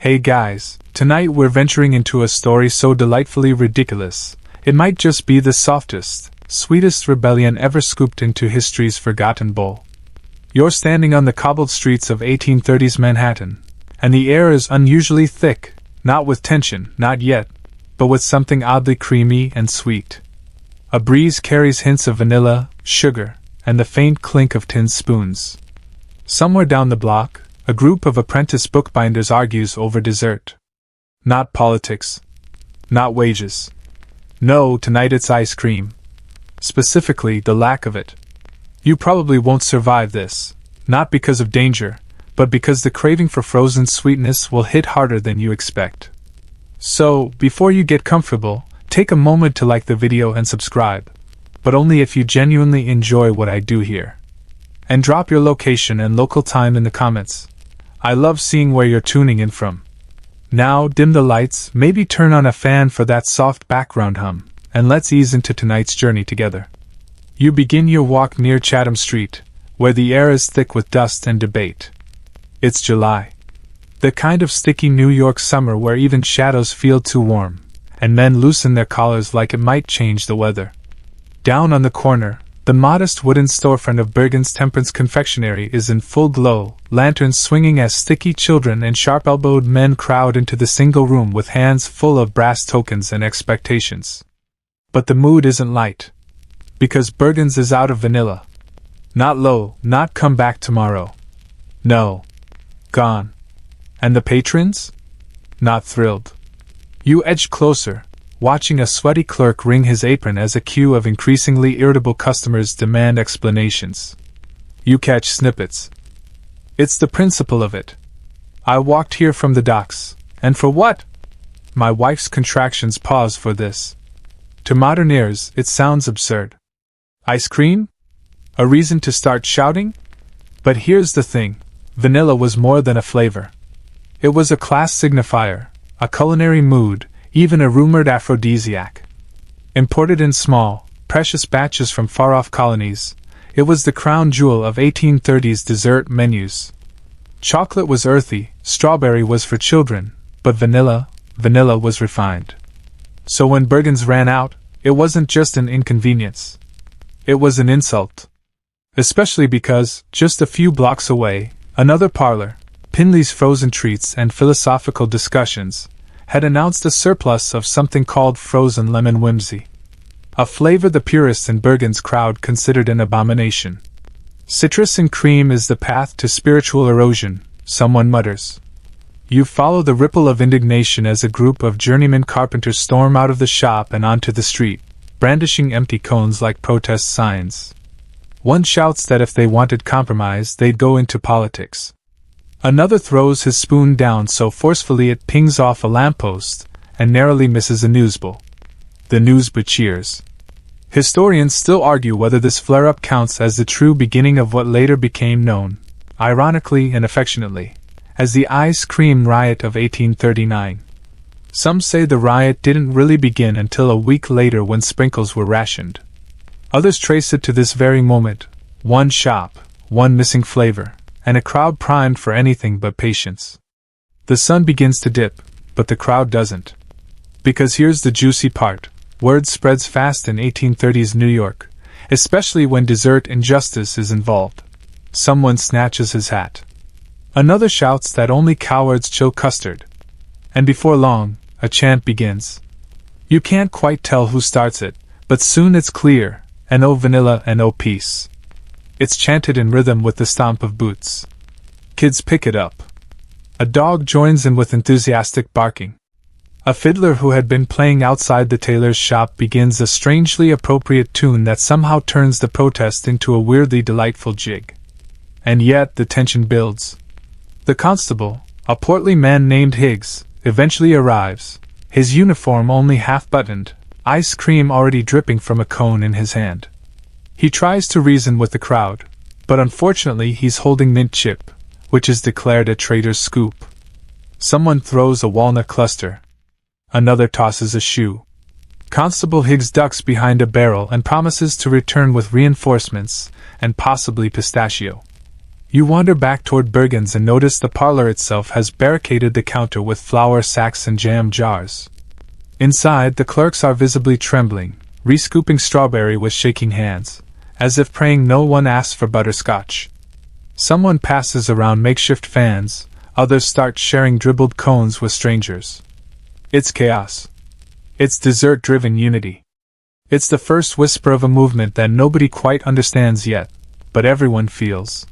Hey guys, tonight we're venturing into a story so delightfully ridiculous, it might just be the softest, sweetest rebellion ever scooped into history's forgotten bowl. You're standing on the cobbled streets of 1830s Manhattan, and the air is unusually thick, not with tension, not yet, but with something oddly creamy and sweet. A breeze carries hints of vanilla, sugar, and the faint clink of tin spoons. Somewhere down the block, a group of apprentice bookbinders argues over dessert. Not politics. Not wages. No, tonight it's ice cream. Specifically, the lack of it. You probably won't survive this, not because of danger, but because the craving for frozen sweetness will hit harder than you expect. So, before you get comfortable, take a moment to like the video and subscribe, but only if you genuinely enjoy what I do here. And drop your location and local time in the comments. I love seeing where you're tuning in from. Now, dim the lights, maybe turn on a fan for that soft background hum, and let's ease into tonight's journey together. You begin your walk near Chatham Street, where the air is thick with dust and debate. It's July. The kind of sticky New York summer where even shadows feel too warm, and men loosen their collars like it might change the weather. Down on the corner, the modest wooden storefront of Bergen's Temperance Confectionery is in full glow, lanterns swinging as sticky children and sharp-elbowed men crowd into the single room with hands full of brass tokens and expectations. But the mood isn't light. Because Bergen's is out of vanilla. Not low, not come back tomorrow. No. Gone. And the patrons? Not thrilled. You edge closer, watching a sweaty clerk wring his apron as a queue of increasingly irritable customers demand explanations. You catch snippets. It's the principle of it. I walked here from the docks, and for what? My wife's contractions pause for this. To modern ears, it sounds absurd. Ice cream? A reason to start shouting? But here's the thing, vanilla was more than a flavor. It was a class signifier, a culinary mood, even a rumored aphrodisiac. Imported in small, precious batches from far-off colonies, it was the crown jewel of 1830s dessert menus. Chocolate was earthy, strawberry was for children, but vanilla was refined. So when Bergen's ran out, it wasn't just an inconvenience. It was an insult. Especially because, just a few blocks away, another parlor, Pinley's Frozen Treats and Philosophical Discussions, had announced a surplus of something called frozen lemon whimsy. A flavor the purists in Bergen's crowd considered an abomination. Citrus and cream is the path to spiritual erosion, someone mutters. You follow the ripple of indignation as a group of journeyman carpenters storm out of the shop and onto the street, brandishing empty cones like protest signs. One shouts that if they wanted compromise, they'd go into politics. Another throws his spoon down so forcefully it pings off a lamppost and narrowly misses a newsboy. The newsboy cheers. Historians still argue whether this flare-up counts as the true beginning of what later became known, ironically and affectionately, as the ice cream riot of 1839. Some say the riot didn't really begin until a week later when sprinkles were rationed. Others trace it to this very moment, one shop, one missing flavor, and a crowd primed for anything but patience. The sun begins to dip, but the crowd doesn't. Because here's the juicy part, word spreads fast in 1830s New York, especially when dessert injustice is involved. Someone snatches his hat. Another shouts that only cowards chill custard. And before long, a chant begins. You can't quite tell who starts it, but soon it's clear, and oh vanilla and oh peace. It's chanted in rhythm with the stomp of boots. Kids pick it up. A dog joins in with enthusiastic barking. A fiddler who had been playing outside the tailor's shop begins a strangely appropriate tune that somehow turns the protest into a weirdly delightful jig. And yet the tension builds. The constable, a portly man named Higgs, eventually arrives, his uniform only half-buttoned, ice cream already dripping from a cone in his hand. He tries to reason with the crowd, but unfortunately he's holding mint chip, which is declared a traitor's scoop. Someone throws a walnut cluster. Another tosses a shoe. Constable Higgs ducks behind a barrel and promises to return with reinforcements, and possibly pistachio. You wander back toward Bergen's and notice the parlor itself has barricaded the counter with flour sacks and jam jars. Inside, the clerks are visibly trembling, re-scooping strawberry with shaking hands, as if praying no one asks for butterscotch. Someone passes around makeshift fans, others start sharing dribbled cones with strangers. It's chaos. It's dessert-driven unity. It's the first whisper of a movement that nobody quite understands yet, but everyone feels.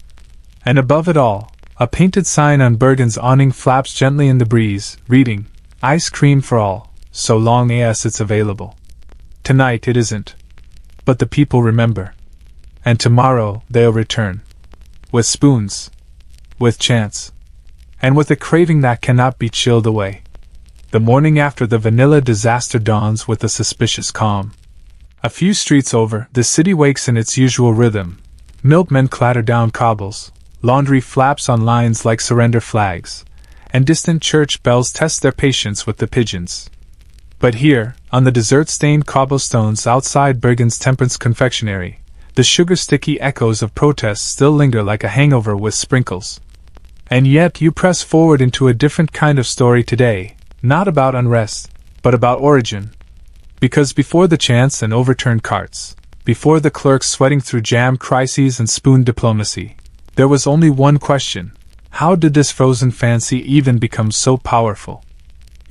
And above it all, a painted sign on Bergen's awning flaps gently in the breeze, reading, "Ice cream for all, so long as it's available." Tonight it isn't. But the people remember. And tomorrow they'll return. With spoons. With chants. And with a craving that cannot be chilled away. The morning after the vanilla disaster dawns with a suspicious calm. A few streets over, the city wakes in its usual rhythm. Milkmen clatter down cobbles. Laundry flaps on lines like surrender flags, and distant church bells test their patience with the pigeons. But here, on the dessert-stained cobblestones outside Bergen's Temperance Confectionery, the sugar-sticky echoes of protest still linger like a hangover with sprinkles. And yet you press forward into a different kind of story today, not about unrest, but about origin. Because before the chants and overturned carts, before the clerks sweating through jam crises and spoon diplomacy, there was only one question: how did this frozen fancy even become so powerful?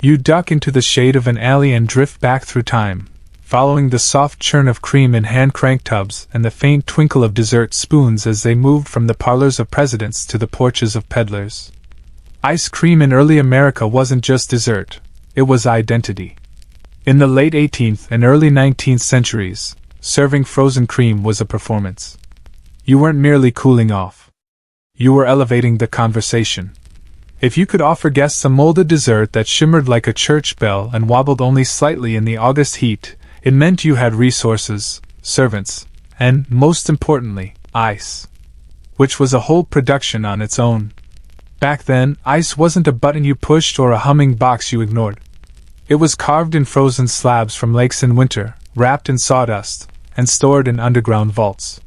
You duck into the shade of an alley and drift back through time, following the soft churn of cream in hand-crank tubs and the faint twinkle of dessert spoons as they moved from the parlors of presidents to the porches of peddlers. Ice cream in early America wasn't just dessert, it was identity. In the late 18th and early 19th centuries, serving frozen cream was a performance. You weren't merely cooling off. You were elevating the conversation. If you could offer guests a molded dessert that shimmered like a church bell and wobbled only slightly in the August heat, it meant you had resources, servants, and, most importantly, ice. Which was a whole production on its own. Back then, ice wasn't a button you pushed or a humming box you ignored. It was carved in frozen slabs from lakes in winter, wrapped in sawdust, and stored in underground vaults.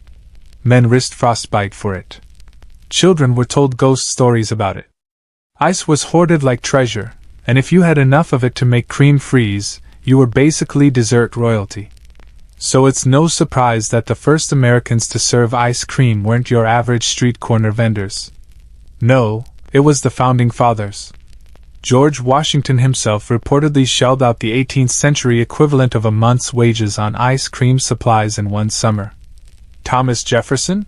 Men risked frostbite for it. Children were told ghost stories about it. Ice was hoarded like treasure, and if you had enough of it to make cream freeze, you were basically dessert royalty. So it's no surprise that the first Americans to serve ice cream weren't your average street corner vendors. No, it was the Founding Fathers. George Washington himself reportedly shelled out the 18th century equivalent of a month's wages on ice cream supplies in one summer. Thomas Jefferson?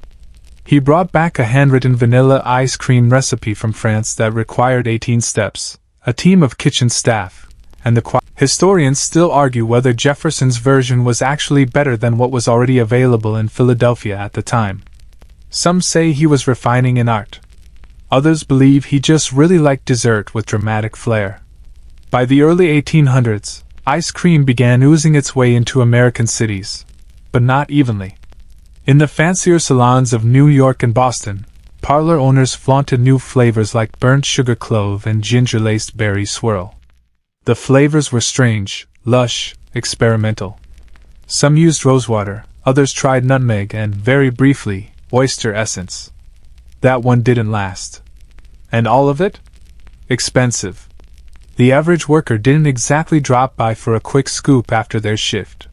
He brought back a handwritten vanilla ice cream recipe from France that required 18 steps, a team of kitchen staff, and the Historians still argue whether Jefferson's version was actually better than what was already available in Philadelphia at the time. Some say he was refining an art. Others believe he just really liked dessert with dramatic flair. By the early 1800s, ice cream began oozing its way into American cities, but not evenly. In the fancier salons of New York and Boston, parlor owners flaunted new flavors like burnt sugar clove and ginger-laced berry swirl. The flavors were strange, lush, experimental. Some used rosewater, others tried nutmeg and, very briefly, oyster essence. That one didn't last. And all of it? Expensive. The average worker didn't exactly drop by for a quick scoop after their shift.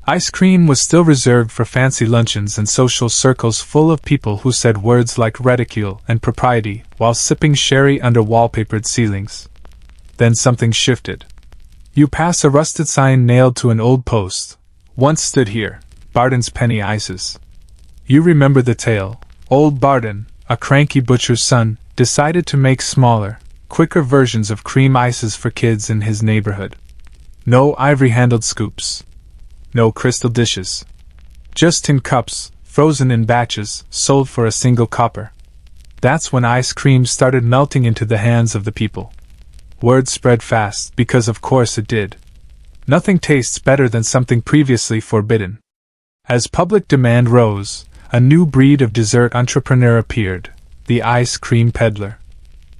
Ice cream was still reserved for fancy luncheons and social circles full of people who said words like ridicule and propriety while sipping sherry under wallpapered ceilings. Then something shifted. You pass a rusted sign nailed to an old post. Once stood here, Barden's Penny Ices. You remember the tale. Old Barden, a cranky butcher's son, decided to make smaller, quicker versions of cream ices for kids in his neighborhood. No ivory-handled scoops. No crystal dishes. Just tin cups, frozen in batches, sold for a single copper. That's when ice cream started melting into the hands of the people. Word spread fast, because of course it did. Nothing tastes better than something previously forbidden. As public demand rose, a new breed of dessert entrepreneur appeared, the ice cream peddler.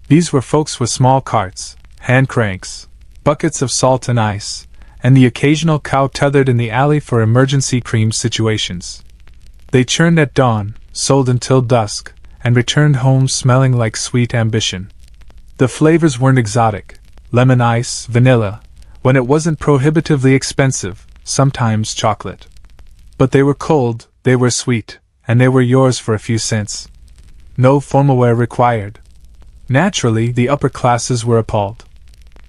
These were folks with small carts, hand cranks, buckets of salt and ice, and the occasional cow tethered in the alley for emergency cream situations. They churned at dawn, sold until dusk, and returned home smelling like sweet ambition. The flavors weren't exotic: lemon ice, vanilla, when it wasn't prohibitively expensive, sometimes chocolate. But they were cold, they were sweet, and they were yours for a few cents. No formalware required. Naturally, the upper classes were appalled.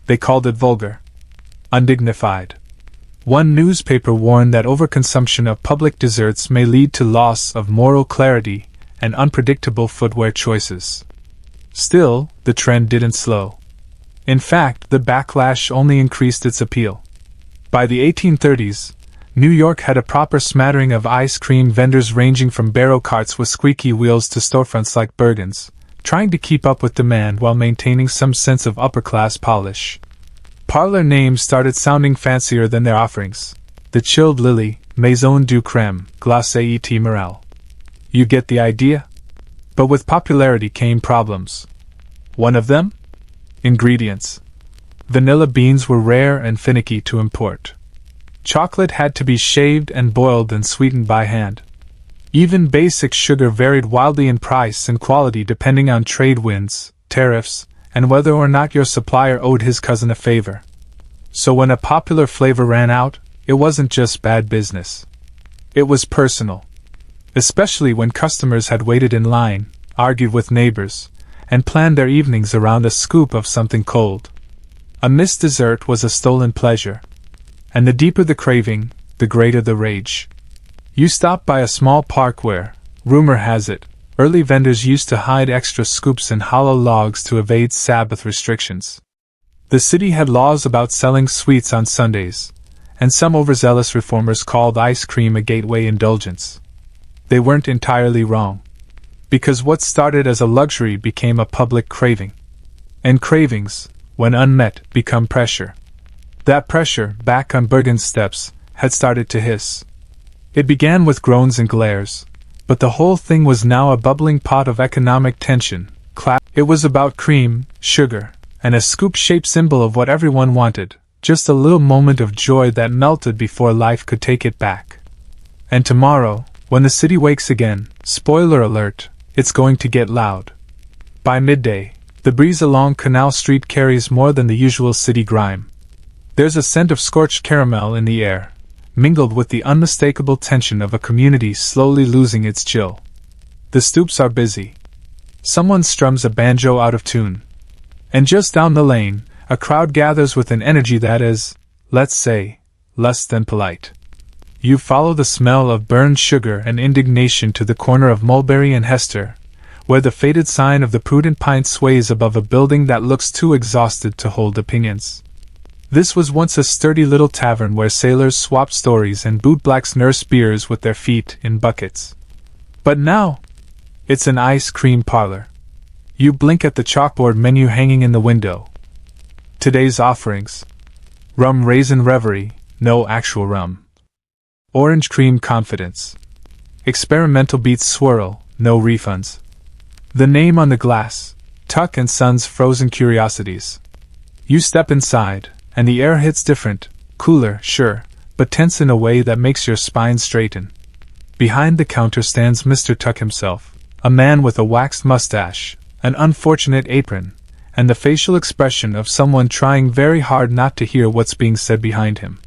They called it vulgar, undignified. One newspaper warned that overconsumption of public desserts may lead to loss of moral clarity and unpredictable footwear choices. Still, the trend didn't slow. In fact, the backlash only increased its appeal. By the 1830s, New York had a proper smattering of ice cream vendors ranging from barrow carts with squeaky wheels to storefronts like Bergen's, trying to keep up with demand while maintaining some sense of upper-class polish. Parlor names started sounding fancier than their offerings: the Chilled Lily, Maison du Crème, Glacé et Morel. You get the idea? But with popularity came problems. One of them? Ingredients. Vanilla beans were rare and finicky to import. Chocolate had to be shaved and boiled and sweetened by hand. Even basic sugar varied wildly in price and quality depending on trade winds, tariffs, and whether or not your supplier owed his cousin a favor. So when a popular flavor ran out, it wasn't just bad business. It was personal. Especially when customers had waited in line, argued with neighbors, and planned their evenings around a scoop of something cold. A missed dessert was a stolen pleasure. And the deeper the craving, the greater the rage. You stopped by a small park where, rumor has it, early vendors used to hide extra scoops in hollow logs to evade Sabbath restrictions. The city had laws about selling sweets on Sundays, and some overzealous reformers called ice cream a gateway indulgence. They weren't entirely wrong. Because what started as a luxury became a public craving. And cravings, when unmet, become pressure. That pressure, back on Bergen's steps, had started to hiss. It began with groans and glares, but the whole thing was now a bubbling pot of economic tension. It was about cream, sugar, and a scoop-shaped symbol of what everyone wanted, just a little moment of joy that melted before life could take it back. And tomorrow, when the city wakes again, spoiler alert, it's going to get loud. By midday, the breeze along Canal Street carries more than the usual city grime. There's a scent of scorched caramel in the air, mingled with the unmistakable tension of a community slowly losing its chill. The stoops are busy. Someone strums a banjo out of tune. And just down the lane, a crowd gathers with an energy that is, let's say, less than polite. You follow the smell of burned sugar and indignation to the corner of Mulberry and Hester, where the faded sign of the Prudent Pint sways above a building that looks too exhausted to hold opinions. This was once a sturdy little tavern where sailors swapped stories and bootblacks nursed beers with their feet in buckets. But now, it's an ice cream parlor. You blink at the chalkboard menu hanging in the window. Today's offerings: rum raisin reverie, no actual rum. Orange cream confidence. Experimental beets swirl, no refunds. The name on the glass: Tuck and Sons Frozen Curiosities. You step inside, and the air hits different, cooler, sure, but tense in a way that makes your spine straighten. Behind the counter stands Mr. Tuck himself, a man with a waxed mustache, an unfortunate apron, and the facial expression of someone trying very hard not to hear what's being said behind him.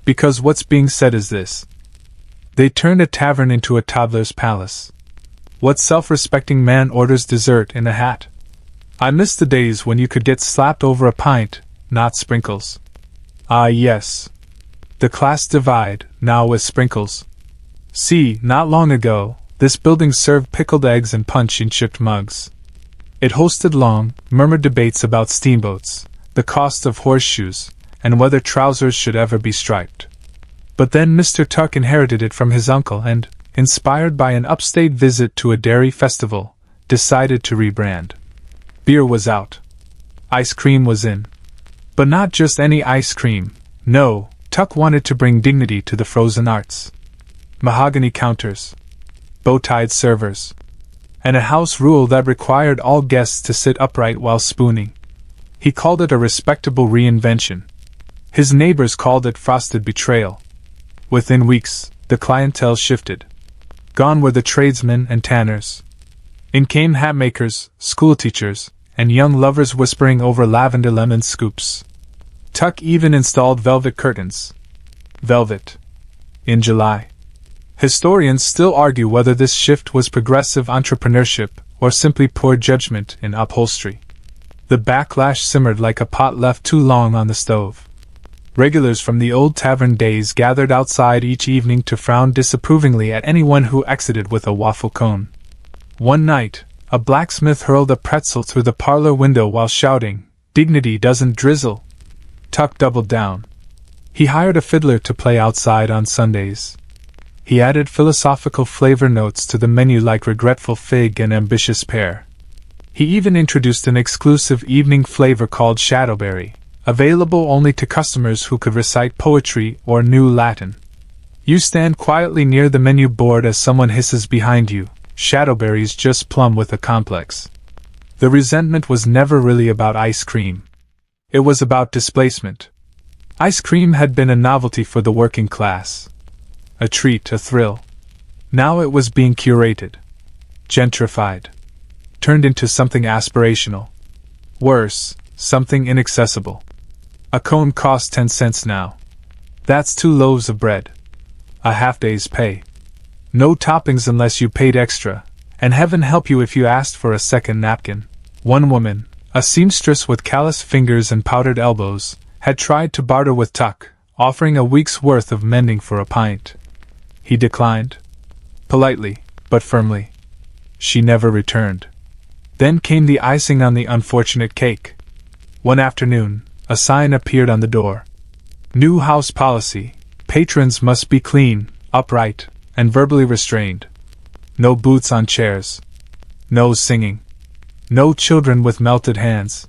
Because what's being said is this: they turned a tavern into a toddler's palace. What self-respecting man orders dessert in a hat? I miss the days when you could get slapped over a pint, not sprinkles. Ah yes. The class divide, now with sprinkles. See, not long ago, this building served pickled eggs and punch in chipped mugs. It hosted long, murmured debates about steamboats, the cost of horseshoes, and whether trousers should ever be striped. But then Mr. Tuck inherited it from his uncle and, inspired by an upstate visit to a dairy festival, decided to rebrand. Beer was out. Ice cream was in. But not just any ice cream. No, Tuck wanted to bring dignity to the frozen arts. Mahogany counters, bow-tied servers, and a house rule that required all guests to sit upright while spooning. He called it a respectable reinvention. His neighbors called it frosted betrayal. Within weeks, the clientele shifted. Gone were the tradesmen and tanners. In came hatmakers, schoolteachers, and young lovers whispering over lavender lemon scoops. Tuck even installed velvet curtains. Velvet. In July. Historians still argue whether this shift was progressive entrepreneurship or simply poor judgment in upholstery. The backlash simmered like a pot left too long on the stove. Regulars from the old tavern days gathered outside each evening to frown disapprovingly at anyone who exited with a waffle cone. One night, a blacksmith hurled a pretzel through the parlor window while shouting, "Dignity doesn't drizzle." Tuck doubled down. He hired a fiddler to play outside on Sundays. He added philosophical flavor notes to the menu like regretful fig and ambitious pear. He even introduced an exclusive evening flavor called shadowberry, available only to customers who could recite poetry or New Latin. You stand quietly near the menu board as someone hisses behind you, "Shadowberry's just plum with a complex." The resentment was never really about ice cream. It was about displacement. Ice cream had been a novelty for the working class. A treat, a thrill. Now it was being curated. Gentrified. Turned into something aspirational. Worse, something inaccessible. A cone cost 10 cents now. That's 2 loaves of bread. A half-day's pay. No toppings unless you paid extra, and heaven help you if you asked for a second napkin. One woman, a seamstress with callous fingers and powdered elbows, had tried to barter with Tuck, offering a week's worth of mending for a pint. He declined. Politely, but firmly. She never returned. Then came the icing on the unfortunate cake. One afternoon, a sign appeared on the door. New house policy: patrons must be clean, upright, and verbally restrained. No boots on chairs. No singing. No children with melted hands.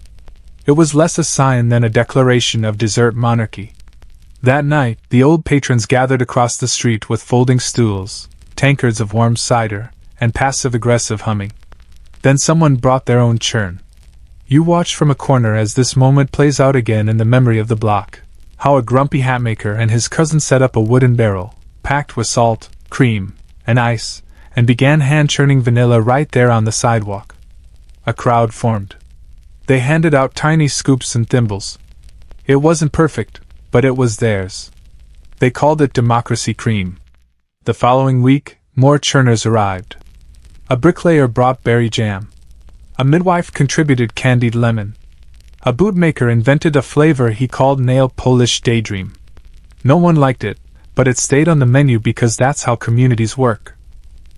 It was less a sign than a declaration of dessert monarchy. That night, the old patrons gathered across the street with folding stools, tankards of warm cider, and passive-aggressive humming. Then someone brought their own churn. You watch from a corner as this moment plays out again in the memory of the block. How a grumpy hatmaker and his cousin set up a wooden barrel, packed with salt, cream, and ice, and began hand-churning vanilla right there on the sidewalk. A crowd formed. They handed out tiny scoops and thimbles. It wasn't perfect, but it was theirs. They called it democracy cream. The following week, more churners arrived. A bricklayer brought berry jam. A midwife contributed candied lemon. A bootmaker invented a flavor he called nail polish daydream. No one liked it, but it stayed on the menu because that's how communities work.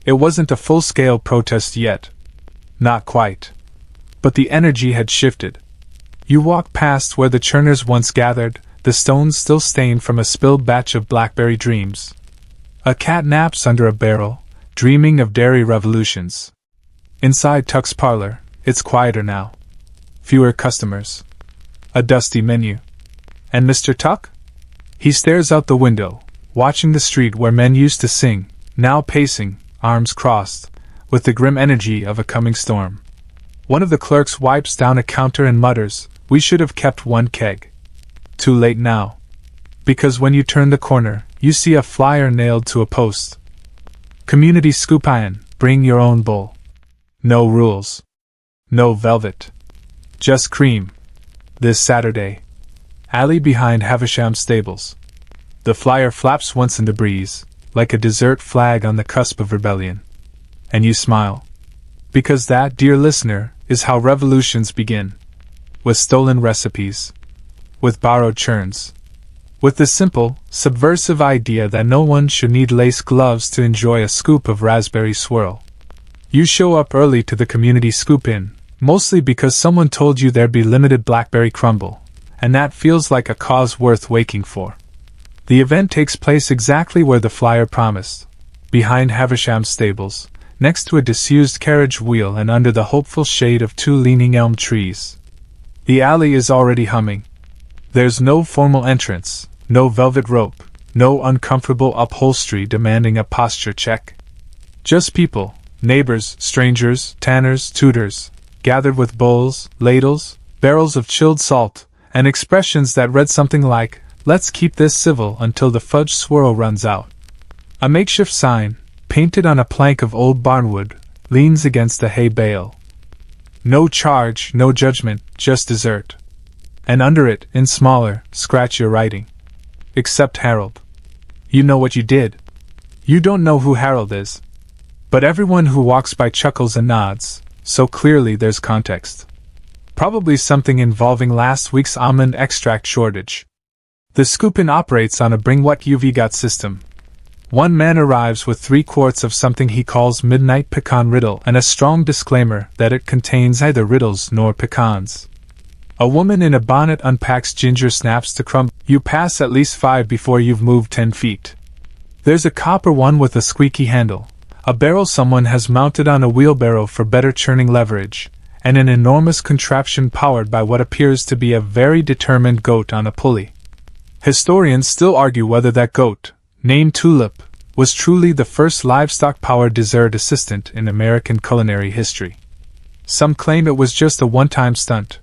It wasn't a full-scale protest yet. Not quite. But the energy had shifted. You walked past where the churners once gathered, the stones still stained from a spilled batch of blackberry dreams. A cat naps under a barrel, dreaming of dairy revolutions. Inside Tuck's parlor, it's quieter now. Fewer customers. A dusty menu. And Mr. Tuck? He stares out the window, watching the street where men used to sing, now pacing, arms crossed, with the grim energy of a coming storm. One of the clerks wipes down a counter and mutters, "We should have kept one keg." Too late now. Because when you turn the corner, you see a flyer nailed to a post. Community scoop iron, bring your own bowl. No rules. No velvet. Just cream. This Saturday. Alley behind Havisham Stables. The flyer flaps once in the breeze, like a desert flag on the cusp of rebellion. And you smile. Because that, dear listener, is how revolutions begin. With stolen recipes. With borrowed churns. With the simple, subversive idea that no one should need lace gloves to enjoy a scoop of raspberry swirl. You show up early to the community scoop-in, mostly because someone told you there'd be limited blackberry crumble, and that feels like a cause worth waking for. The event takes place exactly where the flyer promised, behind Havisham Stables, next to a disused carriage wheel and under the hopeful shade of 2 leaning elm trees. The alley is already humming. There's no formal entrance, no velvet rope, no uncomfortable upholstery demanding a posture check. Just people, neighbors, strangers, tanners, tutors, gathered with bowls, ladles, barrels of chilled salt, and expressions that read something like, "Let's keep this civil until the fudge swirl runs out." A makeshift sign, painted on a plank of old barnwood, leans against the hay bale. No charge, no judgment, just dessert. And under it, in smaller, scratch your writing. Except Harold. You know what you did. You don't know who Harold is. But everyone who walks by chuckles and nods, so clearly there's context. Probably something involving last week's almond extract shortage. The scoop-in operates on a bring what you've got system. One man arrives with 3 quarts of something he calls midnight pecan riddle and a strong disclaimer that it contains neither riddles nor pecans. A woman in a bonnet unpacks ginger snaps to crumb. You pass at least 5 before you've moved 10 feet. There's a copper one with a squeaky handle, a barrel someone has mounted on a wheelbarrow for better churning leverage, and an enormous contraption powered by what appears to be a very determined goat on a pulley. Historians still argue whether that goat, named Tulip, was truly the first livestock-powered dessert assistant in American culinary history. Some claim it was just a one-time stunt.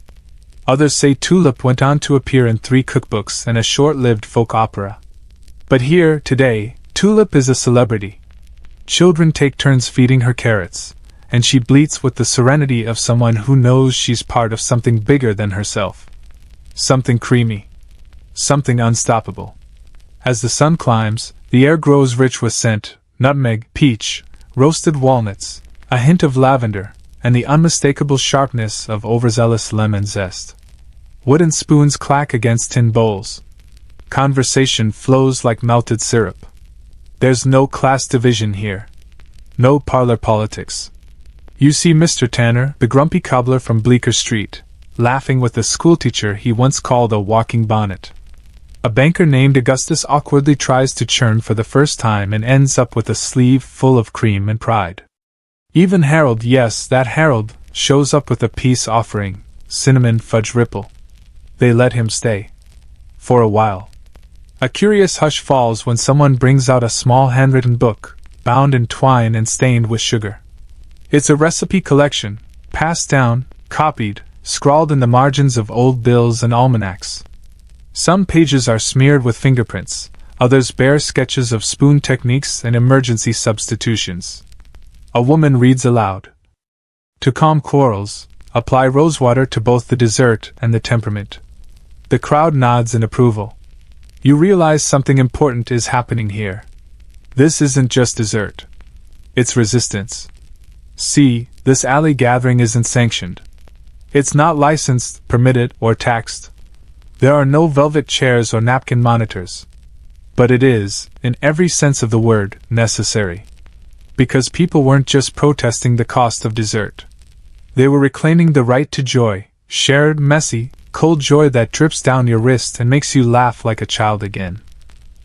Others say Tulip went on to appear in 3 cookbooks and a short-lived folk opera. But here, today, Tulip is a celebrity. Children take turns feeding her carrots, and she bleats with the serenity of someone who knows she's part of something bigger than herself. Something creamy. Something unstoppable. As the sun climbs, the air grows rich with scent, nutmeg, peach, roasted walnuts, a hint of lavender, and the unmistakable sharpness of overzealous lemon zest. Wooden spoons clack against tin bowls. Conversation flows like melted syrup. There's no class division here. No parlor politics. You see Mr. Tanner, the grumpy cobbler from Bleecker Street, laughing with the schoolteacher he once called a walking bonnet. A banker named Augustus awkwardly tries to churn for the first time and ends up with a sleeve full of cream and pride. Even Harold, yes, that Harold, shows up with a peace offering, cinnamon fudge ripple. They let him stay. For a while. A curious hush falls when someone brings out a small handwritten book, bound in twine and stained with sugar. It's a recipe collection, passed down, copied, scrawled in the margins of old bills and almanacs. Some pages are smeared with fingerprints, others bear sketches of spoon techniques and emergency substitutions. A woman reads aloud. To calm quarrels, apply rosewater to both the dessert and the temperament. The crowd nods in approval. You realize something important is happening here. This isn't just dessert. It's resistance. See, this alley gathering isn't sanctioned. It's not licensed, permitted, or taxed. There are no velvet chairs or napkin monitors. But it is, in every sense of the word, necessary. Because people weren't just protesting the cost of dessert. They were reclaiming the right to joy, shared, messy, cold joy that drips down your wrist and makes you laugh like a child again.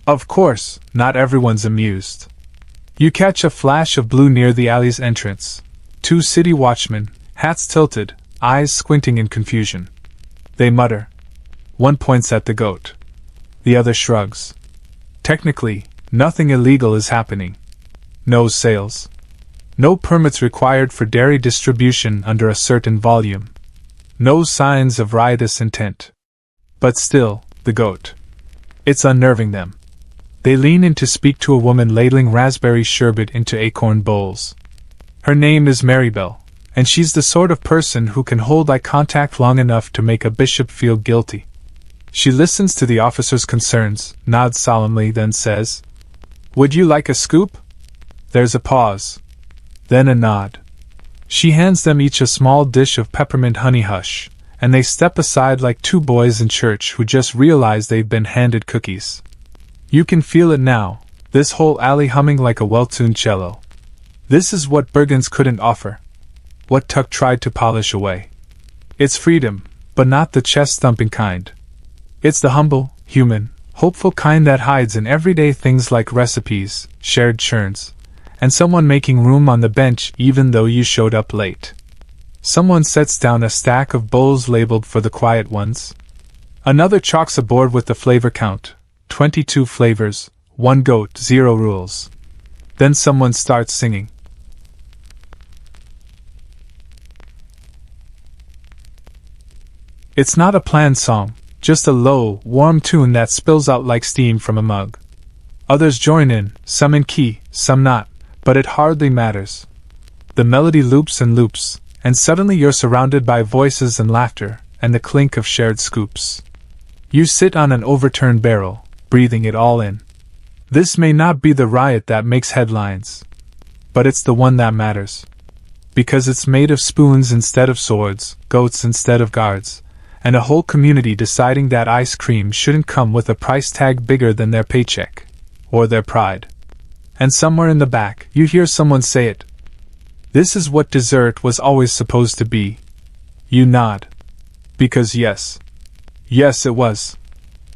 Of course, not everyone's amused. You catch a flash of blue near the alley's entrance. 2 city watchmen, hats tilted, eyes squinting in confusion. They mutter. One points at the goat. The other shrugs. Technically, nothing illegal is happening. No sales. No permits required for dairy distribution under a certain volume. No signs of riotous intent. But still, the goat. It's unnerving them. They lean in to speak to a woman ladling raspberry sherbet into acorn bowls. Her name is Marybelle, and she's the sort of person who can hold eye contact long enough to make a bishop feel guilty. She listens to the officer's concerns, nods solemnly, then says, "Would you like a scoop?" There's a pause. Then a nod. She hands them each a small dish of peppermint honey hush, and they step aside like 2 boys in church who just realize they've been handed cookies. You can feel it now, this whole alley humming like a well-tuned cello. This is what Bergen's couldn't offer. What Tuck tried to polish away. It's freedom, but not the chest-thumping kind. It's the humble, human, hopeful kind that hides in everyday things like recipes, shared churns, and someone making room on the bench even though you showed up late. Someone sets down a stack of bowls labeled for the quiet ones. Another chalks a board with the flavor count, 22 flavors, 1 goat, 0 rules. Then someone starts singing. It's not a planned song, just a low, warm tune that spills out like steam from a mug. Others join in, some in key, some not, but it hardly matters. The melody loops and loops, and suddenly you're surrounded by voices and laughter, and the clink of shared scoops. You sit on an overturned barrel, breathing it all in. This may not be the riot that makes headlines, but it's the one that matters. Because it's made of spoons instead of swords, goats instead of guards, and a whole community deciding that ice cream shouldn't come with a price tag bigger than their paycheck, or their pride. And somewhere in the back, you hear someone say it. This is what dessert was always supposed to be. You nod. Because yes, it was.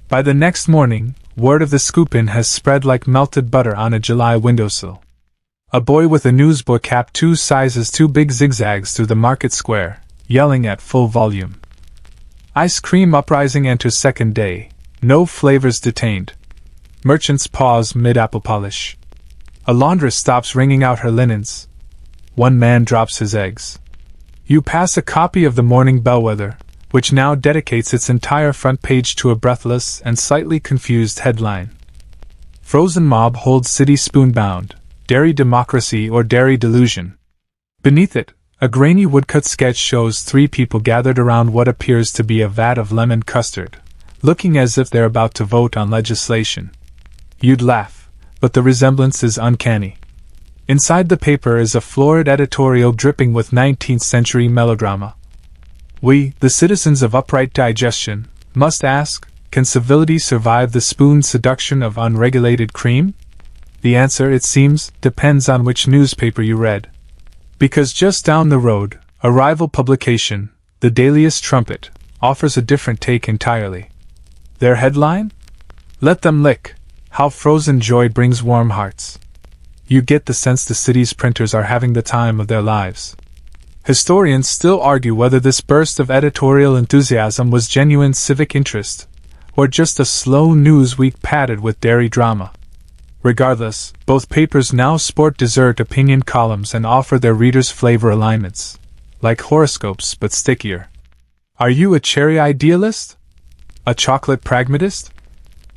By the next morning, word of the scoop-in has spread like melted butter on a July windowsill. A boy with a newsboy cap 2 sizes too big zigzags through the market square, yelling at full volume. Ice cream uprising enters second day, no flavors detained. Merchants pause mid-apple polish. A laundress stops wringing out her linens. One man drops his eggs. You pass a copy of the Morning Bellwether, which now dedicates its entire front page to a breathless and slightly confused headline. Frozen mob holds city spoonbound, dairy democracy or dairy delusion. Beneath it, a grainy woodcut sketch shows 3 people gathered around what appears to be a vat of lemon custard, looking as if they're about to vote on legislation. You'd laugh, but the resemblance is uncanny. Inside the paper is a florid editorial dripping with 19th-century melodrama. We, the citizens of upright digestion, must ask, can civility survive the spoon seduction of unregulated cream? The answer, it seems, depends on which newspaper you read. Because just down the road, a rival publication, the Dailiest Trumpet, offers a different take entirely. Their headline? Let them lick, how frozen joy brings warm hearts. You get the sense the city's printers are having the time of their lives. Historians still argue whether this burst of editorial enthusiasm was genuine civic interest, or just a slow news week padded with dairy drama. Regardless, both papers now sport dessert opinion columns and offer their readers flavor alignments, like horoscopes but stickier. Are you a cherry idealist? A chocolate pragmatist?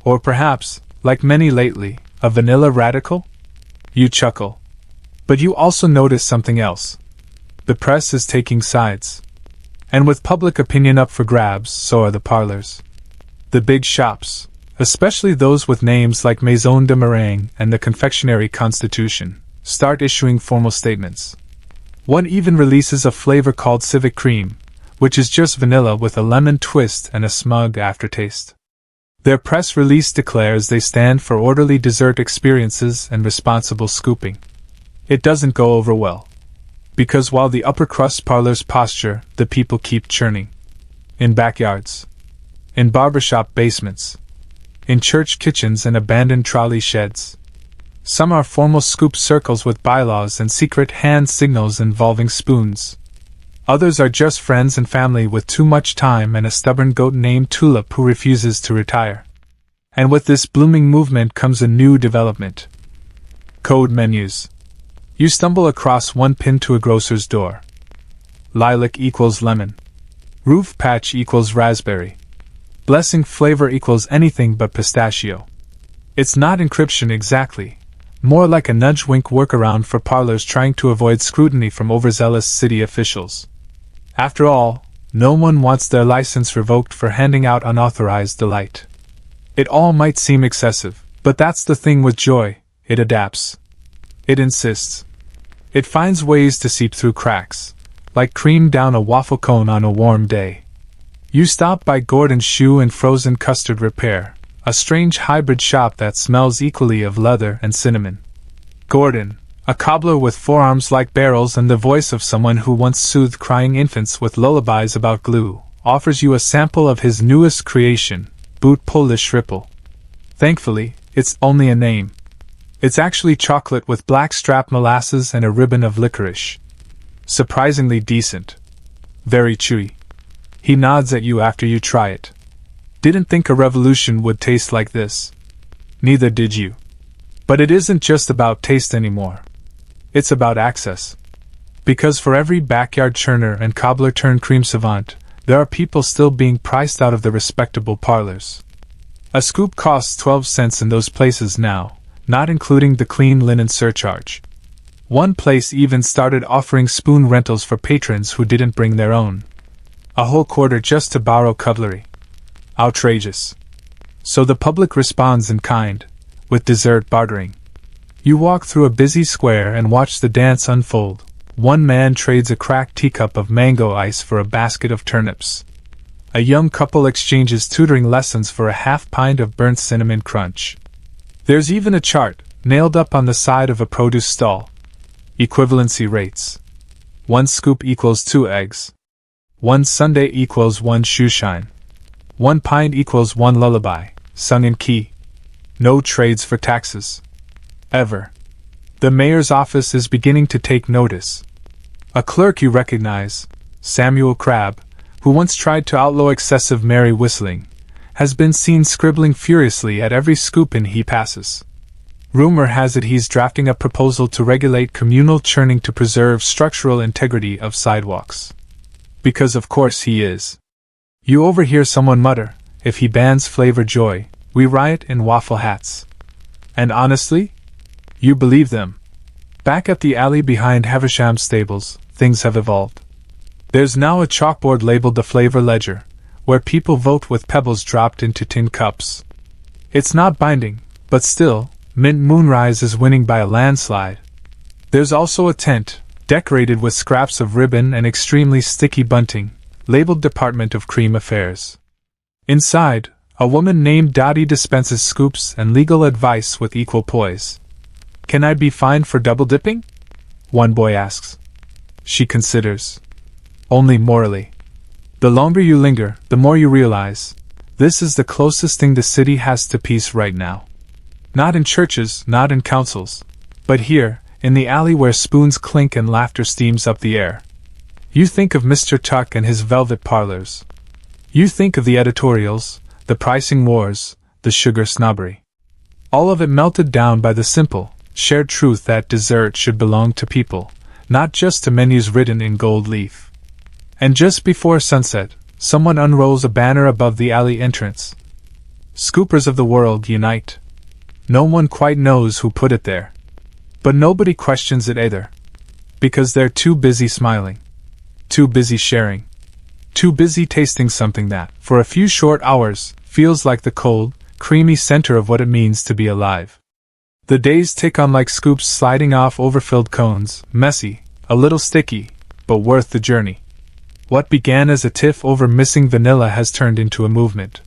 Or perhaps, like many lately, a vanilla radical? You chuckle. But you also notice something else. The press is taking sides. And with public opinion up for grabs, so are the parlors. The big shops, especially those with names like Maison de Meringue and the Confectionery Constitution, start issuing formal statements. One even releases a flavor called Civic Cream, which is just vanilla with a lemon twist and a smug aftertaste. Their press release declares they stand for orderly dessert experiences and responsible scooping. It doesn't go over well. Because while the upper crust parlors posture, the people keep churning. In backyards. In barbershop basements. In church kitchens and abandoned trolley sheds. Some are formal scoop circles with bylaws and secret hand signals involving spoons. Others are just friends and family with too much time and a stubborn goat named Tulip who refuses to retire. And with this blooming movement comes a new development. Code menus. You stumble across one pinned to a grocer's door. Lilac equals lemon. Roof patch equals raspberry. Blessing flavor equals anything but pistachio. It's not encryption exactly, more like a nudge-wink workaround for parlors trying to avoid scrutiny from overzealous city officials. After all, no one wants their license revoked for handing out unauthorized delight. It all might seem excessive, but that's the thing with joy, it adapts. It insists. It finds ways to seep through cracks, like cream down a waffle cone on a warm day. You stop by Gordon's Shoe and Frozen Custard Repair, a strange hybrid shop that smells equally of leather and cinnamon. Gordon, a cobbler with forearms like barrels and the voice of someone who once soothed crying infants with lullabies about glue, offers you a sample of his newest creation, Boot Polish Ripple. Thankfully, it's only a name. It's actually chocolate with blackstrap molasses and a ribbon of licorice. Surprisingly decent. Very chewy. He nods at you after you try it. Didn't think a revolution would taste like this. Neither did you. But it isn't just about taste anymore. It's about access. Because for every backyard churner and cobbler turned cream savant, there are people still being priced out of the respectable parlors. A scoop costs 12 cents in those places now, not including the clean linen surcharge. One place even started offering spoon rentals for patrons who didn't bring their own. A whole quarter just to borrow cutlery. Outrageous. So the public responds in kind, with dessert bartering. You walk through a busy square and watch the dance unfold. One man trades a cracked teacup of mango ice for a basket of turnips. A young couple exchanges tutoring lessons for a half-pint of burnt cinnamon crunch. There's even a chart, nailed up on the side of a produce stall. Equivalency rates. 1 scoop equals 2 eggs. 1 sundae equals 1 shoeshine. 1 pint equals 1 lullaby, sung in key. No trades for taxes. Ever. The mayor's office is beginning to take notice. A clerk you recognize, Samuel Crabbe, who once tried to outlaw excessive merry whistling, has been seen scribbling furiously at every scoop-in he passes. Rumor has it he's drafting a proposal to regulate communal churning to preserve structural integrity of sidewalks. Because of course he is. You overhear someone mutter, if he bans Flavor Joy, we riot in waffle hats. And honestly? You believe them. Back at the alley behind Haversham's stables, things have evolved. There's now a chalkboard labeled the Flavor Ledger, where people vote with pebbles dropped into tin cups. It's not binding, but still, Mint Moonrise is winning by a landslide. There's also a tent, decorated with scraps of ribbon and extremely sticky bunting, labeled Department of Cream Affairs. Inside, a woman named Dottie dispenses scoops and legal advice with equal poise. Can I be fined for double dipping? One boy asks. She considers. Only morally. The longer you linger, the more you realize, this is the closest thing the city has to peace right now. Not in churches, not in councils, but here, in the alley where spoons clink and laughter steams up the air. You think of Mr. Tuck and his velvet parlors. You think of the editorials, the pricing wars, the sugar snobbery. All of it melted down by the simple, shared truth that dessert should belong to people, not just to menus written in gold leaf. And just before sunset, someone unrolls a banner above the alley entrance. Scoopers of the world unite. No one quite knows who put it there. But nobody questions it either. Because they're too busy smiling. Too busy sharing. Too busy tasting something that, for a few short hours, feels like the cold, creamy center of what it means to be alive. The days tick on like scoops sliding off overfilled cones, messy, a little sticky, but worth the journey. What began as a tiff over missing vanilla has turned into a movement.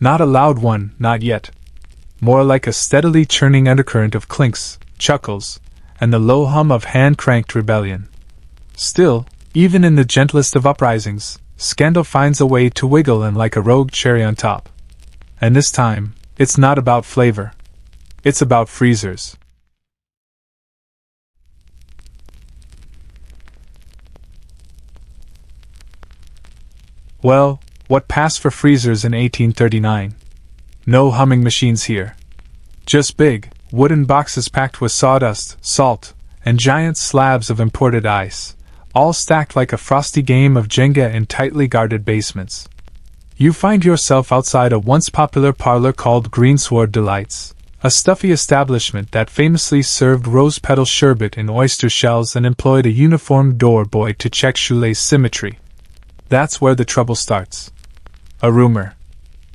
Not a loud one, not yet. More like a steadily churning undercurrent of clinks, chuckles, and the low hum of hand-cranked rebellion. Still, even in the gentlest of uprisings, scandal finds a way to wiggle in like a rogue cherry on top. And this time, it's not about flavor. It's about freezers. Well, what passed for freezers in 1839? No humming machines here. Just big, wooden boxes packed with sawdust, salt, and giant slabs of imported ice, all stacked like a frosty game of Jenga in tightly guarded basements. You find yourself outside a once popular parlor called Greensward Delights, a stuffy establishment that famously served rose petal sherbet in oyster shells and employed a uniformed door boy to check shoelace symmetry. That's where the trouble starts. A rumor.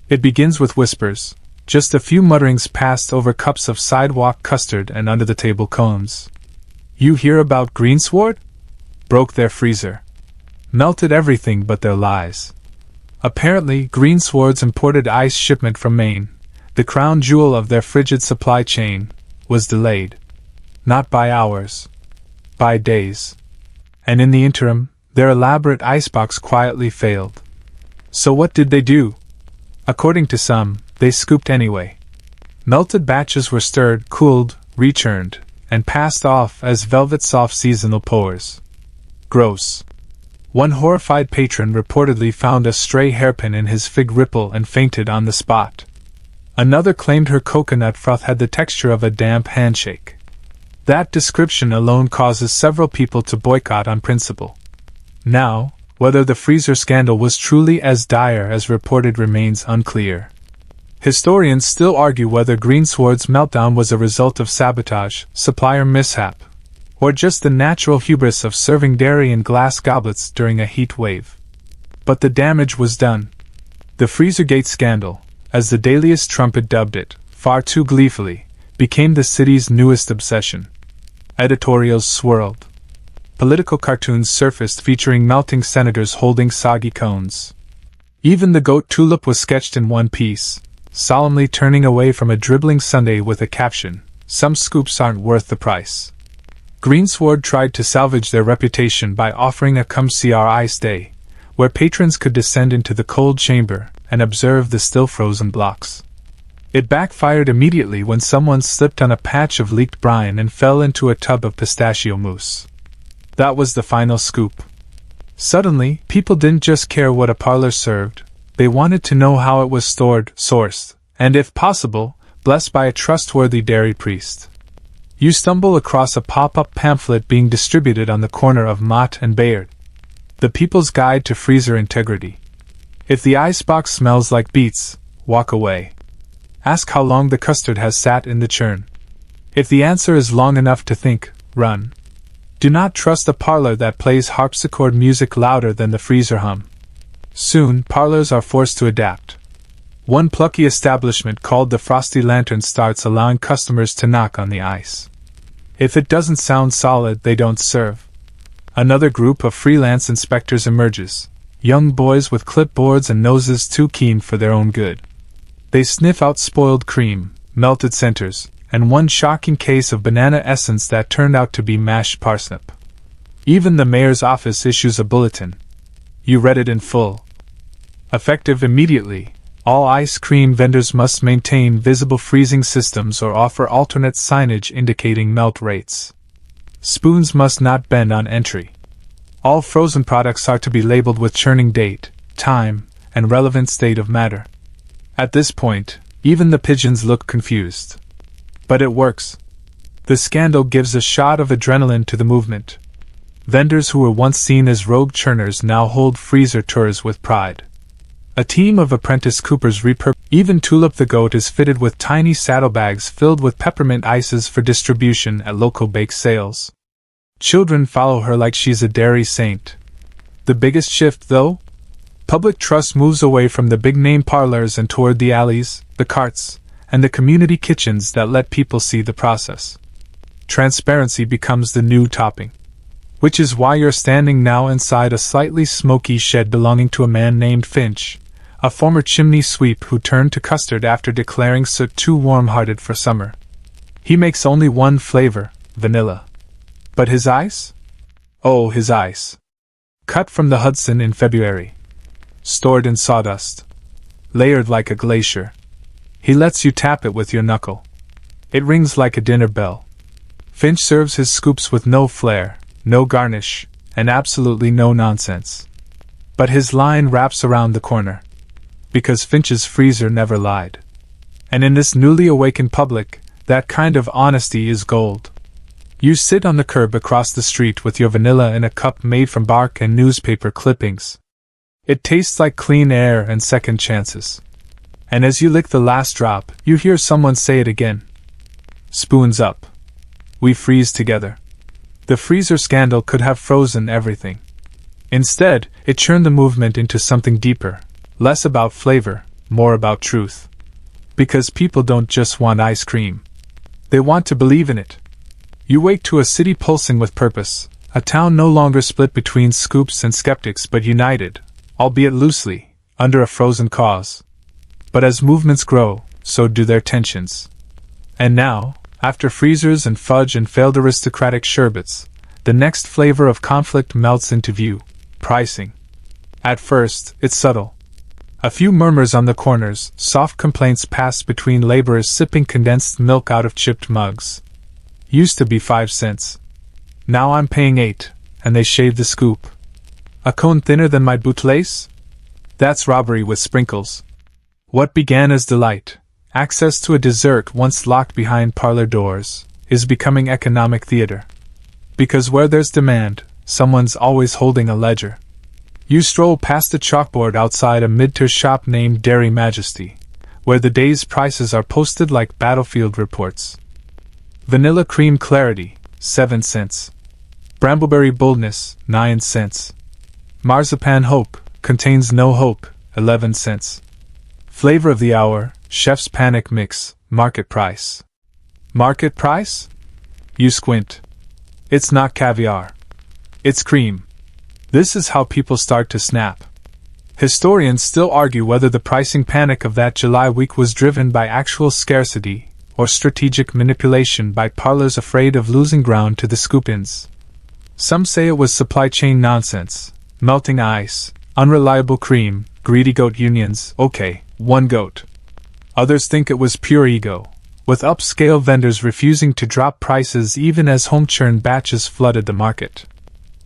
It begins with whispers, just a few mutterings passed over cups of sidewalk custard and under-the-table cones. You hear about Greensward? Broke their freezer. Melted everything but their lies. Apparently, Greensward's imported ice shipment from Maine, the crown jewel of their frigid supply chain, was delayed. Not by hours. By days. And in the interim, their elaborate icebox quietly failed. So what did they do? According to some, they scooped anyway. Melted batches were stirred, cooled, rechurned, and passed off as velvet-soft seasonal pours. Gross. One horrified patron reportedly found a stray hairpin in his fig ripple and fainted on the spot. Another claimed her coconut froth had the texture of a damp handshake. That description alone causes several people to boycott on principle. Now, whether the freezer scandal was truly as dire as reported remains unclear. Historians still argue whether Greensward's meltdown was a result of sabotage, supplier mishap, or just the natural hubris of serving dairy in glass goblets during a heat wave. But the damage was done. The Freezergate scandal, as the Daily's trumpet dubbed it, far too gleefully, became the city's newest obsession. Editorials swirled. Political cartoons surfaced featuring melting senators holding soggy cones. Even the goat tulip was sketched in one piece, solemnly turning away from a dribbling sundae with a caption, "Some scoops aren't worth the price." Greensward tried to salvage their reputation by offering a come see our ice day, where patrons could descend into the cold chamber and observe the still frozen blocks. It backfired immediately when someone slipped on a patch of leaked brine and fell into a tub of pistachio mousse. That was the final scoop. Suddenly, people didn't just care what a parlor served, they wanted to know how it was stored, sourced, and if possible, blessed by a trustworthy dairy priest. You stumble across a pop-up pamphlet being distributed on the corner of Mott and Bayard. The People's Guide to Freezer Integrity. If the icebox smells like beets, walk away. Ask how long the custard has sat in the churn. If the answer is long enough to think, run. Do not trust a parlor that plays harpsichord music louder than the freezer hum. Soon, parlors are forced to adapt. One plucky establishment called the Frosty Lantern starts allowing customers to knock on the ice. If it doesn't sound solid, they don't serve. Another group of freelance inspectors emerges, young boys with clipboards and noses too keen for their own good. They sniff out spoiled cream, melted centers, and one shocking case of banana essence that turned out to be mashed parsnip. Even the mayor's office issues a bulletin. You read it in full. Effective immediately, all ice cream vendors must maintain visible freezing systems or offer alternate signage indicating melt rates. Spoons must not bend on entry. All frozen products are to be labeled with churning date, time, and relevant state of matter. At this point, even the pigeons look confused. But it works. The scandal gives a shot of adrenaline to the movement. Vendors who were once seen as rogue churners now hold freezer tours with pride. A team of apprentice coopers even Tulip the goat is fitted with tiny saddlebags filled with peppermint ices for distribution at local bake sales. Children follow her like she's a dairy saint. The biggest shift, though? Public trust moves away from the big-name parlors and toward the alleys, the carts, and the community kitchens that let people see the process. Transparency becomes the new topping. Which is why you're standing now inside a slightly smoky shed belonging to a man named Finch, a former chimney sweep who turned to custard after declaring soot too warm-hearted for summer. He makes only one flavor, vanilla. But his ice? Oh, his ice. Cut from the Hudson in February. Stored in sawdust. Layered like a glacier. He lets you tap it with your knuckle. It rings like a dinner bell. Finch serves his scoops with no flair, no garnish, and absolutely no nonsense. But his line wraps around the corner. Because Finch's freezer never lied. And in this newly awakened public, that kind of honesty is gold. You sit on the curb across the street with your vanilla in a cup made from bark and newspaper clippings. It tastes like clean air and second chances. And as you lick the last drop, you hear someone say it again. Spoons up. We freeze together. The freezer scandal could have frozen everything. Instead, it churned the movement into something deeper, less about flavor, more about truth. Because people don't just want ice cream. They want to believe in it. You wake to a city pulsing with purpose, a town no longer split between scoops and skeptics but united, albeit loosely, under a frozen cause. But as movements grow, so do their tensions. And now, after freezers and fudge and failed aristocratic sherbets, the next flavor of conflict melts into view: pricing. At first, it's subtle. A few murmurs on the corners, soft complaints pass between laborers sipping condensed milk out of chipped mugs. Used to be 5 cents. Now I'm paying 8, and they shave the scoop. A cone thinner than my bootlace? That's robbery with sprinkles. What began as delight, access to a dessert once locked behind parlor doors, is becoming economic theater. Because where there's demand, someone's always holding a ledger. You stroll past a chalkboard outside a mid-tier shop named Dairy Majesty, where the day's prices are posted like battlefield reports. Vanilla cream clarity, 7 cents. Brambleberry Boldness, 9 cents. Marzipan Hope, contains no hope, 11 cents. Flavor of the Hour, Chef's Panic Mix, market price. Market price? You squint. It's not caviar. It's cream. This is how people start to snap. Historians still argue whether the pricing panic of that July week was driven by actual scarcity or strategic manipulation by parlors afraid of losing ground to the scoop-ins. Some say it was supply chain nonsense, melting ice, unreliable cream, greedy goat unions, okay, one goat. Others think it was pure ego, with upscale vendors refusing to drop prices even as home-churned batches flooded the market.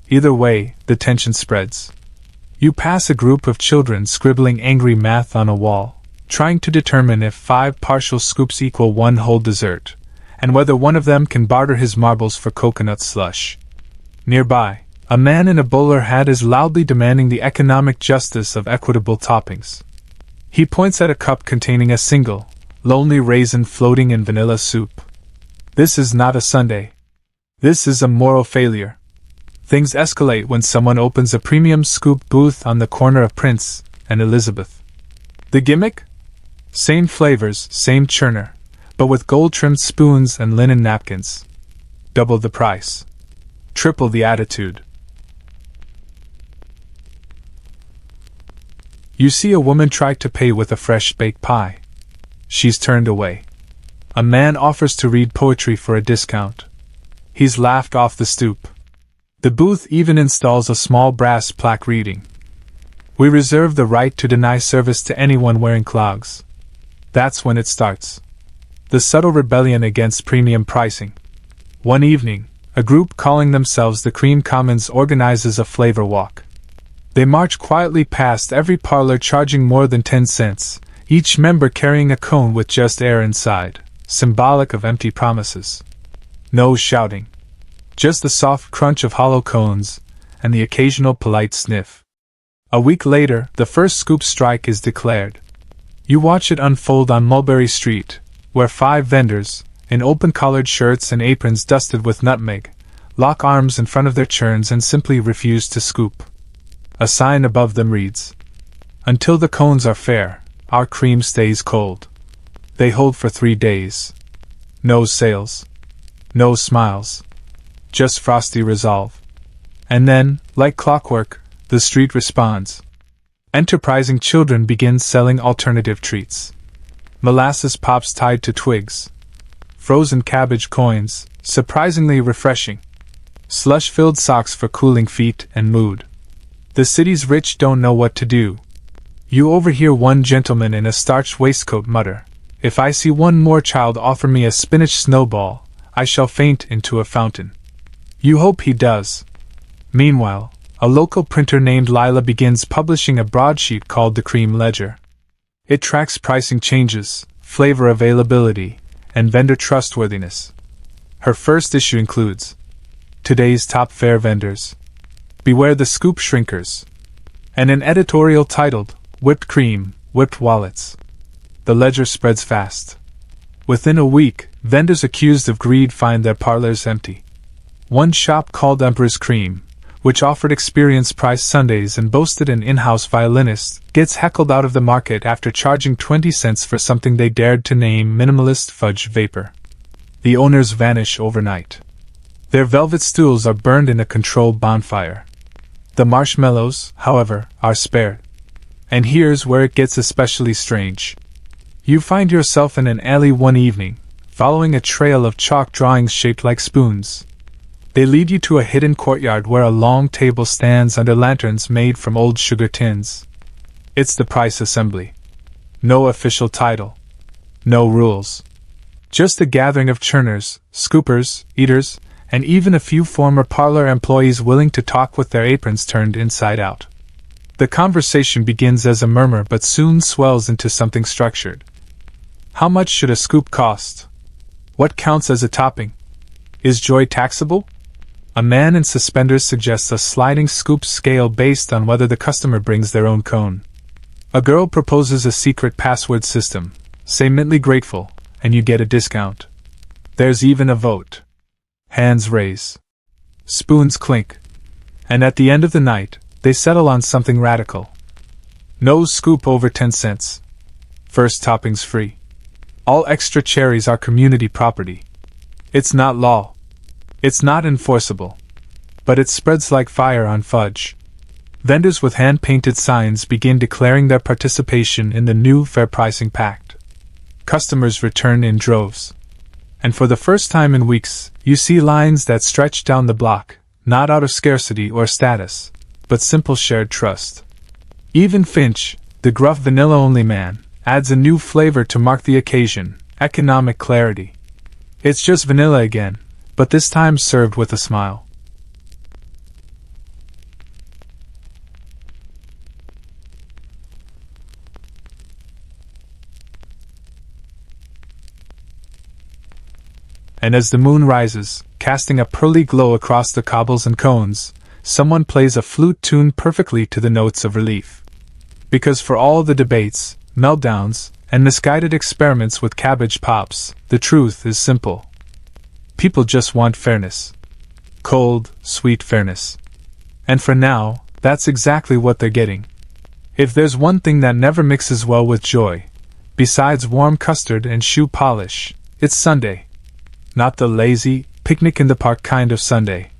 Either way, the tension spreads. You pass a group of children scribbling angry math on a wall, trying to determine if 5 partial scoops equal 1 whole dessert, and whether one of them can barter his marbles for coconut slush. Nearby, a man in a bowler hat is loudly demanding the economic justice of equitable toppings. He points at a cup containing a single, lonely raisin floating in vanilla soup. This is not a sundae. This is a moral failure. Things escalate when someone opens a premium scoop booth on the corner of Prince and Elizabeth. The gimmick? Same flavors, same churner, but with gold-trimmed spoons and linen napkins. Double the price. Triple the attitude. You see a woman try to pay with a fresh baked pie. She's turned away. A man offers to read poetry for a discount. He's laughed off the stoop. The booth even installs a small brass plaque reading, "We reserve the right to deny service to anyone wearing clogs." That's when it starts. The subtle rebellion against premium pricing. One evening, a group calling themselves the Cream Commons organizes a flavor walk. They march quietly past every parlor charging more than 10 cents, each member carrying a cone with just air inside, symbolic of empty promises. No shouting. Just the soft crunch of hollow cones, and the occasional polite sniff. A week later, the first scoop strike is declared. You watch it unfold on Mulberry Street, where 5 vendors, in open-collared shirts and aprons dusted with nutmeg, lock arms in front of their churns and simply refuse to scoop. A sign above them reads, "Until the cones are fair, our cream stays cold." They hold for 3 days. No sales. No smiles. Just frosty resolve. And then, like clockwork, the street responds. Enterprising children begin selling alternative treats. Molasses pops tied to twigs. Frozen cabbage coins, surprisingly refreshing. Slush-filled socks for cooling feet and mood. The city's rich don't know what to do. You overhear one gentleman in a starched waistcoat mutter, "If I see one more child offer me a spinach snowball, I shall faint into a fountain." You hope he does. Meanwhile, a local printer named Lila begins publishing a broadsheet called the Cream Ledger. It tracks pricing changes, flavor availability, and vendor trustworthiness. Her first issue includes today's top fair vendors. Beware the scoop shrinkers. And an editorial titled, Whipped Cream, Whipped Wallets. The ledger spreads fast. Within a week, vendors accused of greed find their parlors empty. One shop called Emperor's Cream, which offered experience-priced sundaes and boasted an in-house violinist, gets heckled out of the market after charging 20 cents for something they dared to name minimalist fudge vapor. The owners vanish overnight. Their velvet stools are burned in a controlled bonfire. The marshmallows, however, are spared. And here's where it gets especially strange. You find yourself in an alley one evening, following a trail of chalk drawings shaped like spoons. They lead you to a hidden courtyard where a long table stands under lanterns made from old sugar tins. It's the price assembly. No official title. No rules. Just a gathering of churners, scoopers, eaters, and even a few former parlor employees willing to talk with their aprons turned inside out. The conversation begins as a murmur but soon swells into something structured. How much should a scoop cost? What counts as a topping? Is joy taxable? A man in suspenders suggests a sliding scoop scale based on whether the customer brings their own cone. A girl proposes a secret password system. Say Mintly Grateful, and you get a discount. There's even a vote. Hands raise. Spoons clink. And at the end of the night, they settle on something radical. No scoop over 10 cents. First toppings free. All extra cherries are community property. It's not law. It's not enforceable. But it spreads like fire on fudge. Vendors with hand-painted signs begin declaring their participation in the new fair pricing pact. Customers return in droves. And for the first time in weeks, you see lines that stretch down the block, not out of scarcity or status, but simple shared trust. Even Finch, the gruff vanilla-only man, adds a new flavor to mark the occasion: economic clarity. It's just vanilla again, but this time served with a smile. And as the moon rises, casting a pearly glow across the cobbles and cones, someone plays a flute tuned perfectly to the notes of relief. Because for all the debates, meltdowns, and misguided experiments with cabbage pops, the truth is simple. People just want fairness. Cold, sweet fairness. And for now, that's exactly what they're getting. If there's one thing that never mixes well with joy, besides warm custard and shoe polish, it's Sunday. Not the lazy, picnic-in-the-park kind of Sunday.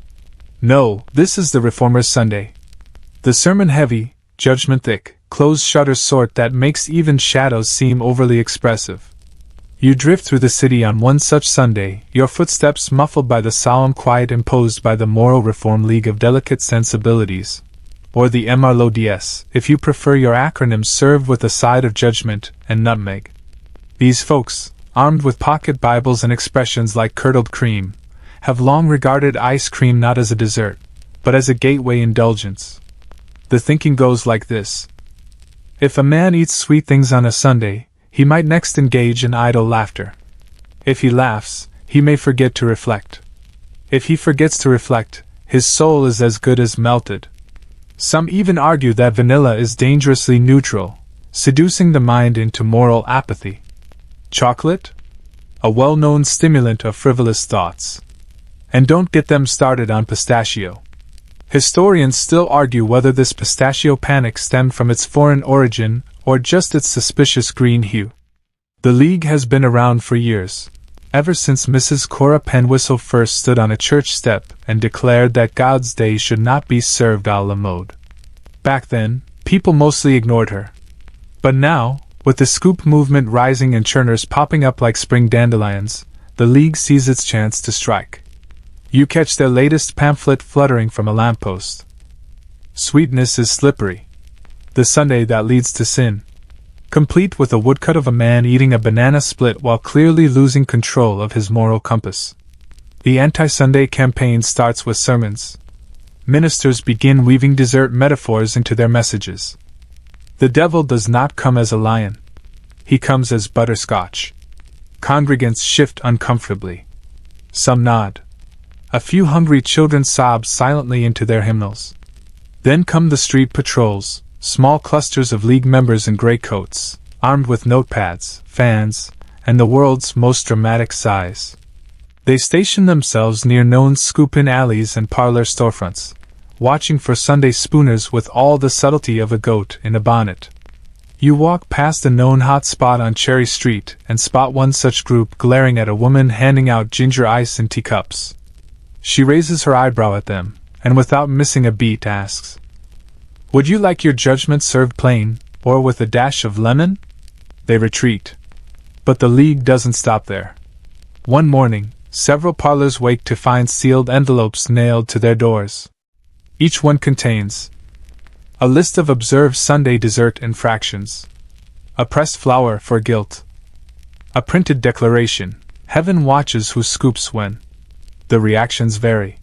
No, this is the Reformer's Sunday. The sermon heavy, judgment thick, closed-shutter sort that makes even shadows seem overly expressive. You drift through the city on one such Sunday, your footsteps muffled by the solemn quiet imposed by the Moral Reform League of Delicate Sensibilities, or the MRLODS, if you prefer your acronyms served with a side of judgment and nutmeg. These folks, armed with pocket Bibles and expressions like curdled cream, have long regarded ice cream not as a dessert, but as a gateway indulgence. The thinking goes like this: if a man eats sweet things on a Sunday, he might next engage in idle laughter. If he laughs, he may forget to reflect. If he forgets to reflect, his soul is as good as melted. Some even argue that vanilla is dangerously neutral, seducing the mind into moral apathy. Chocolate? A well-known stimulant of frivolous thoughts. And don't get them started on pistachio. Historians still argue whether this pistachio panic stemmed from its foreign origin or just its suspicious green hue. The League has been around for years, ever since Mrs. Cora Penwhistle first stood on a church step and declared that God's Day should not be served a la mode. Back then, people mostly ignored her. But now, with the scoop movement rising and churners popping up like spring dandelions, the League sees its chance to strike. You catch their latest pamphlet fluttering from a lamppost. Sweetness is slippery. The Sunday that leads to sin. Complete with a woodcut of a man eating a banana split while clearly losing control of his moral compass. The anti-Sunday campaign starts with sermons. Ministers begin weaving dessert metaphors into their messages. The devil does not come as a lion. He comes as butterscotch. Congregants shift uncomfortably. Some nod. A few hungry children sob silently into their hymnals. Then come the street patrols, small clusters of League members in gray coats, armed with notepads, fans, and the world's most dramatic sighs. They station themselves near known scoop-in alleys and parlor storefronts, watching for Sunday spooners with all the subtlety of a goat in a bonnet. You walk past a known hot spot on Cherry Street and spot one such group glaring at a woman handing out ginger ice in teacups. She raises her eyebrow at them, and without missing a beat asks, "Would you like your judgment served plain, or with a dash of lemon?" They retreat. But the League doesn't stop there. One morning, several parlors wake to find sealed envelopes nailed to their doors. Each one contains a list of observed Sunday dessert infractions, a pressed flower for guilt, a printed declaration, heaven watches who scoops when. The reactions vary.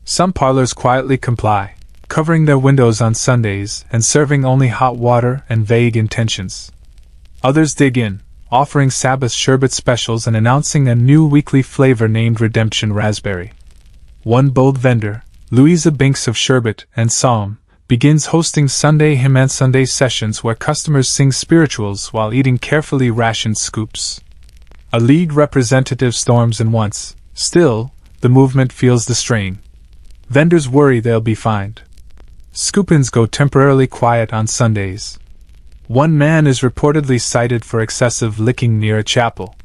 Some parlors quietly comply, covering their windows on Sundays and serving only hot water and vague intentions. Others dig in, offering Sabbath sherbet specials and announcing a new weekly flavor named Redemption Raspberry. One bold vendor, Louisa Binks of Sherbet and Psalm, begins hosting Sunday hymn and Sunday sessions where customers sing spirituals while eating carefully rationed scoops. A League representative storms in once. Still, The movement feels the strain. Vendors worry they'll be fined. Scoop-ins go temporarily quiet on Sundays. One man is reportedly cited for excessive licking near a chapel.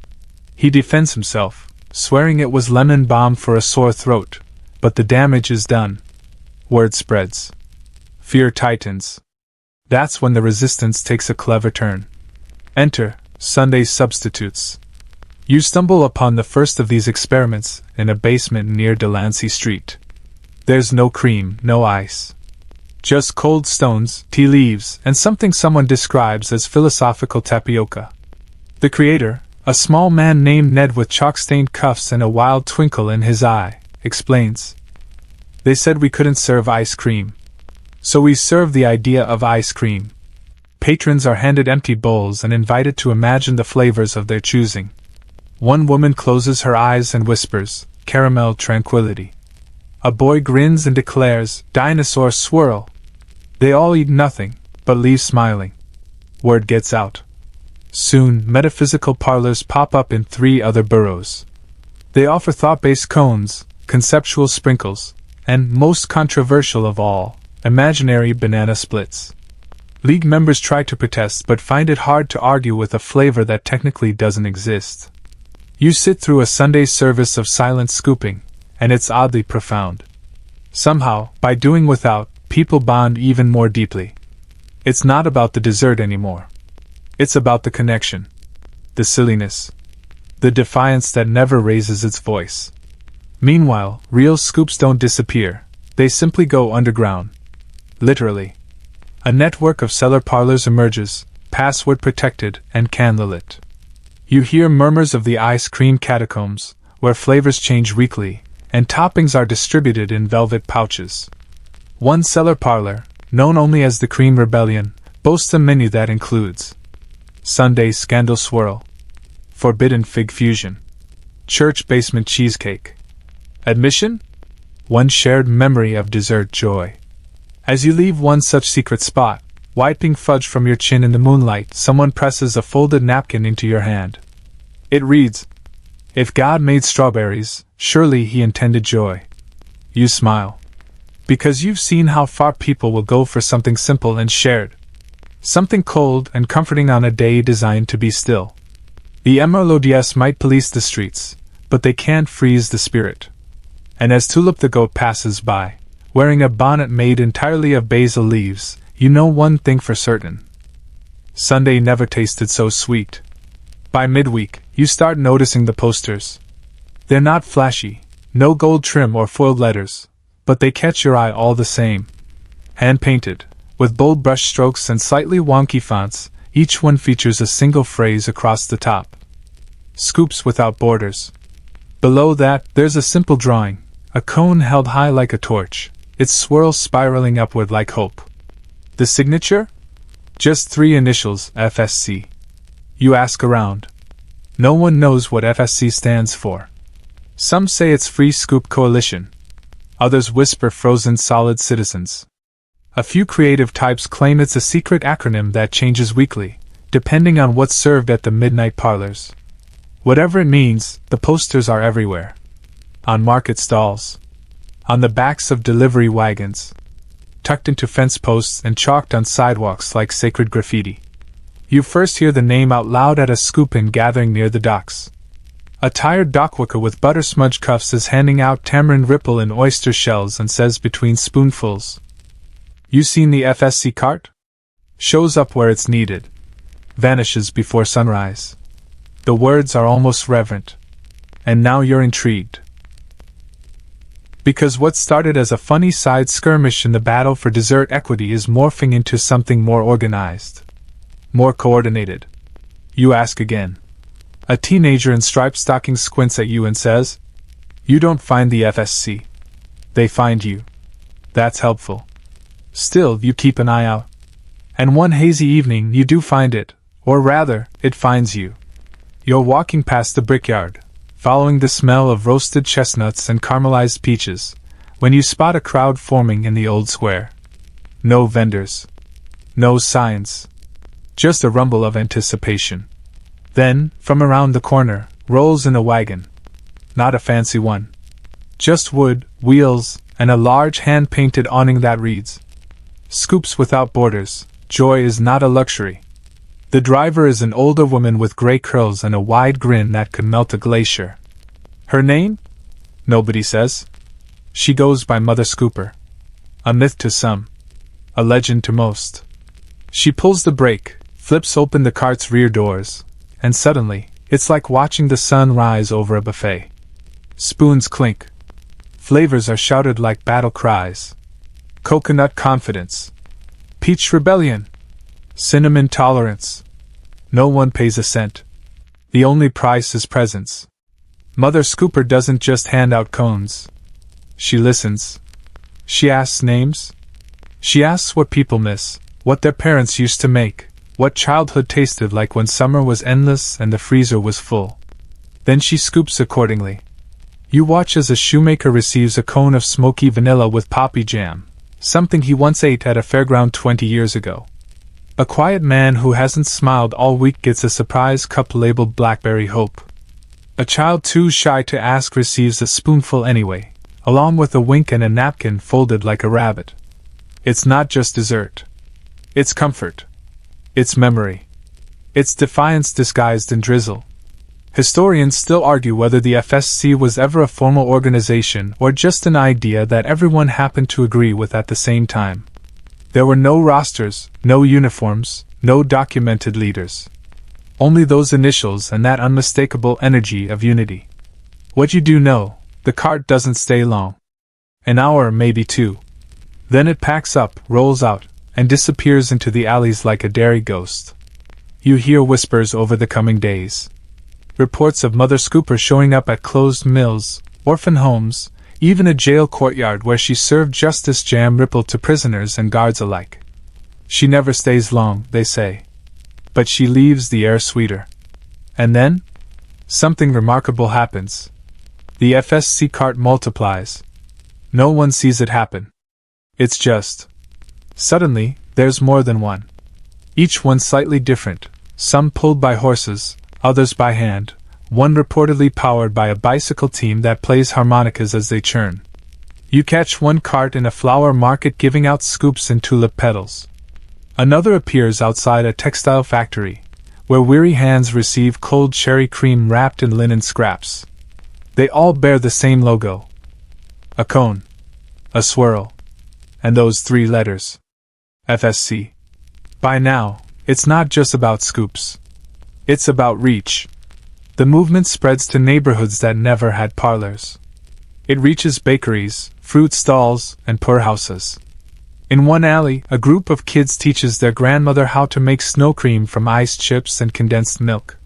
He defends himself, swearing it was lemon balm for a sore throat, but the damage is done. Word spreads. Fear tightens. That's when the resistance takes a clever turn. Enter Sunday substitutes. You stumble upon the first of these experiments in a basement near Delancey Street. There's no cream, no ice. Just cold stones, tea leaves, and something someone describes as philosophical tapioca. The creator, a small man named Ned with chalk-stained cuffs and a wild twinkle in his eye, explains. They said we couldn't serve ice cream. So we serve the idea of ice cream. Patrons are handed empty bowls and invited to imagine the flavors of their choosing. One woman closes her eyes and whispers, "Caramel tranquility." A boy grins and declares, "Dinosaur swirl." They all eat nothing, but leave smiling. Word gets out. Soon, metaphysical parlors pop up in 3 other boroughs. They offer thought-based cones, conceptual sprinkles, and, most controversial of all, imaginary banana splits. League members try to protest but find it hard to argue with a flavor that technically doesn't exist. You sit through a Sunday service of silent scooping, and it's oddly profound. Somehow, by doing without, people bond even more deeply. It's not about the dessert anymore. It's about the connection, the silliness, the defiance that never raises its voice. Meanwhile, real scoops don't disappear, they simply go underground. Literally. A network of cellar parlors emerges, password protected and candlelit. You hear murmurs of the ice cream catacombs, where flavors change weekly, and toppings are distributed in velvet pouches. One cellar parlor, known only as the Cream Rebellion, boasts a menu that includes Sunday Scandal Swirl, Forbidden Fig Fusion, Church Basement Cheesecake. Admission? One shared memory of dessert joy. As you leave one such secret spot, wiping fudge from your chin in the moonlight, someone presses a folded napkin into your hand. It reads, "If God made strawberries, surely He intended joy." You smile. Because you've seen how far people will go for something simple and shared. Something cold and comforting on a day designed to be still. The MLODS might police the streets, but they can't freeze the spirit. And as Tulip the goat passes by, wearing a bonnet made entirely of basil leaves, you know one thing for certain. Sunday never tasted so sweet. By midweek, you start noticing the posters. They're not flashy, no gold trim or foiled letters, but they catch your eye all the same. Hand-painted, with bold brush strokes and slightly wonky fonts, each one features a single phrase across the top. Scoops without borders. Below that, there's a simple drawing, a cone held high like a torch, its swirl spiraling upward like hope. The signature? Just 3 initials, FSC. You ask around. No one knows what FSC stands for. Some say it's Free Scoop Coalition. Others whisper Frozen Solid Citizens. A few creative types claim it's a secret acronym that changes weekly, depending on what's served at the midnight parlors. Whatever it means, the posters are everywhere. On market stalls. On the backs of delivery wagons. Tucked into fence posts and chalked on sidewalks like sacred graffiti. You first hear the name out loud at a scoop-in gathering near the docks. A tired dockworker with butter-smudged cuffs is handing out tamarind ripple in oyster shells and says between spoonfuls, "You seen the FSC cart?" Shows up where it's needed. Vanishes before sunrise. The words are almost reverent. And now you're intrigued. Because what started as a funny side skirmish in the battle for dessert equity is morphing into something more organized. More coordinated. You ask again. A teenager in striped stockings squints at you and says, "You don't find the FSC. They find you." That's helpful. Still, you keep an eye out. And one hazy evening you do find it, or rather, it finds you. You're walking past the brickyard, following the smell of roasted chestnuts and caramelized peaches, when you spot a crowd forming in the old square. No vendors. No signs. Just a rumble of anticipation. Then, from around the corner, rolls in a wagon. Not a fancy one. Just wood, wheels, and a large hand-painted awning that reads, "Scoops without borders, joy is not a luxury." The driver is an older woman with gray curls and a wide grin that could melt a glacier. Her name? Nobody says. She goes by Mother Scooper. A myth to some, a legend to most. She pulls the brake, flips open the cart's rear doors, and suddenly, it's like watching the sun rise over a buffet. Spoons clink. Flavors are shouted like battle cries. Coconut confidence. Peach rebellion. Cinnamon tolerance. No one pays a cent. The only price is presence. Mother Scooper doesn't just hand out cones. She listens. She asks names. She asks what people miss, what their parents used to make, what childhood tasted like when summer was endless and the freezer was full. Then she scoops accordingly. You watch as a shoemaker receives a cone of smoky vanilla with poppy jam, something he once ate at a fairground 20 years ago. A quiet man who hasn't smiled all week gets a surprise cup labeled Blackberry Hope. A child too shy to ask receives a spoonful anyway, along with a wink and a napkin folded like a rabbit. It's not just dessert. It's comfort. It's memory. It's defiance disguised in drizzle. Historians still argue whether the FSC was ever a formal organization or just an idea that everyone happened to agree with at the same time. There were no rosters, no uniforms, no documented leaders. Only those initials and that unmistakable energy of unity. What you do know, the cart doesn't stay long. An hour, maybe two. Then it packs up, rolls out, and disappears into the alleys like a dairy ghost. You hear whispers over the coming days. Reports of Mother Scooper showing up at closed mills, orphan homes, even a jail courtyard where she served justice jam rippled to prisoners and guards alike. She never stays long, they say. But she leaves the air sweeter. And then? Something remarkable happens. The FSC cart multiplies. No one sees it happen. It's just. Suddenly, there's more than one. Each one slightly different, some pulled by horses, others by hand, one reportedly powered by a bicycle team that plays harmonicas as they churn. You catch one cart in a flower market giving out scoops and tulip petals. Another appears outside a textile factory, where weary hands receive cold cherry cream wrapped in linen scraps. They all bear the same logo. A cone. A swirl. And those three letters. FSC. By now, it's not just about scoops. It's about reach. The movement spreads to neighborhoods that never had parlors. It reaches bakeries, fruit stalls, and poorhouses. In one alley, a group of kids teaches their grandmother how to make snow cream from iced chips and condensed milk.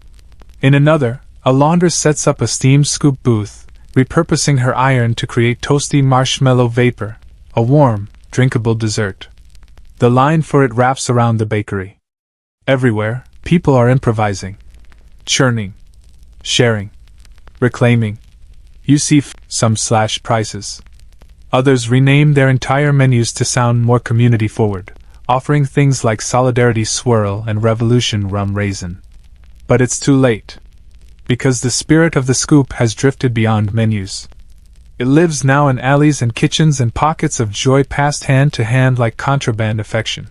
In another, a laundress sets up a steam scoop booth, repurposing her iron to create toasty marshmallow vapor, a warm, drinkable dessert. The line for it wraps around the bakery. Everywhere, people are improvising, churning, sharing, reclaiming. You see some slash prices. Others rename their entire menus to sound more community-forward, offering things like Solidarity Swirl and Revolution Rum Raisin. But it's too late. Because the spirit of the scoop has drifted beyond menus. It lives now in alleys and kitchens and pockets of joy passed hand to hand like contraband affection.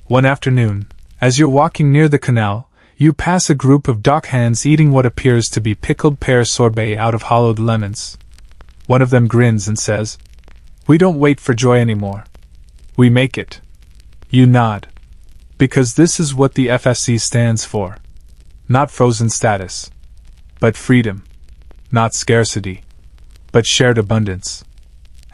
One afternoon, as you're walking near the canal, you pass a group of dockhands eating what appears to be pickled pear sorbet out of hollowed lemons. One of them grins and says, "We don't wait for joy anymore. We make it." You nod. Because this is what the FSC stands for. Not frozen status. But freedom. Not scarcity. But shared abundance.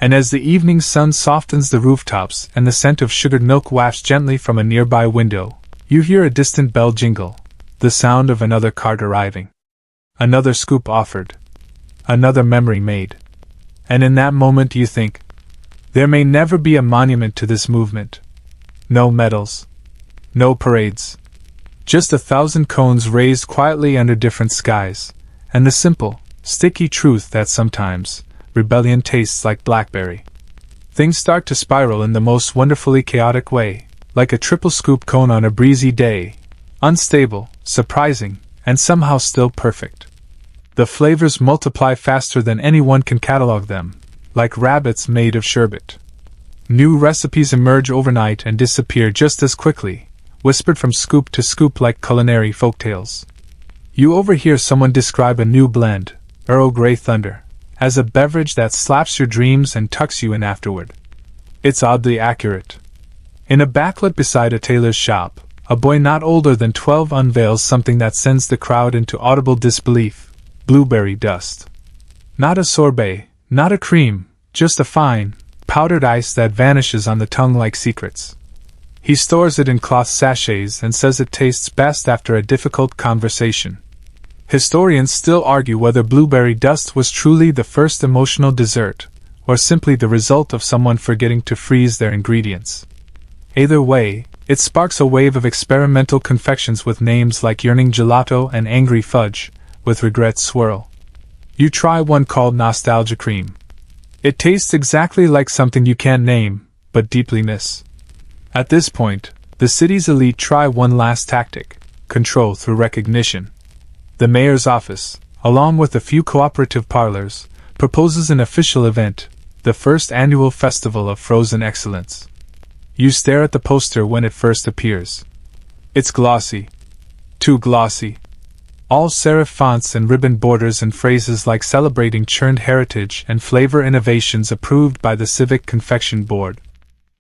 And as the evening sun softens the rooftops and the scent of sugared milk wafts gently from a nearby window, you hear a distant bell jingle, the sound of another cart arriving. Another scoop offered. Another memory made. And in that moment you think, there may never be a monument to this movement. No medals. No parades. Just 1,000 cones raised quietly under different skies, and the simple, sticky truth that sometimes, rebellion tastes like blackberry. Things start to spiral in the most wonderfully chaotic way, like a triple scoop cone on a breezy day, unstable, surprising, and somehow still perfect. The flavors multiply faster than anyone can catalog them, like rabbits made of sherbet. New recipes emerge overnight and disappear just as quickly, whispered from scoop to scoop like culinary folktales. You overhear someone describe a new blend, Earl Grey Thunder, as a beverage that slaps your dreams and tucks you in afterward. It's oddly accurate. In a backlit beside a tailor's shop, a boy not older than 12 unveils something that sends the crowd into audible disbelief: blueberry dust. Not a sorbet, not a cream, just a fine, powdered ice that vanishes on the tongue like secrets. He stores it in cloth sachets and says it tastes best after a difficult conversation. Historians still argue whether blueberry dust was truly the first emotional dessert, or simply the result of someone forgetting to freeze their ingredients. Either way, it sparks a wave of experimental confections with names like Yearning Gelato and Angry Fudge, with Regret Swirl. You try one called Nostalgia Cream. It tastes exactly like something you can't name, but deeply miss. At this point, the city's elite try one last tactic: control through recognition. The mayor's office, along with a few cooperative parlors, proposes an official event, the first annual Festival of Frozen Excellence. You stare at the poster when it first appears. It's glossy. Too glossy. All serif fonts and ribbon borders and phrases like celebrating churned heritage and flavor innovations approved by the Civic Confection Board.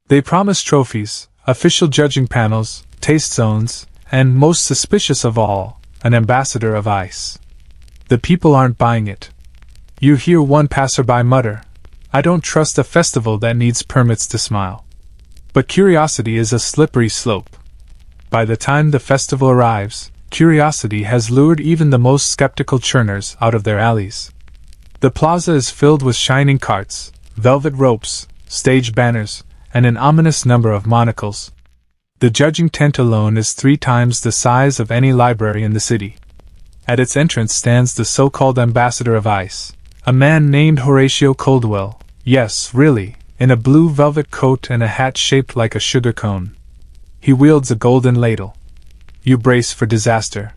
They promise trophies, official judging panels, taste zones, and, most suspicious of all, an ambassador of ice. The people aren't buying it. You hear one passerby mutter, "I don't trust a festival that needs permits to smile." But curiosity is a slippery slope. By the time the festival arrives, curiosity has lured even the most skeptical churners out of their alleys. The plaza is filled with shining carts, velvet ropes, stage banners, and an ominous number of monocles. The judging tent alone is 3 times the size of any library in the city. At its entrance stands the so-called ambassador of ice, a man named Horatio Coldwell. Yes, really, in a blue velvet coat and a hat shaped like a sugar cone. He wields a golden ladle. You brace for disaster.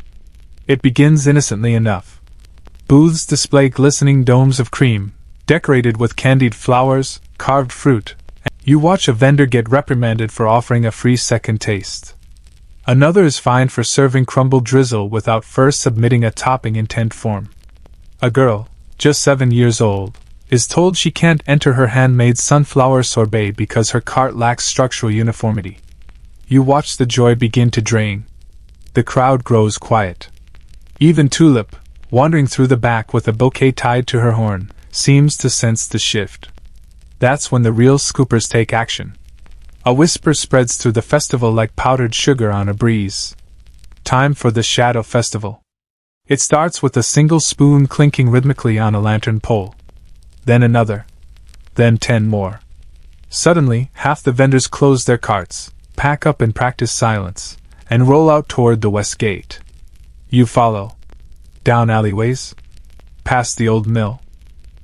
It begins innocently enough. Booths display glistening domes of cream, decorated with candied flowers, carved fruit. You watch a vendor get reprimanded for offering a free second taste. Another is fined for serving crumbled drizzle without first submitting a topping intent form. A girl, just 7 years old, is told she can't enter her handmade sunflower sorbet because her cart lacks structural uniformity. You watch the joy begin to drain. The crowd grows quiet. Even Tulip, wandering through the back with a bouquet tied to her horn, seems to sense the shift. That's when the real scoopers take action. A whisper spreads through the festival like powdered sugar on a breeze. Time for the Shadow Festival. It starts with a single spoon clinking rhythmically on a lantern pole. Then another. Then 10 more. Suddenly, half the vendors close their carts, pack up and practice silence, and roll out toward the west gate. You follow. Down alleyways. Past the old mill.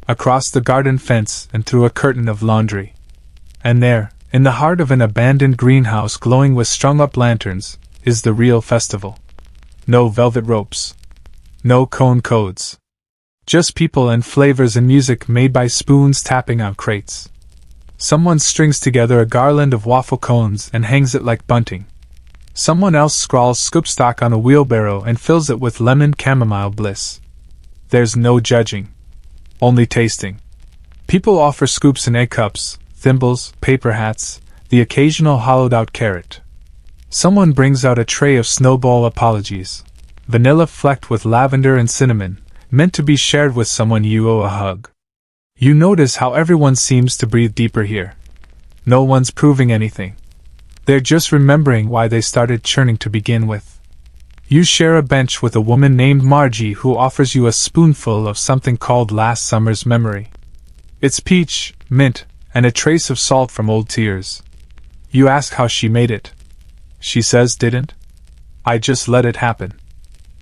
Across the garden fence and through a curtain of laundry. And there, in the heart of an abandoned greenhouse glowing with strung-up lanterns, is the real festival. No velvet ropes. No cone codes. Just people and flavors and music made by spoons tapping on crates. Someone strings together a garland of waffle cones and hangs it like bunting. Someone else scrawls scoopstock on a wheelbarrow and fills it with lemon chamomile bliss. There's no judging. Only tasting. People offer scoops in egg cups, thimbles, paper hats, the occasional hollowed-out carrot. Someone brings out a tray of snowball apologies, vanilla flecked with lavender and cinnamon, meant to be shared with someone you owe a hug. You notice how everyone seems to breathe deeper here. No one's proving anything. They're just remembering why they started churning to begin with. You share a bench with a woman named Margie who offers you a spoonful of something called last summer's memory. It's peach, mint, and a trace of salt from old tears. You ask how she made it. She says, "Didn't I just let it happen?"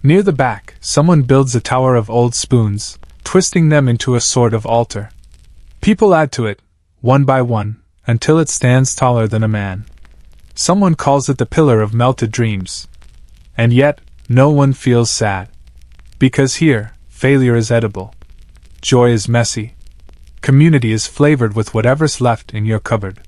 Near the back, someone builds a tower of old spoons, twisting them into a sort of altar. People add to it, one by one, until it stands taller than a man. Someone calls it the Pillar of Melted Dreams. And yet, no one feels sad. Because here, failure is edible. Joy is messy. Community is flavored with whatever's left in your cupboard.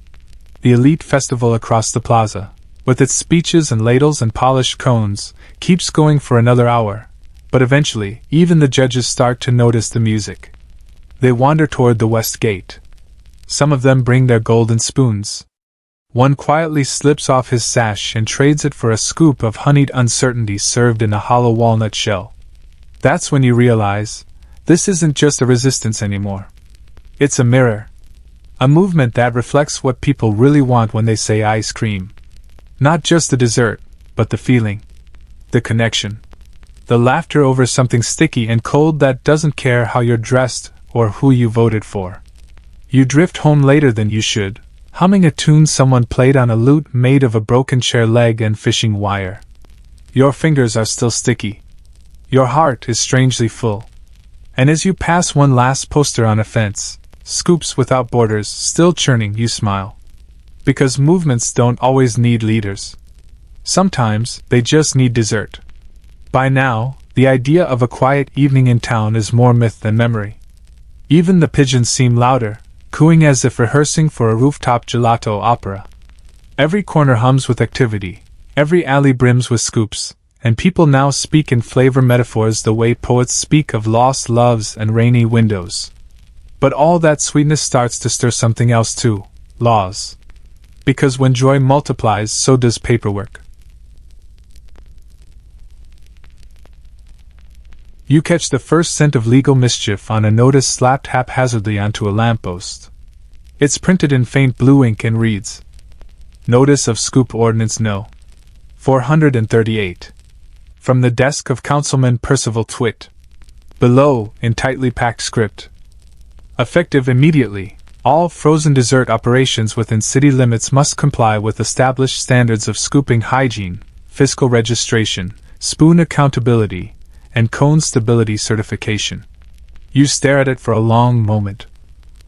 The elite festival across the plaza, with its speeches and ladles and polished cones, keeps going for another hour, but eventually, even the judges start to notice the music. They wander toward the west gate. Some of them bring their golden spoons. One quietly slips off his sash and trades it for a scoop of honeyed uncertainty served in a hollow walnut shell. That's when you realize, this isn't just a resistance anymore. It's a mirror. A movement that reflects what people really want when they say ice cream. Not just the dessert, but the feeling. The connection. The laughter over something sticky and cold that doesn't care how you're dressed or who you voted for. You drift home later than you should, humming a tune someone played on a lute made of a broken chair leg and fishing wire. Your fingers are still sticky. Your heart is strangely full. And as you pass one last poster on a fence, Scoops Without Borders still churning, you smile. Because movements don't always need leaders. Sometimes they just need dessert. By now, the idea of a quiet evening in town is more myth than memory. Even the pigeons seem louder, cooing as if rehearsing for a rooftop gelato opera. Every corner hums with activity, every alley brims with scoops, and people now speak in flavor metaphors the way poets speak of lost loves and rainy windows. But all that sweetness starts to stir something else too, laws. Because when joy multiplies, so does paperwork. You catch the first scent of legal mischief on a notice slapped haphazardly onto a lamppost. It's printed in faint blue ink and reads, Notice of Scoop Ordinance No. 438. From the desk of Councilman Percival Twit. Below, in tightly packed script. Effective immediately, all frozen dessert operations within city limits must comply with established standards of scooping hygiene, fiscal registration, spoon accountability, and cone stability certification. You stare at it for a long moment.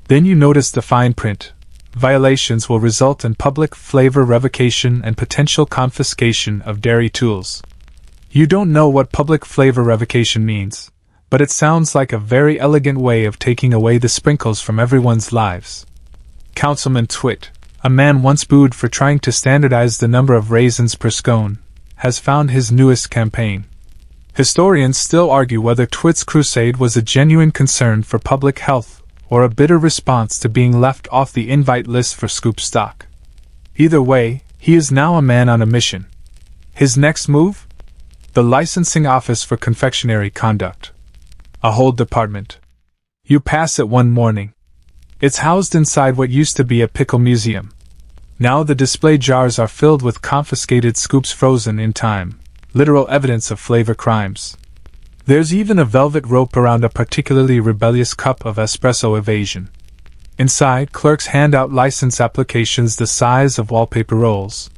Then you notice the fine print. Violations will result in public flavor revocation and potential confiscation of dairy tools. You don't know what public flavor revocation means, but it sounds like a very elegant way of taking away the sprinkles from everyone's lives. Councilman Twit, a man once booed for trying to standardize the number of raisins per scone, has found his newest campaign. Historians still argue whether Twit's crusade was a genuine concern for public health or a bitter response to being left off the invite list for scoop stock. Either way, he is now a man on a mission. His next move? The Licensing Office for Confectionery Conduct. A whole department. You pass it one morning. It's housed inside what used to be a pickle museum. Now the display jars are filled with confiscated scoops frozen in time. Literal evidence of flavor crimes. There's even a velvet rope around a particularly rebellious cup of espresso evasion. Inside, clerks hand out license applications the size of wallpaper rolls.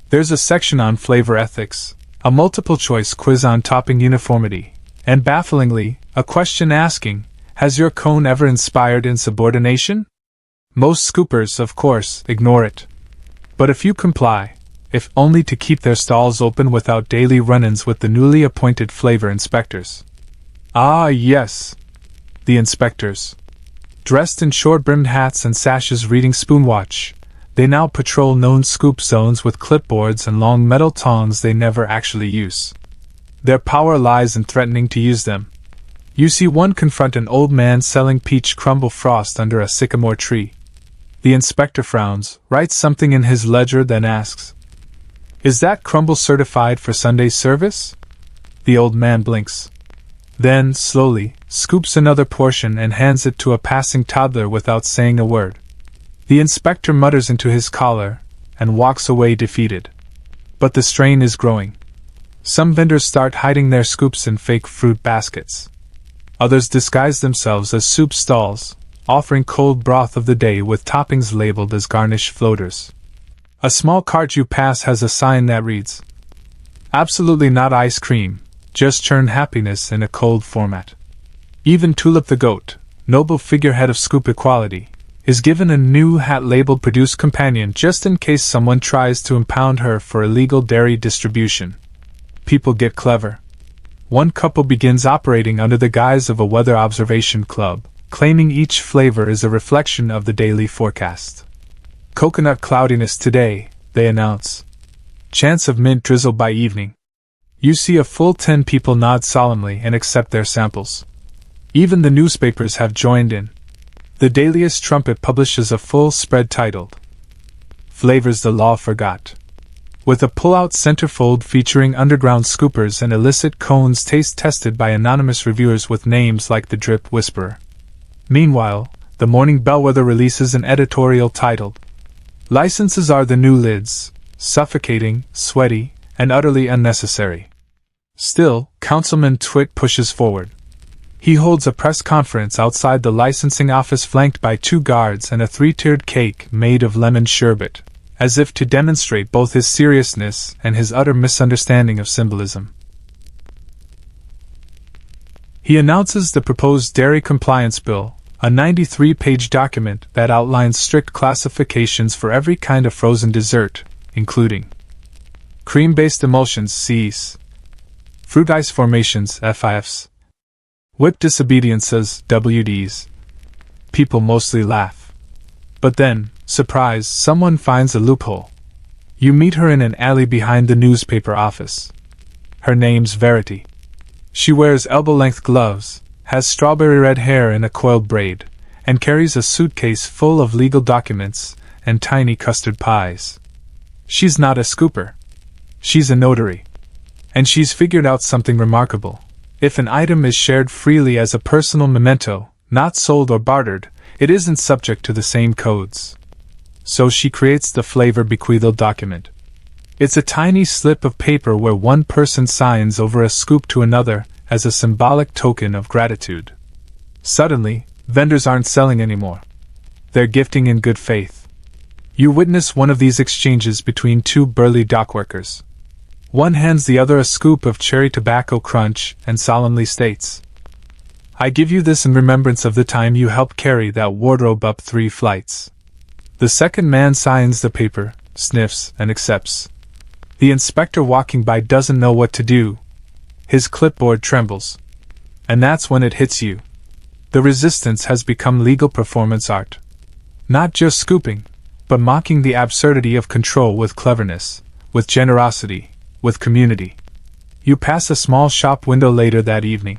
There's a section on flavor ethics, a multiple-choice quiz on topping uniformity, and bafflingly, a question asking, has your cone ever inspired insubordination? Most scoopers, of course, ignore it. But a few comply, if only to keep their stalls open without daily run-ins with the newly appointed flavor inspectors. Ah, yes. The inspectors. Dressed in short-brimmed hats and sashes reading Spoonwatch, they now patrol known scoop zones with clipboards and long metal tongs they never actually use. Their power lies in threatening to use them. You see one confront an old man selling peach crumble frost under a sycamore tree. The inspector frowns, writes something in his ledger, then asks, Is that crumble certified for Sunday service? The old man blinks. Then, slowly, scoops another portion and hands it to a passing toddler without saying a word. The inspector mutters into his collar and walks away defeated. But the strain is growing. Some vendors start hiding their scoops in fake fruit baskets. Others disguise themselves as soup stalls, offering cold broth of the day with toppings labeled as garnish floaters. A small cart you pass has a sign that reads, Absolutely not ice cream, just churn happiness in a cold format. Even Tulip the goat, noble figurehead of scoop equality, is given a new hat labeled Produce Companion just in case someone tries to impound her for illegal dairy distribution. People get clever. one couple begins operating under the guise of a weather observation club, claiming each flavor is a reflection of the daily forecast. Coconut cloudiness today, they announce. Chance of mint drizzle by evening. You see a full 10 people nod solemnly and accept their samples. Even the newspapers have joined in. The Daily's Trumpet publishes a full spread titled, Flavors the Law Forgot, with a pull-out centerfold featuring underground scoopers and illicit cones taste tested by anonymous reviewers with names like the Drip Whisperer. Meanwhile, the Morning Bellwether releases an editorial titled, Licenses are the new lids, suffocating, sweaty, and utterly unnecessary. Still, Councilman Twit pushes forward. He holds a press conference outside the licensing office flanked by 2 guards and a 3-tiered cake made of lemon sherbet, as if to demonstrate both his seriousness and his utter misunderstanding of symbolism. He announces the proposed Dairy Compliance Bill, a 93-page document that outlines strict classifications for every kind of frozen dessert, including cream-based emulsions (Cs), fruit ice formations (FIFs), whipped disobediences (WDs). People mostly laugh. But then, surprise, someone finds a loophole. You meet her in an alley behind the newspaper office. Her name's Verity. She wears elbow-length gloves, has strawberry red hair in a coiled braid, and carries a suitcase full of legal documents and tiny custard pies. She's not a scooper. She's a notary. And she's figured out something remarkable. If an item is shared freely as a personal memento, not sold or bartered, it isn't subject to the same codes. So she creates the flavor bequeathal document. It's a tiny slip of paper where one person signs over a scoop to another as a symbolic token of gratitude. Suddenly, vendors aren't selling anymore. They're gifting in good faith. You witness one of these exchanges between 2 burly dockworkers. One hands the other a scoop of cherry tobacco crunch and solemnly states, I give you this in remembrance of the time you helped carry that wardrobe up 3 flights. The second man signs the paper, sniffs, and accepts. The inspector walking by doesn't know what to do. His clipboard trembles. And that's when it hits you. The resistance has become legal performance art. Not just scooping, but mocking the absurdity of control with cleverness, with generosity, with community. You pass a small shop window later that evening.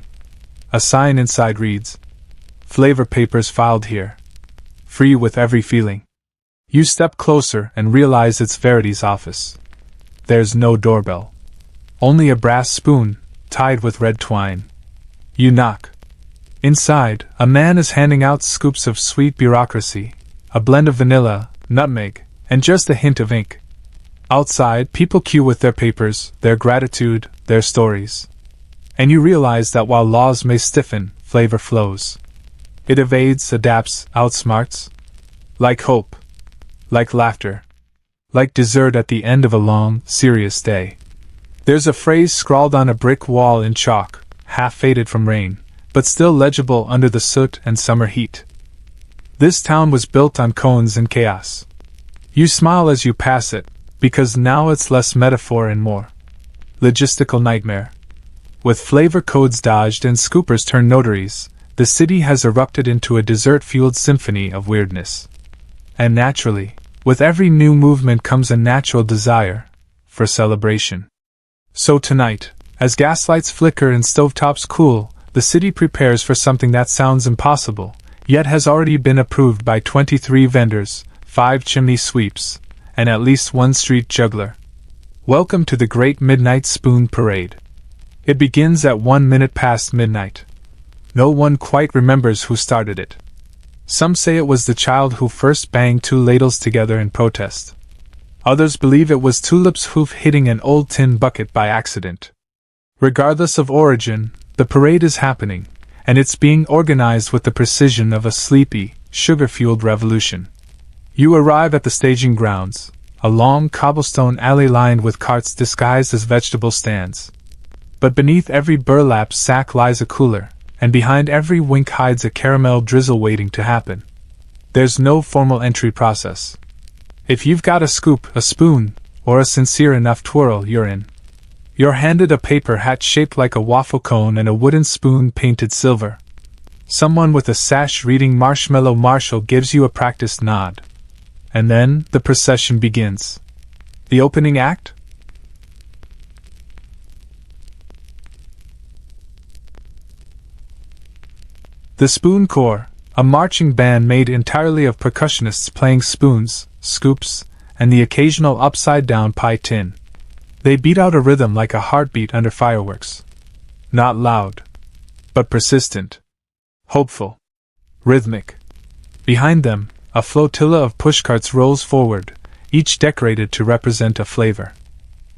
A sign inside reads, Flavor papers filed here. Free with every feeling. You step closer and realize it's Verity's office. There's no doorbell. Only a brass spoon, tied with red twine. You knock. Inside, a man is handing out scoops of sweet bureaucracy, a blend of vanilla, nutmeg, and just a hint of ink. Outside, people queue with their papers, their gratitude, their stories. And you realize that while laws may stiffen, flavor flows. It evades, adapts, outsmarts. Like hope. Like laughter. Like dessert at the end of a long, serious day. There's a phrase scrawled on a brick wall in chalk, half faded from rain, but still legible under the soot and summer heat. This town was built on cones and chaos. You smile as you pass it, because now it's less metaphor and more logistical nightmare. With flavor codes dodged and scoopers turned notaries, the city has erupted into a dessert-fueled symphony of weirdness. And naturally, with every new movement comes a natural desire for celebration. So tonight, as gaslights flicker and stovetops cool, the city prepares for something that sounds impossible, yet has already been approved by 23 vendors, 5 chimney sweeps, and at least 1 street juggler. Welcome to the Great Midnight Spoon Parade. It begins at 1 minute past midnight. No one quite remembers who started it. Some say it was the child who first banged 2 ladles together in protest. Others believe it was Tulip's hoof hitting an old tin bucket by accident. Regardless of origin, the parade is happening, and it's being organized with the precision of a sleepy, sugar-fueled revolution. You arrive at the staging grounds, a long cobblestone alley lined with carts disguised as vegetable stands. But beneath every burlap sack lies a cooler, and behind every wink hides a caramel drizzle waiting to happen. There's no formal entry process. If you've got a scoop, a spoon, or a sincere enough twirl, you're in. You're handed a paper hat shaped like a waffle cone and a wooden spoon painted silver. Someone with a sash reading Marshmallow Marshall gives you a practiced nod. And then the procession begins. The opening act? The Spoon Corps, a marching band made entirely of percussionists playing spoons, scoops, and the occasional upside-down pie tin. They beat out a rhythm like a heartbeat under fireworks. Not loud, but persistent, hopeful, rhythmic. Behind them, a flotilla of pushcarts rolls forward, each decorated to represent a flavor.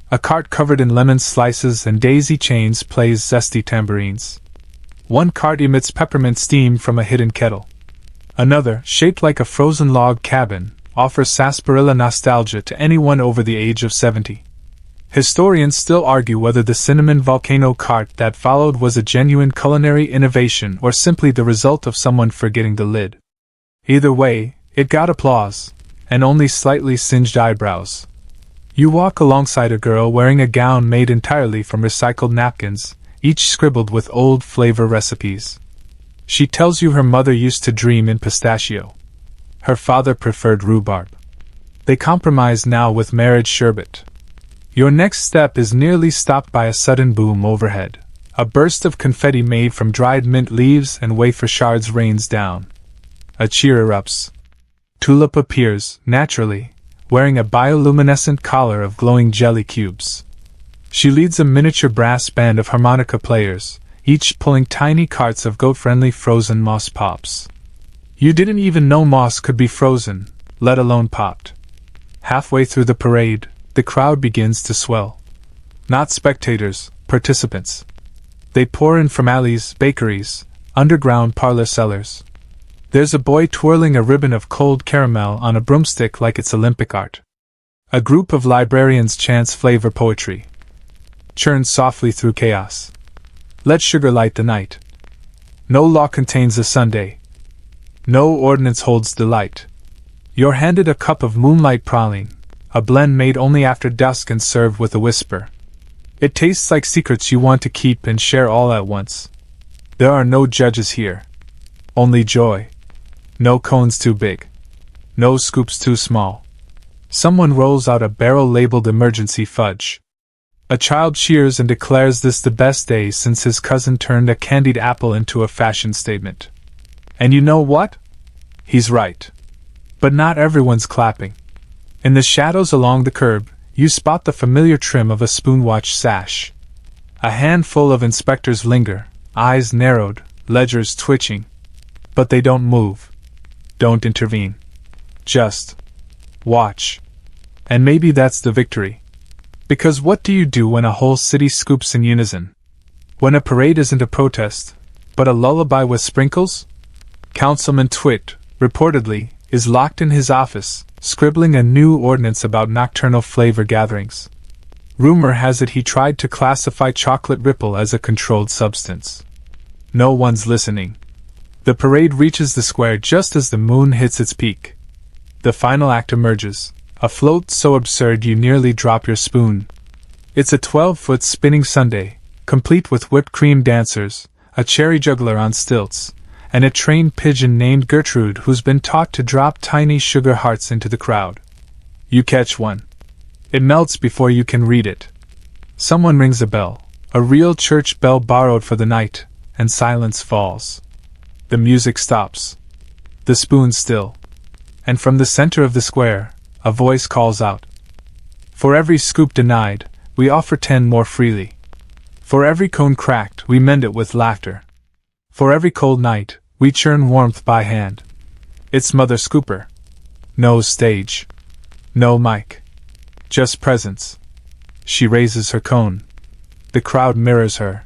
A cart covered in lemon slices and daisy chains plays zesty tambourines. One cart emits peppermint steam from a hidden kettle. Another, shaped like a frozen log cabin, offers sarsaparilla nostalgia to anyone over the age of 70. Historians still argue whether the cinnamon volcano cart that followed was a genuine culinary innovation or simply the result of someone forgetting the lid. Either way, it got applause, and only slightly singed eyebrows. You walk alongside a girl wearing a gown made entirely from recycled napkins, each scribbled with old flavor recipes. She tells you her mother used to dream in pistachio. Her father preferred rhubarb. They compromise now with marriage sherbet. Your next step is nearly stopped by a sudden boom overhead. A burst of confetti made from dried mint leaves and wafer shards rains down. A cheer erupts. Tulip appears, naturally, wearing a bioluminescent collar of glowing jelly cubes. She leads a miniature brass band of harmonica players, each pulling tiny carts of goat-friendly frozen moss pops. You didn't even know moss could be frozen, let alone popped. Halfway through the parade, the crowd begins to swell. Not spectators, participants. They pour in from alleys, bakeries, underground parlor cellars. There's a boy twirling a ribbon of cold caramel on a broomstick like it's Olympic art. A group of librarians chants flavor poetry. Churns softly through chaos. Let sugar light the night. No law contains a Sunday. No ordinance holds delight. You're handed a cup of moonlight praline, a blend made only after dusk and served with a whisper. It tastes like secrets you want to keep and share all at once. There are no judges here. Only joy. No cones too big. No scoops too small. Someone rolls out a barrel labeled emergency fudge. A child cheers and declares this the best day since his cousin turned a candied apple into a fashion statement. And you know what? He's right. But not everyone's clapping. In the shadows along the curb, you spot the familiar trim of a spoonwatch sash. A handful of inspectors linger, eyes narrowed, ledgers twitching. But they don't move. Don't intervene. Just watch. And maybe that's the victory. Because what do you do when a whole city scoops in unison? When a parade isn't a protest, but a lullaby with sprinkles? Councilman Twit, reportedly, is locked in his office, scribbling a new ordinance about nocturnal flavor gatherings. Rumor has it he tried to classify chocolate ripple as a controlled substance. No one's listening. The parade reaches the square just as the moon hits its peak. The final act emerges. A float so absurd you nearly drop your spoon. It's a 12-foot spinning sundae, complete with whipped cream dancers, a cherry juggler on stilts, and a trained pigeon named Gertrude who's been taught to drop tiny sugar hearts into the crowd. You catch one. It melts before you can read it. Someone rings a bell, a real church bell borrowed for the night, and silence falls. The music stops. The spoon still. And from the center of the square, a voice calls out. For every scoop denied, we offer 10 more freely. For every cone cracked, we mend it with laughter. For every cold night, we churn warmth by hand. It's Mother Scooper. No stage. No mic. Just presence. She raises her cone. The crowd mirrors her.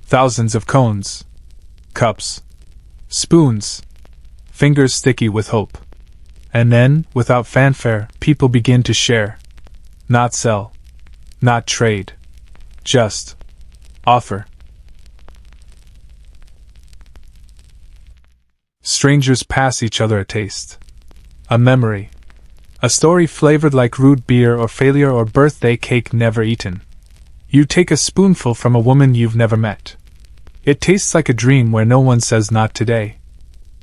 Thousands of cones. Cups. Spoons. Fingers sticky with hope. And then, without fanfare, people begin to share. Not sell. Not trade. Just offer. Strangers pass each other a taste. A memory. A story flavored like root beer or failure or birthday cake never eaten. You take a spoonful from a woman you've never met. It tastes like a dream where no one says not today.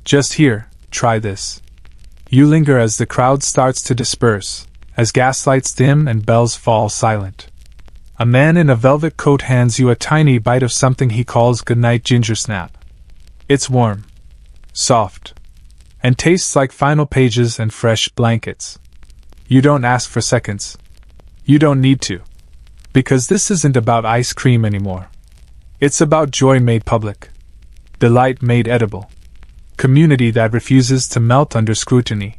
Just here, try this. You linger as the crowd starts to disperse, as gaslights dim and bells fall silent. A man in a velvet coat hands you a tiny bite of something he calls goodnight ginger snap. It's warm, soft, and tastes like final pages and fresh blankets. You don't ask for seconds. You don't need to. Because this isn't about ice cream anymore. It's about joy made public. Delight made edible. Community that refuses to melt under scrutiny.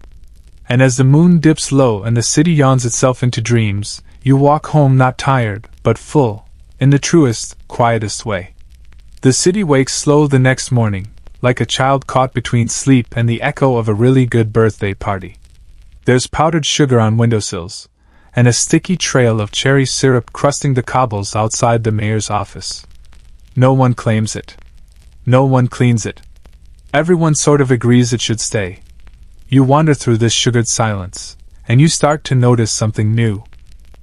And as the moon dips low and the city yawns itself into dreams, you walk home not tired, but full, in the truest, quietest way. The city wakes slow the next morning, like a child caught between sleep and the echo of a really good birthday party. There's powdered sugar on windowsills, and a sticky trail of cherry syrup crusting the cobbles outside the mayor's office. No one claims it. No one cleans it. Everyone sort of agrees it should stay. You wander through this sugared silence, and you start to notice something new.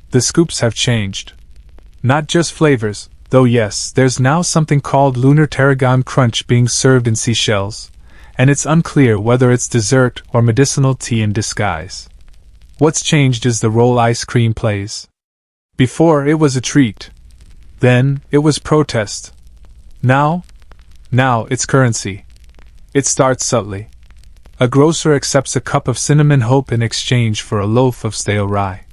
The scoops have changed. Not just flavors, though yes, there's now something called lunar tarragon crunch being served in seashells, and it's unclear whether it's dessert or medicinal tea in disguise. What's changed is the role ice cream plays. Before it was a treat. Then it was protest. Now it's currency. It starts subtly. A grocer accepts a cup of cinnamon hope in exchange for a loaf of stale rye.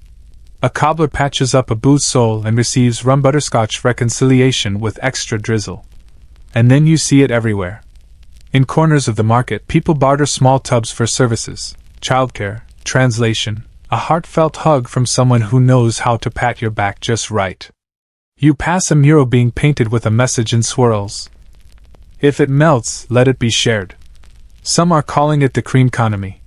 A cobbler patches up a boot sole and receives rum butterscotch reconciliation with extra drizzle. And then you see it everywhere. In corners of the market, people barter small tubs for services, childcare, translation, a heartfelt hug from someone who knows how to pat your back just right. You pass a mural being painted with a message in swirls. If it melts, let it be shared. Some are calling it the cream economy.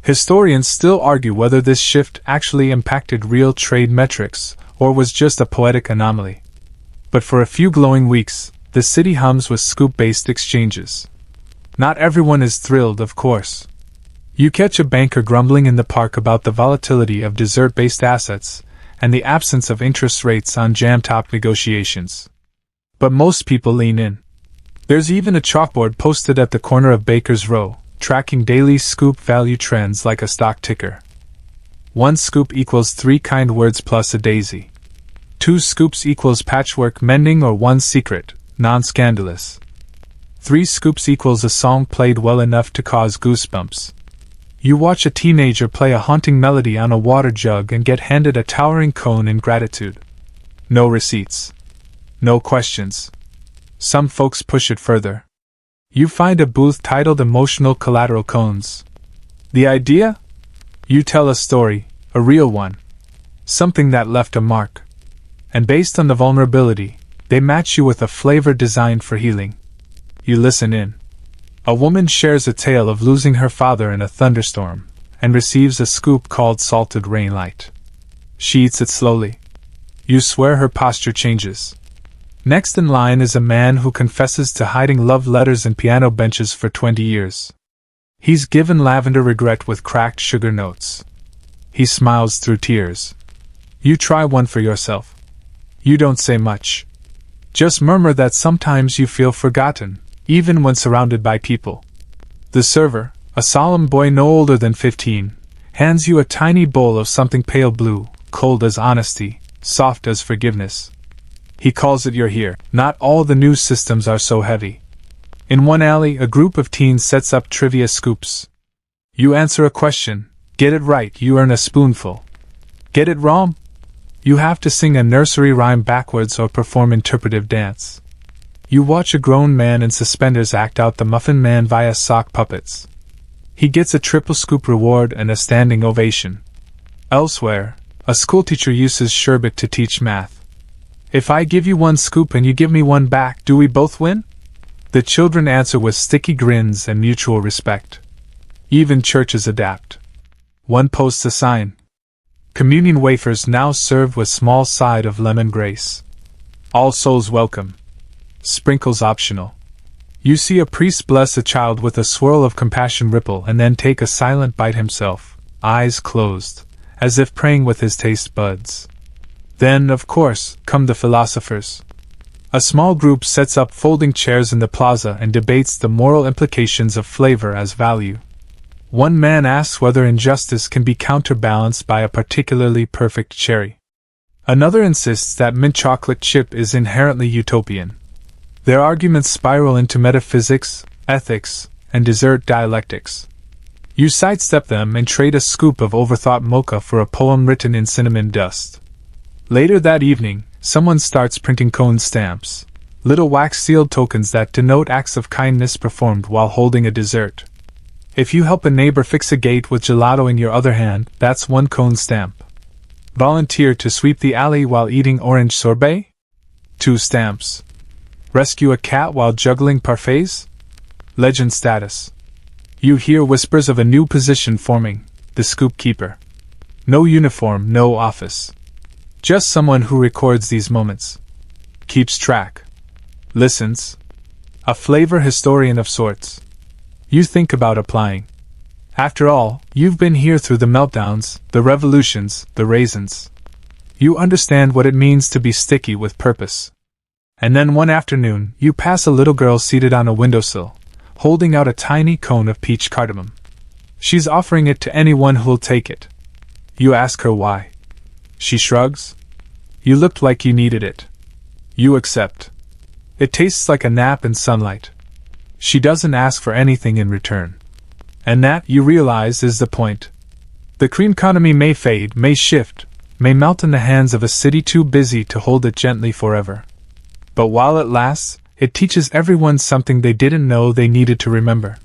Historians still argue whether this shift actually impacted real trade metrics or was just a poetic anomaly. But for a few glowing weeks, the city hums with scoop-based exchanges. Not everyone is thrilled, of course. You catch a banker grumbling in the park about the volatility of dessert-based assets and the absence of interest rates on jam-top negotiations. But most people lean in. There's even a chalkboard posted at the corner of Baker's Row, tracking daily scoop value trends like a stock ticker. 1 scoop equals 3 kind words plus a daisy. 2 scoops equals patchwork mending or 1 secret, non-scandalous. 3 scoops equals a song played well enough to cause goosebumps. You watch a teenager play a haunting melody on a water jug and get handed a towering cone in gratitude. No receipts. No questions. Some folks push it further. You find a booth titled Emotional Collateral Cones. The idea? You tell a story, a real one. Something that left a mark. And based on the vulnerability, they match you with a flavor designed for healing. You listen in. A woman shares a tale of losing her father in a thunderstorm, and receives a scoop called salted rain light. She eats it slowly. You swear her posture changes. Next in line is a man who confesses to hiding love letters in piano benches for 20 years. He's given lavender regret with cracked sugar notes. He smiles through tears. You try one for yourself. You don't say much. Just murmur that sometimes you feel forgotten, even when surrounded by people. The server, a solemn boy no older than 15, hands you a tiny bowl of something pale blue, cold as honesty, soft as forgiveness. He calls it "You're here." Not all the news systems are so heavy. In one alley, a group of teens sets up trivia scoops. You answer a question. Get it right, you earn a spoonful. Get it wrong? You have to sing a nursery rhyme backwards or perform interpretive dance. You watch a grown man in suspenders act out the Muffin Man via sock puppets. He gets a triple scoop reward and a standing ovation. Elsewhere, a schoolteacher uses sherbet to teach math. If I give you 1 scoop and you give me 1 back, do we both win? The children answer with sticky grins and mutual respect. Even churches adapt. One posts a sign. Communion wafers now served with small side of lemon grace. All souls welcome. Sprinkles optional. You see a priest bless a child with a swirl of compassion ripple and then take a silent bite himself, eyes closed, as if praying with his taste buds. Then, of course, come the philosophers. A small group sets up folding chairs in the plaza and debates the moral implications of flavor as value. One man asks whether injustice can be counterbalanced by a particularly perfect cherry. Another insists that mint chocolate chip is inherently utopian. Their arguments spiral into metaphysics, ethics, and dessert dialectics. You sidestep them and trade a scoop of overthought mocha for a poem written in cinnamon dust. Later that evening, someone starts printing cone stamps, little wax-sealed tokens that denote acts of kindness performed while holding a dessert. If you help a neighbor fix a gate with gelato in your other hand, that's one cone stamp. Volunteer to sweep the alley while eating orange sorbet? 2 stamps. Rescue a cat while juggling parfaits? Legend status. You hear whispers of a new position forming, the scoop keeper. No uniform, no office. Just someone who records these moments. Keeps track. Listens. A flavor historian of sorts. You think about applying. After all, you've been here through the meltdowns, the revolutions, the raisins. You understand what it means to be sticky with purpose. And then one afternoon, you pass a little girl seated on a windowsill, holding out a tiny cone of peach cardamom. She's offering it to anyone who'll take it. You ask her why. She shrugs. You looked like you needed it. You accept. It tastes like a nap in sunlight. She doesn't ask for anything in return. And that, you realize, is the point. The cream economy may fade, may shift, may melt in the hands of a city too busy to hold it gently forever. But while it lasts, it teaches everyone something they didn't know they needed to remember.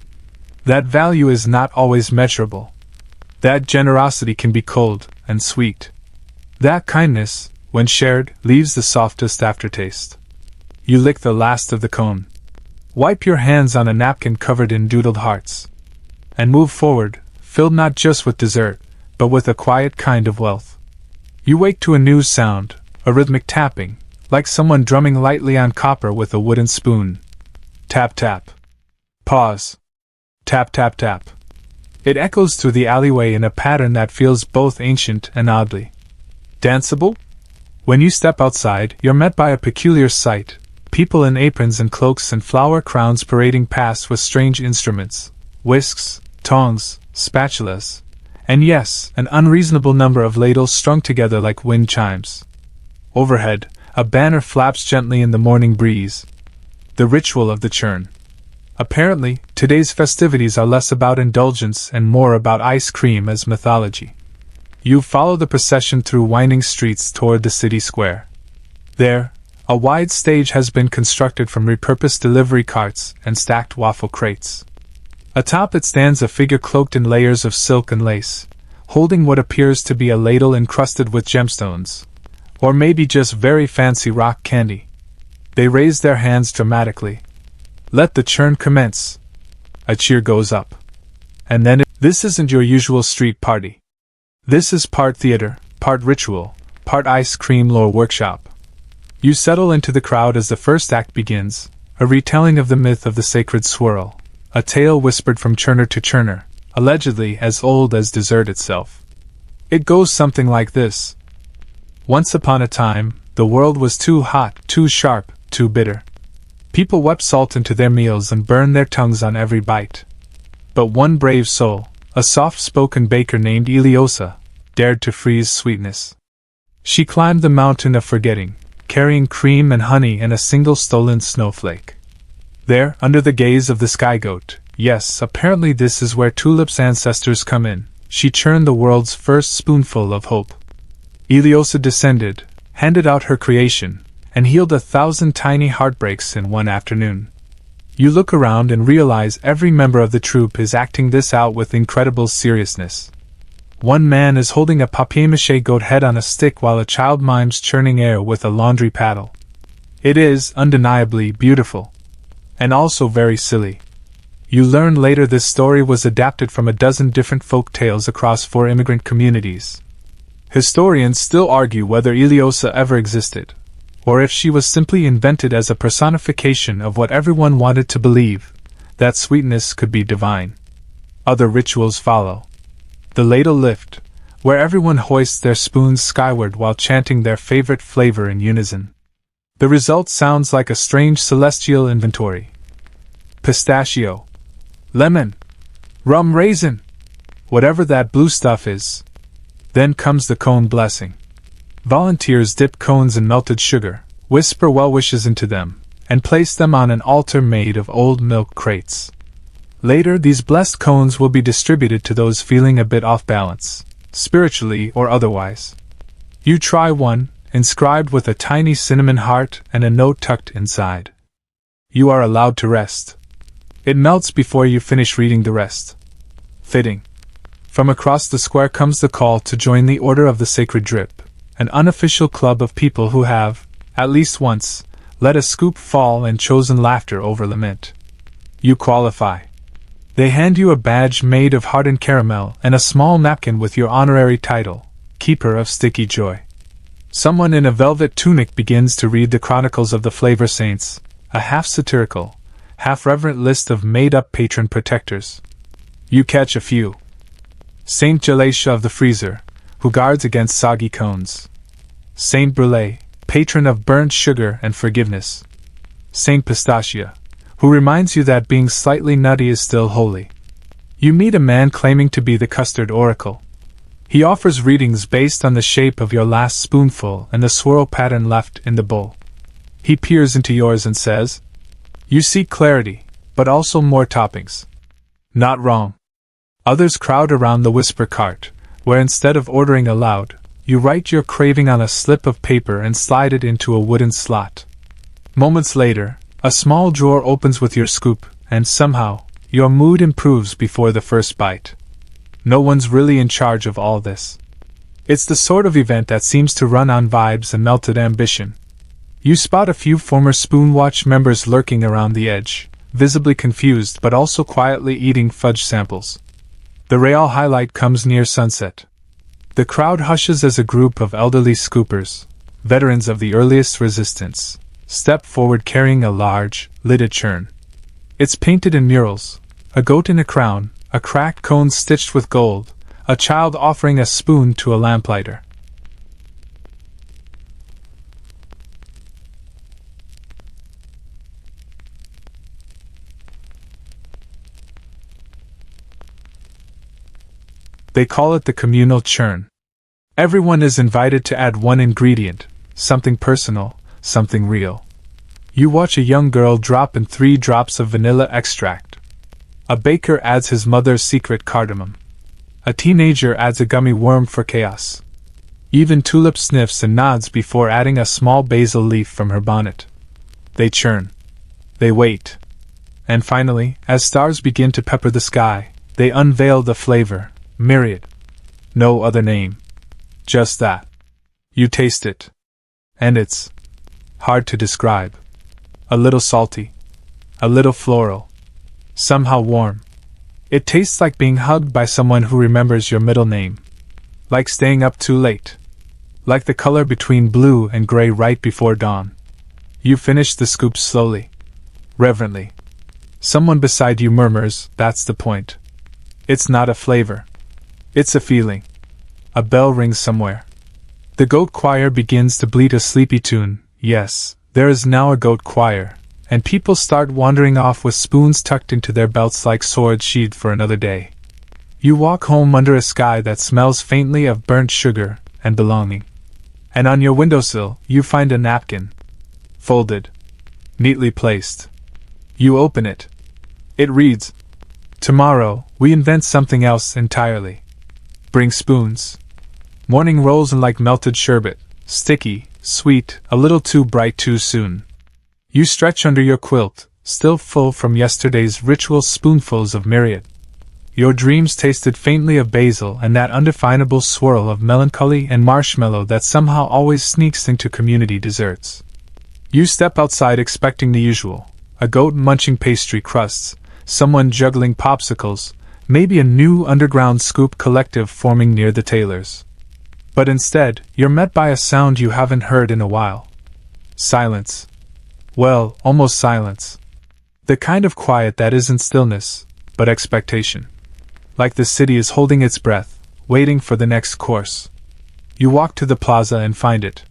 That value is not always measurable. That generosity can be cold and sweet. That kindness, when shared, leaves the softest aftertaste. You lick the last of the cone. Wipe your hands on a napkin covered in doodled hearts. And move forward, filled not just with dessert, but with a quiet kind of wealth. You wake to a new sound, a rhythmic tapping, like someone drumming lightly on copper with a wooden spoon. Tap tap. Pause. Tap tap tap. It echoes through the alleyway in a pattern that feels both ancient and oddly danceable. When you step outside, you're met by a peculiar sight. People in aprons and cloaks and flower crowns parading past with strange instruments, whisks, tongs, spatulas, and yes, an unreasonable number of ladles strung together like wind chimes. Overhead, a banner flaps gently in the morning breeze. The ritual of the churn. Apparently, today's festivities are less about indulgence and more about ice cream as mythology. You follow the procession through winding streets toward the city square. There, a wide stage has been constructed from repurposed delivery carts and stacked waffle crates. Atop it stands a figure cloaked in layers of silk and lace, holding what appears to be a ladle encrusted with gemstones, or maybe just very fancy rock candy. They raise their hands dramatically. Let the churn commence. A cheer goes up. And then this isn't your usual street party. This is part theater, part ritual, part ice cream lore workshop. You settle into the crowd as the first act begins, a retelling of the myth of the sacred swirl, a tale whispered from churner to churner, allegedly as old as dessert itself. It goes something like this. Once upon a time, the world was too hot, too sharp, too bitter. People wept salt into their meals and burned their tongues on every bite. But one brave soul, a soft-spoken baker named Iliosa, dared to freeze sweetness. She climbed the mountain of forgetting, carrying cream and honey and a single stolen snowflake. There, under the gaze of the sky goat, yes, apparently this is where Tulip's ancestors come in, she churned the world's first spoonful of hope. Iliosa descended, handed out her creation, and healed 1,000 tiny heartbreaks in one afternoon. You look around and realize every member of the troupe is acting this out with incredible seriousness. One man is holding a papier-mâché goat head on a stick while a child mimes churning air with a laundry paddle. It is, undeniably, beautiful. And also very silly. You learn later this story was adapted from a dozen different folk tales across 4 immigrant communities. Historians still argue whether Iliosa ever existed, or if she was simply invented as a personification of what everyone wanted to believe, that sweetness could be divine. Other rituals follow. The ladle lift, where everyone hoists their spoons skyward while chanting their favorite flavor in unison. The result sounds like a strange celestial inventory. Pistachio, lemon, rum raisin, whatever that blue stuff is. Then comes the cone blessing. Volunteers dip cones in melted sugar, whisper well wishes into them, and place them on an altar made of old milk crates. Later, these blessed cones will be distributed to those feeling a bit off balance, spiritually or otherwise. You try one, inscribed with a tiny cinnamon heart and a note tucked inside. You are allowed to rest. It melts before you finish reading the rest. Fitting. From across the square comes the call to join the Order of the Sacred Drip, an unofficial club of people who have, at least once, let a scoop fall and chosen laughter over lament. You qualify. They hand you a badge made of hardened caramel and a small napkin with your honorary title, Keeper of Sticky Joy. Someone in a velvet tunic begins to read the Chronicles of the Flavor Saints, a half-satirical, half-reverent list of made-up patron protectors. You catch a few. Saint Galatia of the Freezer, who guards against soggy cones. Saint Brûlé, patron of burnt sugar and forgiveness. Saint Pistachia, who reminds you that being slightly nutty is still holy. You meet a man claiming to be the custard oracle. He offers readings based on the shape of your last spoonful and the swirl pattern left in the bowl. He peers into yours and says, "You seek clarity, but also more toppings." Not wrong. Others crowd around the whisper cart, where instead of ordering aloud, you write your craving on a slip of paper and slide it into a wooden slot. Moments later, a small drawer opens with your scoop, and somehow, your mood improves before the first bite. No one's really in charge of all this. It's the sort of event that seems to run on vibes and melted ambition. You spot a few former Spoonwatch members lurking around the edge, visibly confused but also quietly eating fudge samples. The real highlight comes near sunset. The crowd hushes as a group of elderly scoopers, veterans of the earliest resistance, step forward carrying a large, lidded churn. It's painted in murals, a goat in a crown, a cracked cone stitched with gold, a child offering a spoon to a lamplighter. They call it the communal churn. Everyone is invited to add one ingredient, something personal, something real. You watch a young girl drop in 3 drops of vanilla extract. A baker adds his mother's secret cardamom. A teenager adds a gummy worm for chaos. Even Tulip sniffs and nods before adding a small basil leaf from her bonnet. They churn. They wait. And finally, as stars begin to pepper the sky, they unveil the flavor. Myriad. No other name. Just that. You taste it. And it's hard to describe. A little salty. A little floral. Somehow warm. It tastes like being hugged by someone who remembers your middle name. Like staying up too late. Like the color between blue and gray right before dawn. You finish the scoop slowly. Reverently. Someone beside you murmurs, "That's the point." It's not a flavor. It's a feeling. A bell rings somewhere. The goat choir begins to bleat a sleepy tune. Yes, there is now a goat choir, and people start wandering off with spoons tucked into their belts like swords sheathed for another day. You walk home under a sky that smells faintly of burnt sugar and belonging. And on your windowsill, you find a napkin. Folded. Neatly placed. You open it. It reads, "Tomorrow, we invent something else entirely. Bring spoons. Morning rolls in like melted sherbet, sticky, sweet, a little too bright too soon." You stretch under your quilt, still full from yesterday's ritual spoonfuls of myriad. Your dreams tasted faintly of basil and that undefinable swirl of melancholy and marshmallow that somehow always sneaks into community desserts. You step outside expecting the usual, a goat munching pastry crusts, someone juggling popsicles, maybe a new underground scoop collective forming near the tailors. But instead, you're met by a sound you haven't heard in a while. Silence. Well, almost silence. The kind of quiet that isn't stillness, but expectation. Like the city is holding its breath, waiting for the next course. You walk to the plaza and find it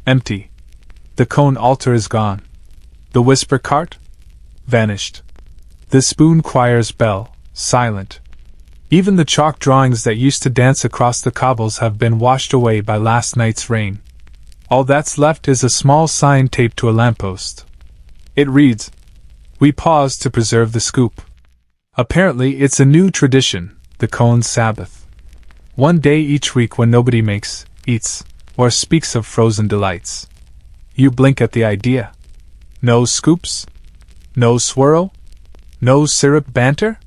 empty. The cone altar is gone. The whisper cart? Vanished. The spoon choir's bell, silent. Even the chalk drawings that used to dance across the cobbles have been washed away by last night's rain. All that's left is a small sign taped to a lamppost. It reads, "We pause to preserve the scoop." Apparently it's a new tradition, the cone's Sabbath. One day each week when nobody makes, eats, or speaks of frozen delights. You blink at the idea. No scoops? No swirl? No syrup banter?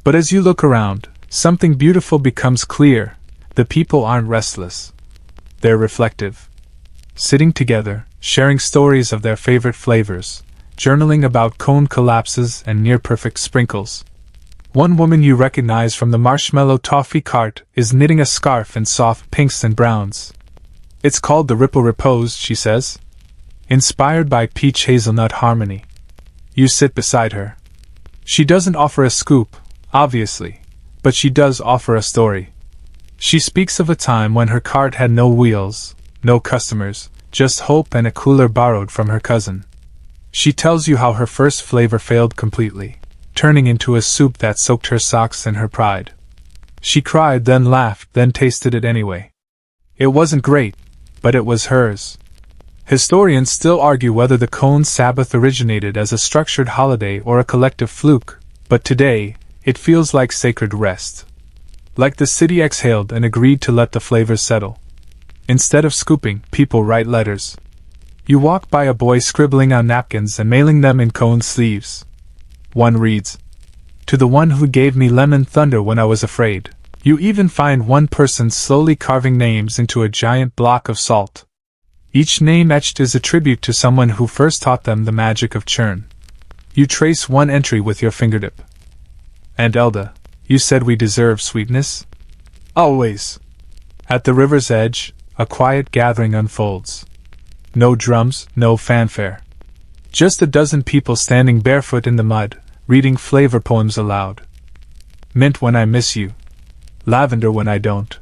But as you look around, something beautiful becomes clear. The people aren't restless. They're reflective. Sitting together, sharing stories of their favorite flavors, journaling about cone collapses and near-perfect sprinkles. One woman you recognize from the marshmallow toffee cart is knitting a scarf in soft pinks and browns. It's called the Ripple Repose, she says. Inspired by peach hazelnut harmony. You sit beside her. She doesn't offer a scoop, obviously, but she does offer a story. She speaks of a time when her cart had no wheels, no customers, just hope and a cooler borrowed from her cousin. She tells you how her first flavor failed completely, turning into a soup that soaked her socks and her pride. She cried, then laughed, then tasted it anyway. It wasn't great, but it was hers. Historians still argue whether the cone's Sabbath originated as a structured holiday or a collective fluke, but today, it feels like sacred rest. Like the city exhaled and agreed to let the flavors settle. Instead of scooping, people write letters. You walk by a boy scribbling on napkins and mailing them in cone sleeves. One reads, "To the one who gave me lemon thunder when I was afraid." You even find one person slowly carving names into a giant block of salt. Each name etched is a tribute to someone who first taught them the magic of churn. You trace one entry with your fingertip. "And Elda, you said we deserve sweetness?" "Always." At the river's edge, a quiet gathering unfolds. No drums, no fanfare. Just a dozen people standing barefoot in the mud, reading flavor poems aloud. Mint when I miss you. Lavender when I don't.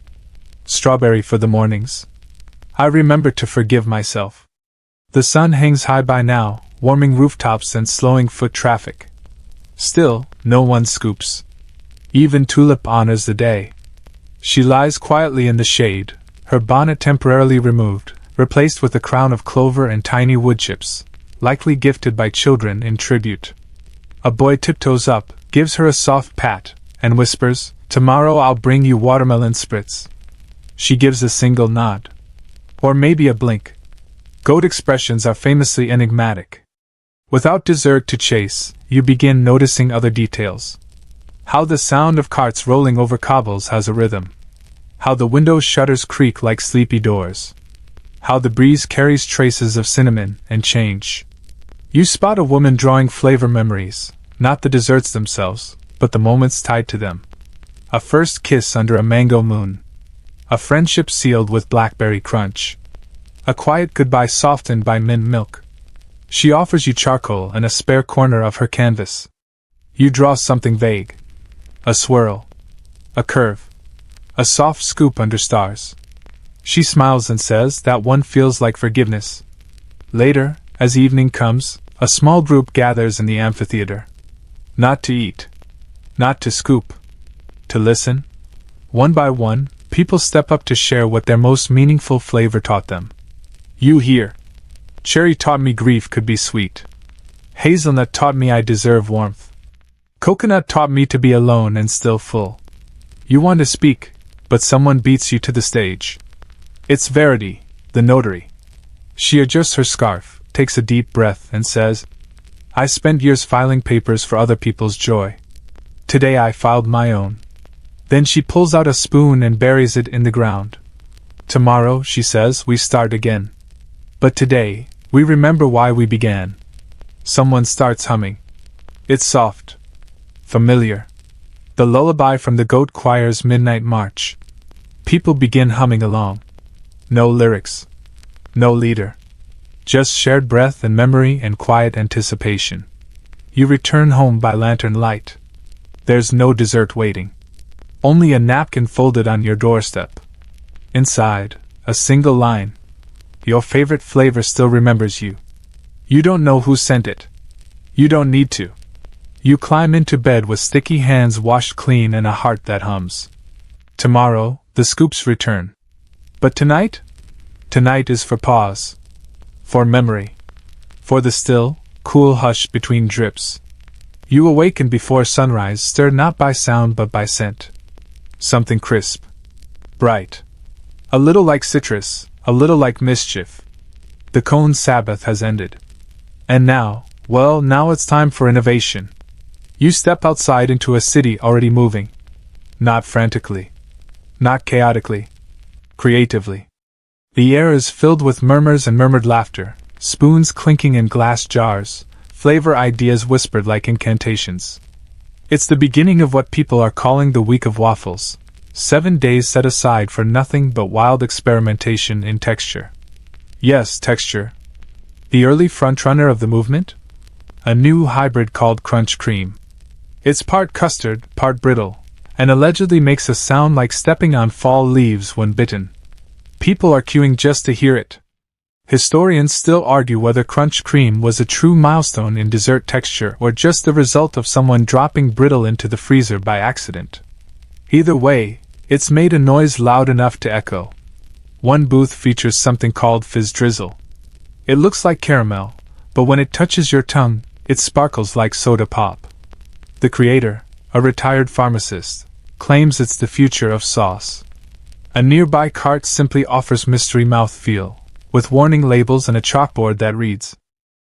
Strawberry for the mornings. I remember to forgive myself. The sun hangs high by now, warming rooftops and slowing foot traffic. Still, no one scoops. Even Tulip honors the day. She lies quietly in the shade, her bonnet temporarily removed, replaced with a crown of clover and tiny wood chips, likely gifted by children in tribute. A boy tiptoes up, gives her a soft pat, and whispers, "Tomorrow I'll bring you watermelon spritz." She gives a single nod. Or maybe a blink. Goat expressions are famously enigmatic. Without dessert to chase, you begin noticing other details. How the sound of carts rolling over cobbles has a rhythm. How the window shutters creak like sleepy doors. How the breeze carries traces of cinnamon and change. You spot a woman drawing flavor memories, not the desserts themselves, but the moments tied to them. A first kiss under a mango moon. A friendship sealed with blackberry crunch. A quiet goodbye softened by mint milk. She offers you charcoal and a spare corner of her canvas. You draw something vague. A swirl. A curve. A soft scoop under stars. She smiles and says that one feels like forgiveness. Later, as evening comes, a small group gathers in the amphitheater. Not to eat. Not to scoop. To listen. One by one, people step up to share what their most meaningful flavor taught them. You hear. Cherry taught me grief could be sweet. Hazelnut taught me I deserve warmth. Coconut taught me to be alone and still full. You want to speak, but someone beats you to the stage. It's Verity, the notary. She adjusts her scarf, takes a deep breath, and says, "I spent years filing papers for other people's joy. Today I filed my own." Then she pulls out a spoon and buries it in the ground. "Tomorrow," she says, "we start again. But today, we remember why we began." Someone starts humming. It's soft. Familiar. The lullaby from the goat choir's midnight march. People begin humming along. No lyrics. No leader. Just shared breath and memory and quiet anticipation. You return home by lantern light. There's no dessert waiting. Only a napkin folded on your doorstep. Inside, a single line. Your favorite flavor still remembers you. You don't know who sent it. You don't need to. You climb into bed with sticky hands washed clean and a heart that hums. Tomorrow, the scoops return. But tonight? Tonight is for pause. For memory. For the still, cool hush between drips. You awaken before sunrise, stirred not by sound but by scent. Something crisp. Bright. A little like citrus, a little like mischief. The cone Sabbath has ended. And now, well, now it's time for innovation. You step outside into a city already moving. Not frantically. Not chaotically. Creatively. The air is filled with murmurs and murmured laughter, spoons clinking in glass jars, flavor ideas whispered like incantations. It's the beginning of what people are calling the Week of Waffles, 7 days set aside for nothing but wild experimentation in texture. Yes, texture. The early frontrunner of the movement? A new hybrid called Crunch Cream. It's part custard, part brittle, and allegedly makes a sound like stepping on fall leaves when bitten. People are queuing just to hear it. Historians still argue whether Crunch Cream was a true milestone in dessert texture or just the result of someone dropping brittle into the freezer by accident. Either way, it's made a noise loud enough to echo. One booth features something called Fizz Drizzle. It looks like caramel, but when it touches your tongue, it sparkles like soda pop. The creator, a retired pharmacist, claims it's the future of sauce. A nearby cart simply offers mystery mouthfeel, with warning labels and a chalkboard that reads,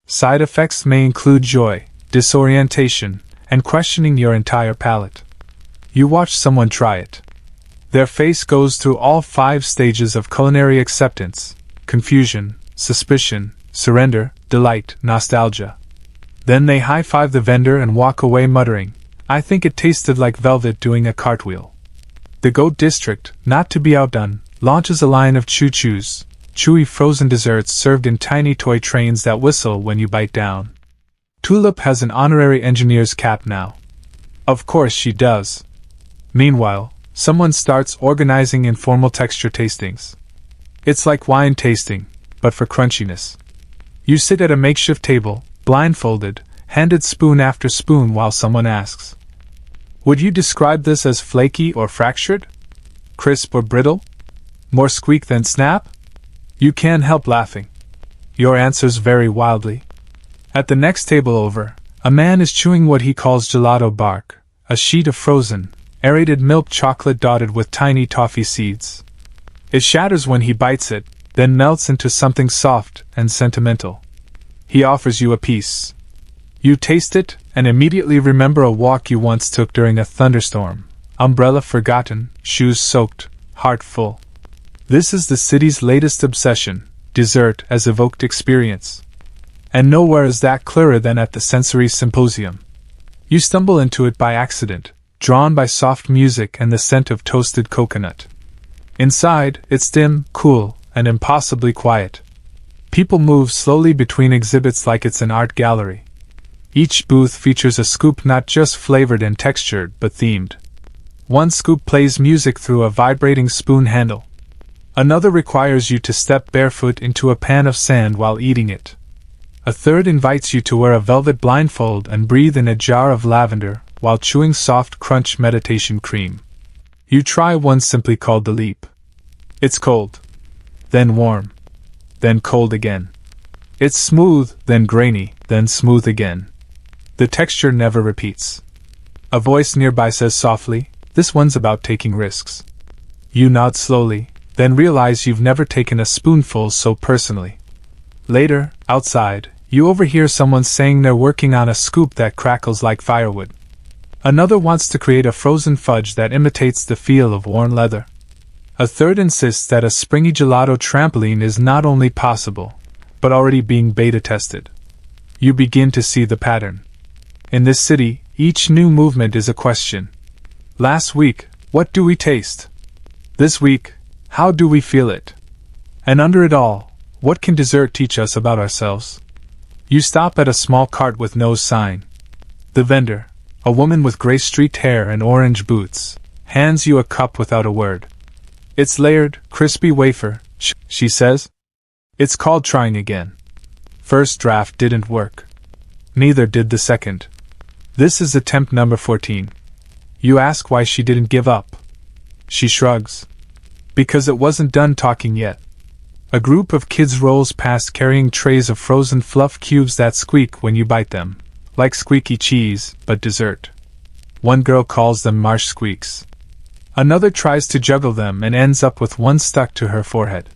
"Side effects may include joy, disorientation, and questioning your entire palate." You watch someone try it. Their face goes through all 5 stages of culinary acceptance: confusion, suspicion, surrender, delight, nostalgia. Then they high-five the vendor and walk away muttering, "I think it tasted like velvet doing a cartwheel." The Goat District, not to be outdone, launches a line of choo-choos, chewy frozen desserts served in tiny toy trains that whistle when you bite down. Tulip has an honorary engineer's cap now. Of course she does. Meanwhile, someone starts organizing informal texture tastings. It's like wine tasting, but for crunchiness. You sit at a makeshift table, blindfolded, handed spoon after spoon while someone asks, "Would you describe this as flaky or fractured? Crisp or brittle? More squeak than snap?" You can't help laughing. Your answers vary wildly. At the next table over, a man is chewing what he calls gelato bark, a sheet of frozen, aerated milk chocolate dotted with tiny toffee seeds. It shatters when he bites it, then melts into something soft and sentimental. He offers you a piece. You taste it, and immediately remember a walk you once took during a thunderstorm, umbrella forgotten, shoes soaked, heart full. This is the city's latest obsession, dessert as evoked experience. And nowhere is that clearer than at the Sensory Symposium. You stumble into it by accident, drawn by soft music and the scent of toasted coconut. Inside, it's dim, cool, and impossibly quiet. People move slowly between exhibits like it's an art gallery. Each booth features a scoop not just flavored and textured but themed. One scoop plays music through a vibrating spoon handle. Another requires you to step barefoot into a pan of sand while eating it. A third invites you to wear a velvet blindfold and breathe in a jar of lavender while chewing soft crunch meditation cream. You try one simply called the leap. It's cold. Then warm. Then cold again. It's smooth, then grainy, then smooth again. The texture never repeats. A voice nearby says softly, "This one's about taking risks." You nod slowly, then realize you've never taken a spoonful so personally. Later, outside, you overhear someone saying they're working on a scoop that crackles like firewood. Another wants to create a frozen fudge that imitates the feel of worn leather. A third insists that a springy gelato trampoline is not only possible, but already being beta tested. You begin to see the pattern. In this city, each new movement is a question. Last week, what do we taste? This week, how do we feel it? And under it all, what can dessert teach us about ourselves? You stop at a small cart with no sign. The vendor, a woman with gray streaked hair and orange boots, hands you a cup without a word. It's layered, crispy wafer, she says. It's called trying again. First draft didn't work. Neither did the second. This is attempt number 14. You ask why she didn't give up. She shrugs. Because it wasn't done talking yet. A group of kids rolls past carrying trays of frozen fluff cubes that squeak when you bite them, like squeaky cheese, but dessert. One girl calls them marsh squeaks. Another tries to juggle them and ends up with one stuck to her forehead.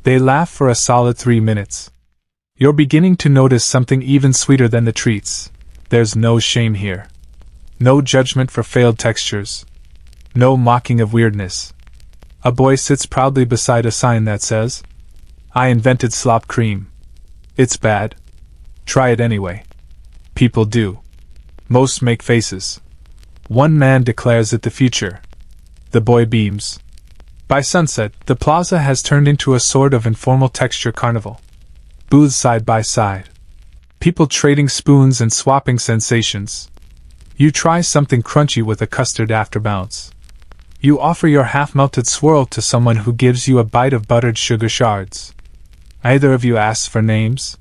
They laugh for a solid 3 minutes. You're beginning to notice something even sweeter than the treats. There's no shame here. No judgment for failed textures. No mocking of weirdness. A boy sits proudly beside a sign that says, "I invented slop cream. It's bad. Try it anyway." People do. Most make faces. One man declares it the future. The boy beams. By sunset, the plaza has turned into a sort of informal texture carnival. Booths side by side. People trading spoons and swapping sensations. You try something crunchy with a custard afterbounce. You offer your half-melted swirl to someone who gives you a bite of buttered sugar shards. Either of you asks for names?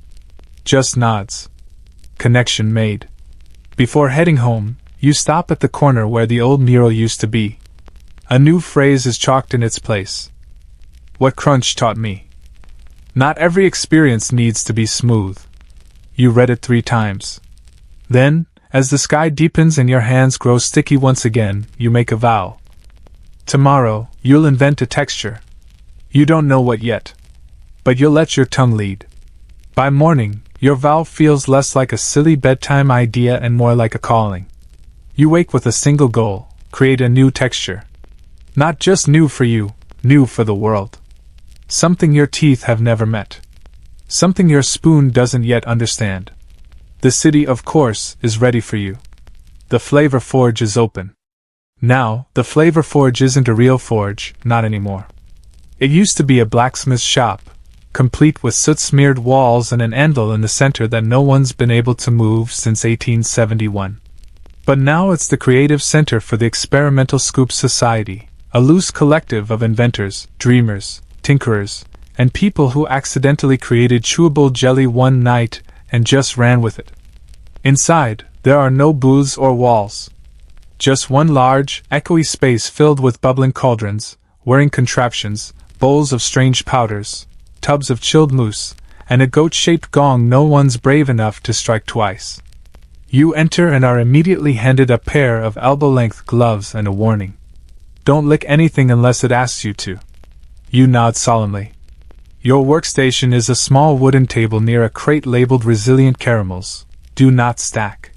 Just nods. Connection made. Before heading home, you stop at the corner where the old mural used to be. A new phrase is chalked in its place. What crunch taught me. Not every experience needs to be smooth. You read it 3 times. Then, as the sky deepens and your hands grow sticky once again, you make a vow. Tomorrow, you'll invent a texture. You don't know what yet. But you'll let your tongue lead. By morning, your vow feels less like a silly bedtime idea and more like a calling. You wake with a single goal: create a new texture. Not just new for you, new for the world. Something your teeth have never met. Something your spoon doesn't yet understand. The city, of course, is ready for you. The flavor forge is open. Now, the flavor forge isn't a real forge, not anymore. It used to be a blacksmith's shop, complete with soot-smeared walls and an anvil in the center that no one's been able to move since 1871. But now it's the creative center for the Experimental Scoop Society, a loose collective of inventors, dreamers, tinkerers, and people who accidentally created chewable jelly one night and just ran with it. Inside, there are no booths or walls. Just one large, echoey space filled with bubbling cauldrons, whirring contraptions, bowls of strange powders, tubs of chilled mousse, and a goat-shaped gong no one's brave enough to strike twice. You enter and are immediately handed a pair of elbow-length gloves and a warning. Don't lick anything unless it asks you to. You nod solemnly. Your workstation is a small wooden table near a crate labeled Resilient Caramels. Do not stack.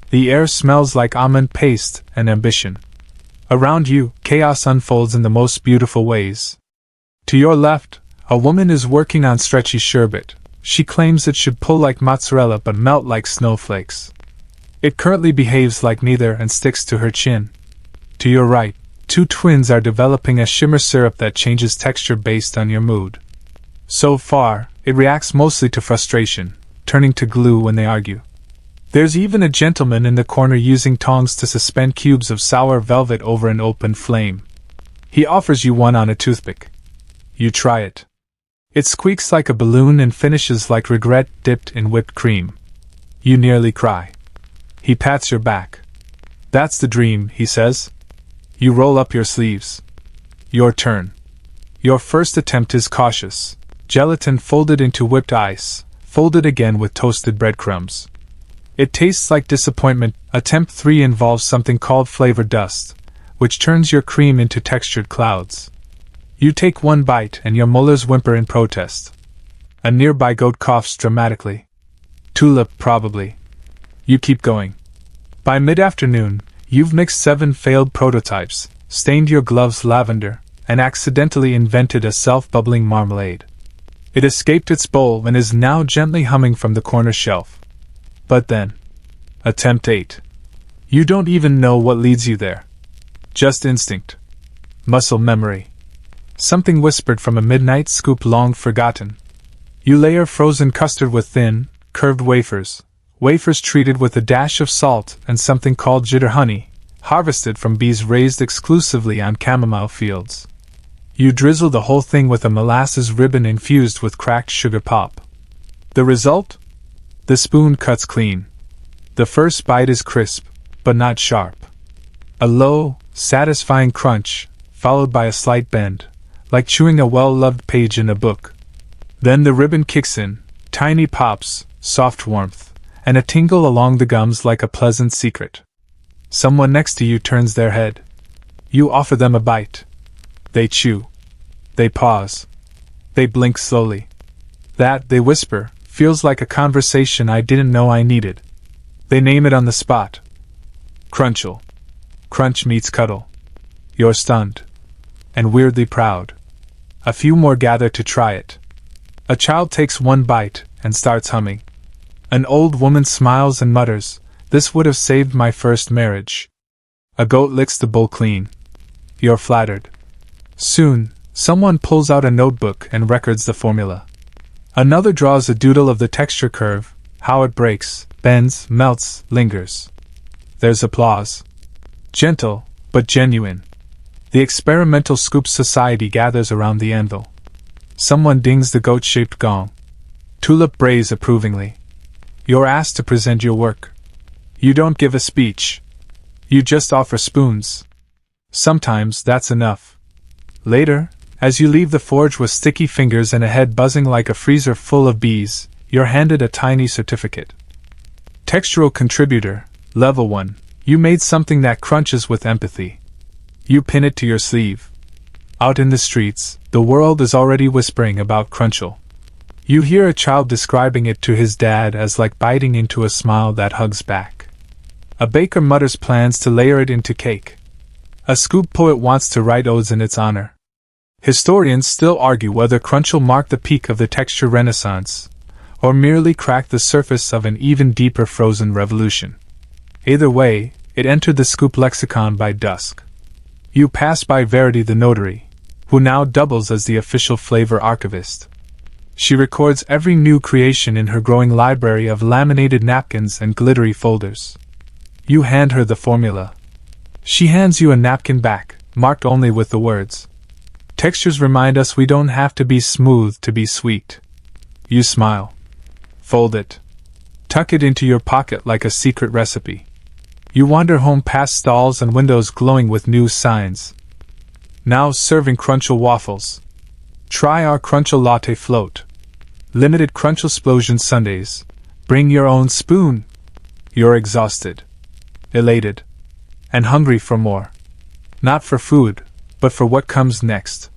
The air smells like almond paste and ambition. Around you, chaos unfolds in the most beautiful ways. To your left, a woman is working on stretchy sherbet. She claims it should pull like mozzarella but melt like snowflakes. It currently behaves like neither and sticks to her chin. To your right, 2 twins are developing a shimmer syrup that changes texture based on your mood. So far, it reacts mostly to frustration, turning to glue when they argue. There's even a gentleman in the corner using tongs to suspend cubes of sour velvet over an open flame. He offers you one on a toothpick. You try it. It squeaks like a balloon and finishes like regret dipped in whipped cream. You nearly cry. He pats your back. That's the dream, he says. You roll up your sleeves. Your turn. Your first attempt is cautious. Gelatin folded into whipped ice, folded again with toasted breadcrumbs. It tastes like disappointment. Attempt 3 involves something called flavor dust, which turns your cream into textured clouds. You take one bite and your molars whimper in protest. A nearby goat coughs dramatically. Tulip, probably. You keep going. By mid-afternoon, you've mixed 7 failed prototypes, stained your gloves lavender, and accidentally invented a self-bubbling marmalade. It escaped its bowl and is now gently humming from the corner shelf. But then, attempt 8. You don't even know what leads you there. Just instinct. Muscle memory. Something whispered from a midnight scoop long forgotten. You layer frozen custard with thin, curved wafers treated with a dash of salt and something called jitter honey, harvested from bees raised exclusively on chamomile fields. You drizzle the whole thing with a molasses ribbon infused with cracked sugar pop. The result? The spoon cuts clean. The first bite is crisp, but not sharp. A low, satisfying crunch, followed by a slight bend, like chewing a well-loved page in a book. Then the ribbon kicks in, tiny pops, soft warmth, and a tingle along the gums like a pleasant secret. Someone next to you turns their head. You offer them a bite. They chew. They pause. They blink slowly. That, they whisper, feels like a conversation I didn't know I needed. They name it on the spot. Crunchel. Crunch meets cuddle. You're stunned. And weirdly proud. A few more gather to try it. A child takes one bite and starts humming. An old woman smiles and mutters, "This would have saved my first marriage." A goat licks the bowl clean. You're flattered. Soon, someone pulls out a notebook and records the formula. Another draws a doodle of the texture curve, how it breaks, bends, melts, lingers. There's applause. Gentle, but genuine. The experimental scoop society gathers around the anvil. Someone dings the goat-shaped gong. Tulip brays approvingly. You're asked to present your work. You don't give a speech. You just offer spoons. Sometimes that's enough. Later, as you leave the forge with sticky fingers and a head buzzing like a freezer full of bees, you're handed a tiny certificate. Textural contributor, level 1. You made something that crunches with empathy. You pin it to your sleeve. Out in the streets, the world is already whispering about Crunchel. You hear a child describing it to his dad as like biting into a smile that hugs back. A baker mutters plans to layer it into cake. A scoop poet wants to write odes in its honor. Historians still argue whether Crunchel marked the peak of the texture renaissance, or merely cracked the surface of an even deeper frozen revolution. Either way, it entered the scoop lexicon by dusk. You pass by Verity the notary, who now doubles as the official flavor archivist. She records every new creation in her growing library of laminated napkins and glittery folders. You hand her the formula. She hands you a napkin back, marked only with the words, "Textures remind us we don't have to be smooth to be sweet." You smile. Fold it. Tuck it into your pocket like a secret recipe. You wander home past stalls and windows glowing with new signs. Now serving Crunchel waffles. Try our Crunchel latte float. Limited Crunchel explosion sundaes. Bring your own spoon. You're exhausted, elated, and hungry for more. Not for food, but for what comes next.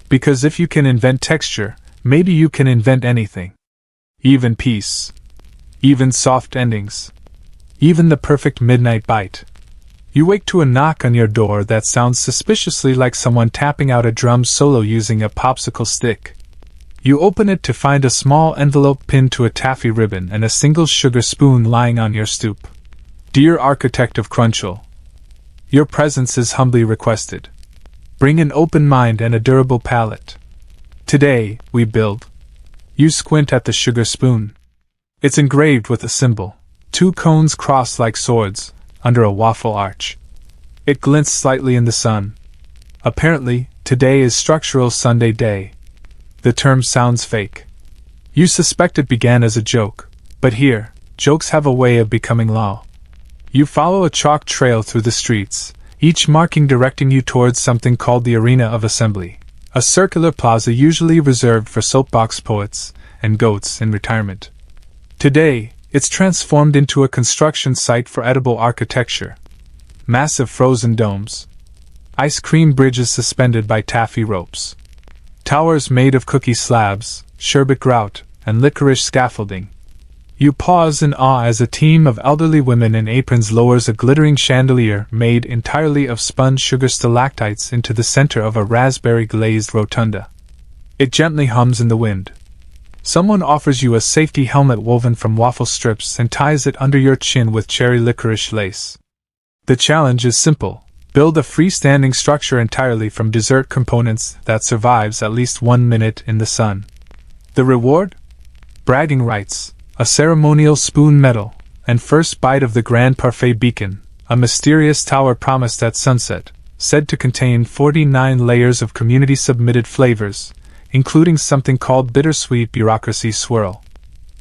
Because if you can invent texture, maybe you can invent anything. Even peace. Even soft endings. Even the perfect midnight bite. You wake to a knock on your door that sounds suspiciously like someone tapping out a drum solo using a popsicle stick. You open it to find a small envelope pinned to a taffy ribbon and a single sugar spoon lying on your stoop. Dear architect of Crunchel, your presence is humbly requested. Bring an open mind and a durable palate. Today, we build. You squint at the sugar spoon. It's engraved with a symbol. 2 cones crossed like swords, under a waffle arch. It glints slightly in the sun. Apparently, today is Structural Sunday Day. The term sounds fake. You suspect it began as a joke, but here, jokes have a way of becoming law. You follow a chalk trail through the streets, each marking directing you towards something called the Arena of Assembly, a circular plaza usually reserved for soapbox poets and goats in retirement. Today, it's transformed into a construction site for edible architecture. Massive frozen domes. Ice cream bridges suspended by taffy ropes. Towers made of cookie slabs, sherbet grout, and licorice scaffolding. You pause in awe as a team of elderly women in aprons lowers a glittering chandelier made entirely of spun sugar stalactites into the center of a raspberry-glazed rotunda. It gently hums in the wind. Someone offers you a safety helmet woven from waffle strips and ties it under your chin with cherry licorice lace. The challenge is simple. Build a freestanding structure entirely from dessert components that survives at least 1 minute in the sun. The reward? Bragging rights, a ceremonial spoon medal, and first bite of the Grand Parfait beacon, a mysterious tower promised at sunset, said to contain 49 layers of community-submitted flavors, including something called bittersweet bureaucracy swirl.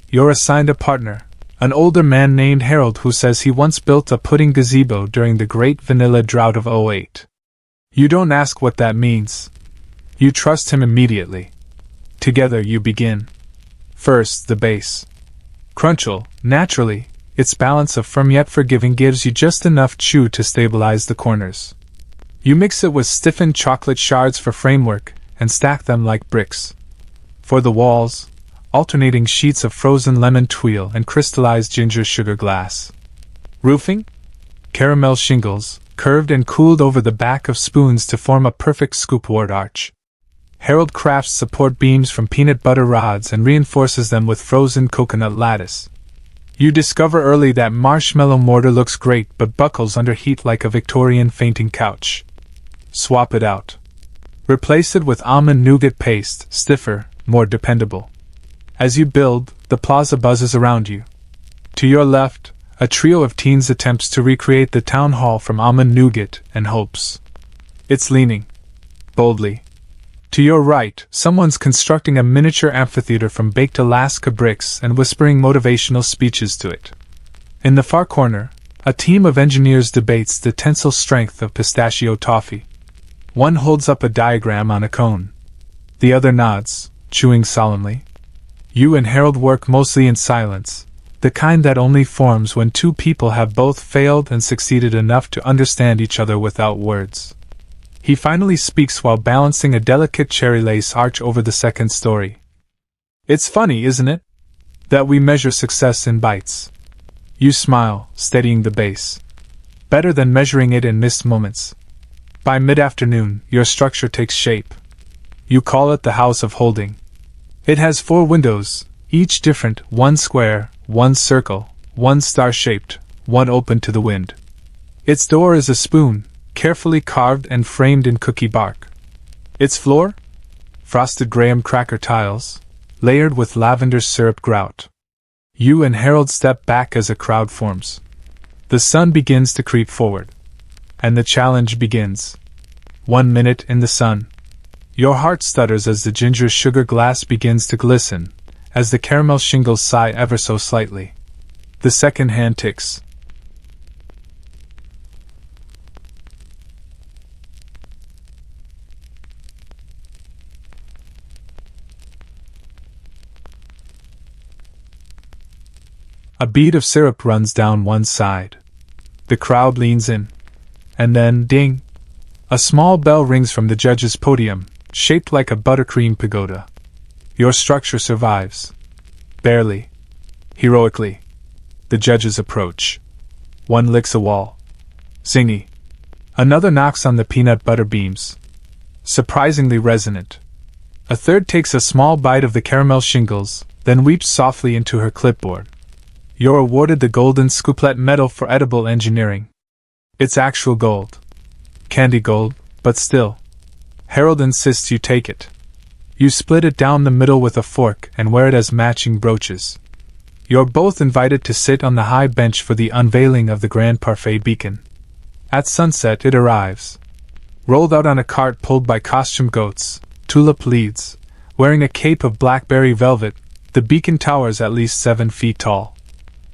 You're assigned a partner, an older man named Harold who says he once built a pudding gazebo during the Great Vanilla Drought of '08. You don't ask what that means. You trust him immediately. Together you begin. First, the base. Crunchel, naturally, its balance of firm yet forgiving gives you just enough chew to stabilize the corners. You mix it with stiffened chocolate shards for framework and stack them like bricks. For the walls, alternating sheets of frozen lemon tuile and crystallized ginger sugar glass. Roofing? Caramel shingles, curved and cooled over the back of spoons to form a perfect scoopboard arch. Harold crafts support beams from peanut butter rods and reinforces them with frozen coconut lattice. You discover early that marshmallow mortar looks great but buckles under heat like a Victorian fainting couch. Swap it out. Replace it with almond nougat paste, stiffer, more dependable. As you build, the plaza buzzes around you. To your left, a trio of teens attempts to recreate the town hall from almond nougat and hopes. It's leaning. Boldly. To your right, someone's constructing a miniature amphitheater from baked Alaska bricks and whispering motivational speeches to it. In the far corner, a team of engineers debates the tensile strength of pistachio toffee. One holds up a diagram on a cone. The other nods, chewing solemnly. You and Harold work mostly in silence, the kind that only forms when two people have both failed and succeeded enough to understand each other without words. He finally speaks while balancing a delicate cherry lace arch over the second story. It's funny, isn't it? That we measure success in bites. You smile, steadying the base. Better than measuring it in missed moments. By mid-afternoon, your structure takes shape. You call it the House of Holding. It has 4 windows, each different, one square, one circle, one star-shaped, one open to the wind. Its door is a spoon, carefully carved and framed in cookie bark. Its floor? Frosted graham cracker tiles, layered with lavender syrup grout. You and Harold step back as a crowd forms. The sun begins to creep forward. And the challenge begins. 1 minute in the sun. Your heart stutters as the ginger sugar glass begins to glisten, as the caramel shingles sigh ever so slightly. The second hand ticks. A bead of syrup runs down one side. The crowd leans in. And then, ding! A small bell rings from the judge's podium, shaped like a buttercream pagoda. Your structure survives. Barely. Heroically. The judges approach. One licks a wall. Zingy. Another knocks on the peanut butter beams. Surprisingly resonant. A third takes a small bite of the caramel shingles, then weeps softly into her clipboard. You're awarded the Golden Scooplet Medal for Edible Engineering. It's actual gold. Candy gold, but still. Harold insists you take it. You split it down the middle with a fork and wear it as matching brooches. You're both invited to sit on the high bench for the unveiling of the grand parfait beacon. At sunset it arrives. Rolled out on a cart pulled by costume goats, tulip leads, wearing a cape of blackberry velvet, the beacon towers at least 7 feet tall.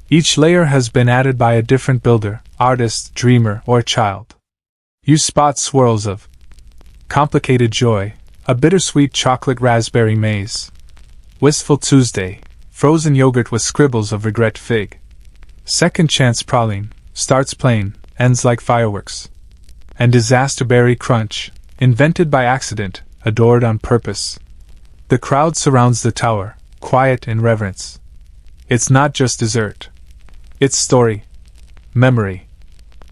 Each layer has been added by a different builder, artist, dreamer, or child. You spot swirls of complicated joy, a bittersweet chocolate raspberry maze. Wistful Tuesday, frozen yogurt with scribbles of regret fig. Second chance praline, starts plain, ends like fireworks. And disasterberry crunch, invented by accident, adored on purpose. The crowd surrounds the tower, quiet in reverence. It's not just dessert. It's story, memory,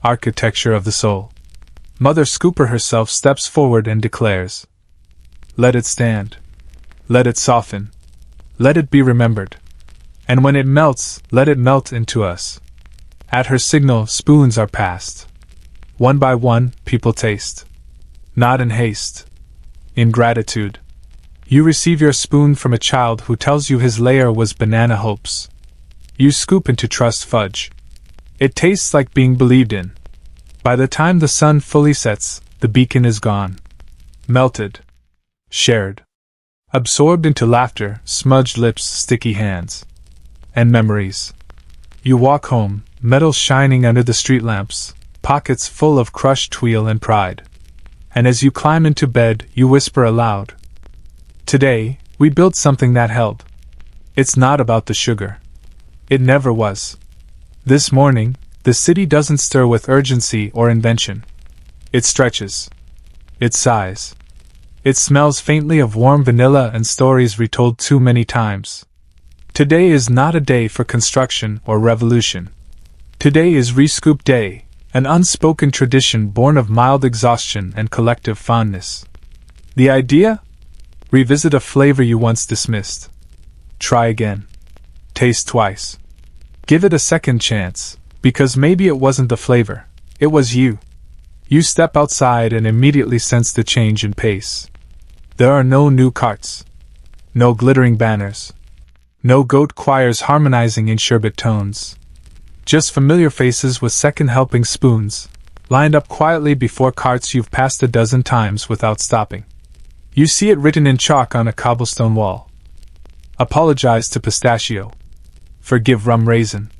architecture of the soul. Mother Scooper herself steps forward and declares, "Let it stand. Let it soften. Let it be remembered. And when it melts, let it melt into us." At her signal, spoons are passed. One by one, people taste. Not in haste. In gratitude. You receive your spoon from a child who tells you his layer was banana hopes. You scoop into trust fudge. It tastes like being believed in. By the time the sun fully sets, the beacon is gone. Melted. Shared. Absorbed into laughter, smudged lips, sticky hands. And memories. You walk home, metals shining under the street lamps, pockets full of crushed toil and pride. And as you climb into bed, you whisper aloud, "Today, we built something that held. It's not about the sugar. It never was. This morning, the city doesn't stir with urgency or invention. It stretches. It sighs. It smells faintly of warm vanilla and stories retold too many times. Today is not a day for construction or revolution. Today is Rescoop Day, an unspoken tradition born of mild exhaustion and collective fondness. The idea? Revisit a flavor you once dismissed. Try again. Taste twice. Give it a second chance, because maybe it wasn't the flavor, it was you. You step outside and immediately sense the change in pace. There are no new carts. No glittering banners. No goat choirs harmonizing in sherbet tones. Just familiar faces with second helping spoons, lined up quietly before carts you've passed a dozen times without stopping. You see it written in chalk on a cobblestone wall. Apologize to pistachio. Forgive rum raisin.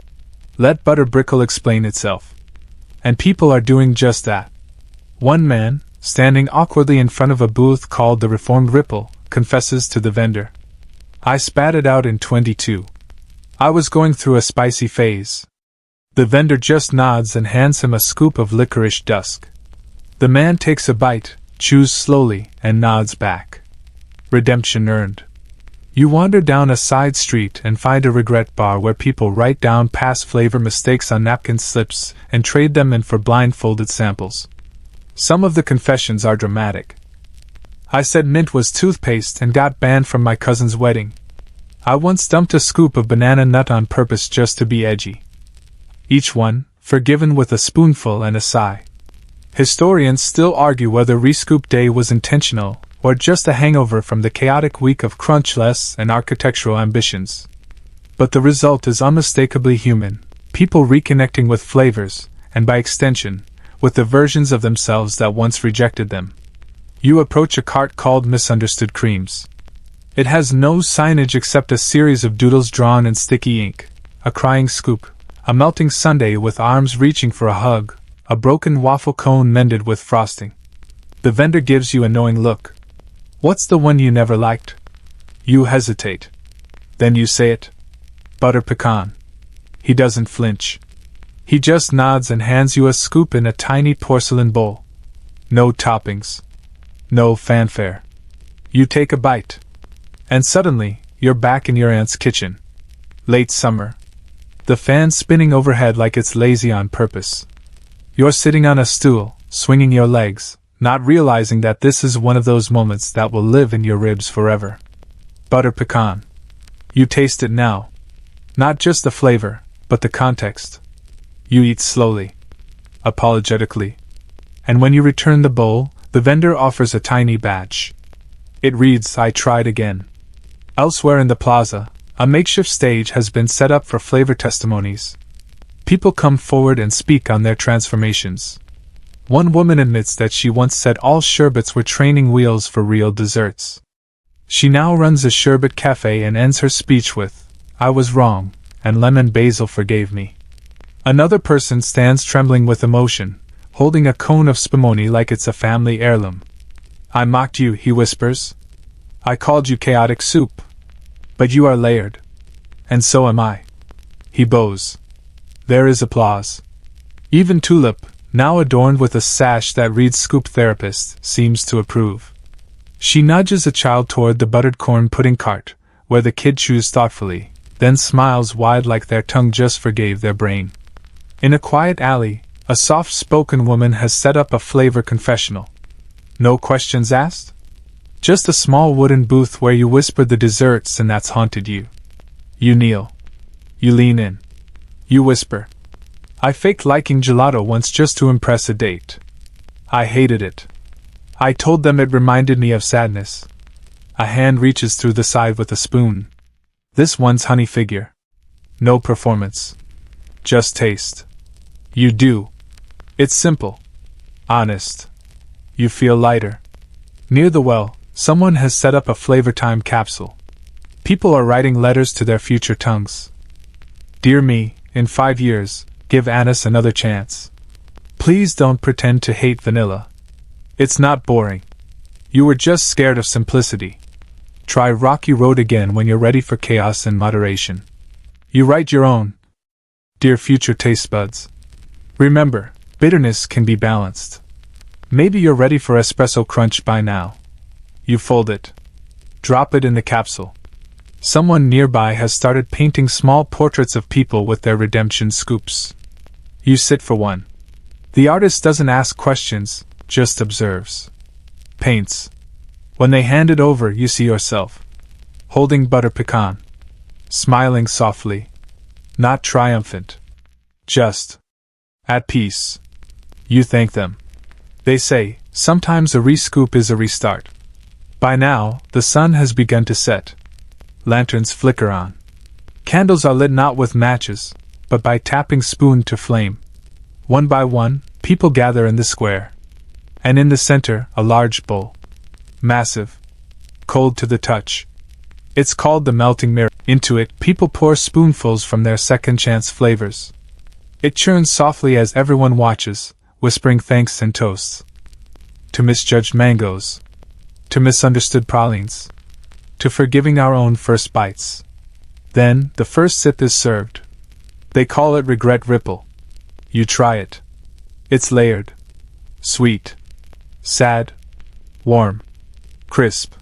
Let butter brickle explain itself. And people are doing just that. One man, standing awkwardly in front of a booth called the Reformed Ripple, confesses to the vendor, "I spat it out in 22. I was going through a spicy phase." The vendor just nods and hands him a scoop of licorice dusk. The man takes a bite, chews slowly, and nods back. Redemption earned. You wander down a side street and find a regret bar where people write down past flavor mistakes on napkin slips and trade them in for blindfolded samples. Some of the confessions are dramatic. "I said mint was toothpaste and got banned from my cousin's wedding. I once dumped a scoop of banana nut on purpose just to be edgy." Each one, forgiven with a spoonful and a sigh. Historians still argue whether Rescoop Day was intentional, or just a hangover from the chaotic week of crunchless and architectural ambitions. But the result is unmistakably human, people reconnecting with flavors, and by extension, with the versions of themselves that once rejected them. You approach a cart called Misunderstood Creams. It has no signage except a series of doodles drawn in sticky ink, a crying scoop, a melting sundae with arms reaching for a hug, a broken waffle cone mended with frosting. The vendor gives you a knowing look. "What's the one you never liked?" You hesitate. Then you say it. "Butter pecan." He doesn't flinch. He just nods and hands you a scoop in a tiny porcelain bowl. No toppings. No fanfare. You take a bite. And suddenly, you're back in your aunt's kitchen. Late summer. The fan spinning overhead like it's lazy on purpose. You're sitting on a stool, swinging your legs, not realizing that this is one of those moments that will live in your ribs forever. Butter pecan. You taste it now. Not just the flavor, but the context. You eat slowly. Apologetically. And when you return the bowl, the vendor offers a tiny badge. It reads, "I tried again." Elsewhere in the plaza, a makeshift stage has been set up for flavor testimonies. People come forward and speak on their transformations. One woman admits that she once said all sherbets were training wheels for real desserts. She now runs a sherbet cafe and ends her speech with, "I was wrong, and lemon basil forgave me." Another person stands trembling with emotion, holding a cone of spumoni like it's a family heirloom. "I mocked you," he whispers. "I called you chaotic soup. But you are layered. And so am I." He bows. There is applause. Even Tulip, now adorned with a sash that reads Scoop Therapist, seems to approve. She nudges a child toward the buttered corn pudding cart, where the kid chews thoughtfully, then smiles wide like their tongue just forgave their brain. In a quiet alley, a soft-spoken woman has set up a flavor confessional. No questions asked? Just a small wooden booth where you whisper the desserts and that's haunted you. You kneel. You lean in. You whisper. "I faked liking gelato once just to impress a date. I hated it. I told them it reminded me of sadness." A hand reaches through the side with a spoon. This one's honey figure. No performance. Just taste. You do. It's simple. Honest. You feel lighter. Near the well, someone has set up a flavor time capsule. People are writing letters to their future tongues. Dear me, in 5 years, give anise another chance. Please don't pretend to hate vanilla. It's not boring. You were just scared of simplicity. Try Rocky Road again when you're ready for chaos and moderation. You write your own. Dear future taste buds. Remember, bitterness can be balanced. Maybe you're ready for espresso crunch by now. You fold it. Drop it in the capsule. Someone nearby has started painting small portraits of people with their redemption scoops. You sit for one. The artist doesn't ask questions, just observes. Paints. When they hand it over, you see yourself. Holding butter pecan. Smiling softly. Not triumphant. Just at peace. You thank them. They say, sometimes a re-scoop is a restart. By now, the sun has begun to set. Lanterns flicker on. Candles are lit not with matches, but by tapping spoon to flame. One by one, people gather in the square. And in the center, a large bowl. Massive. Cold to the touch. It's called the melting mirror. Into it, people pour spoonfuls from their second-chance flavors. It churns softly as everyone watches, whispering thanks and toasts. To misjudged mangoes. To misunderstood pralines. To forgiving our own first bites. Then, the first sip is served. They call it regret ripple. You try it. It's layered. Sweet. Sad. Warm. Crisp.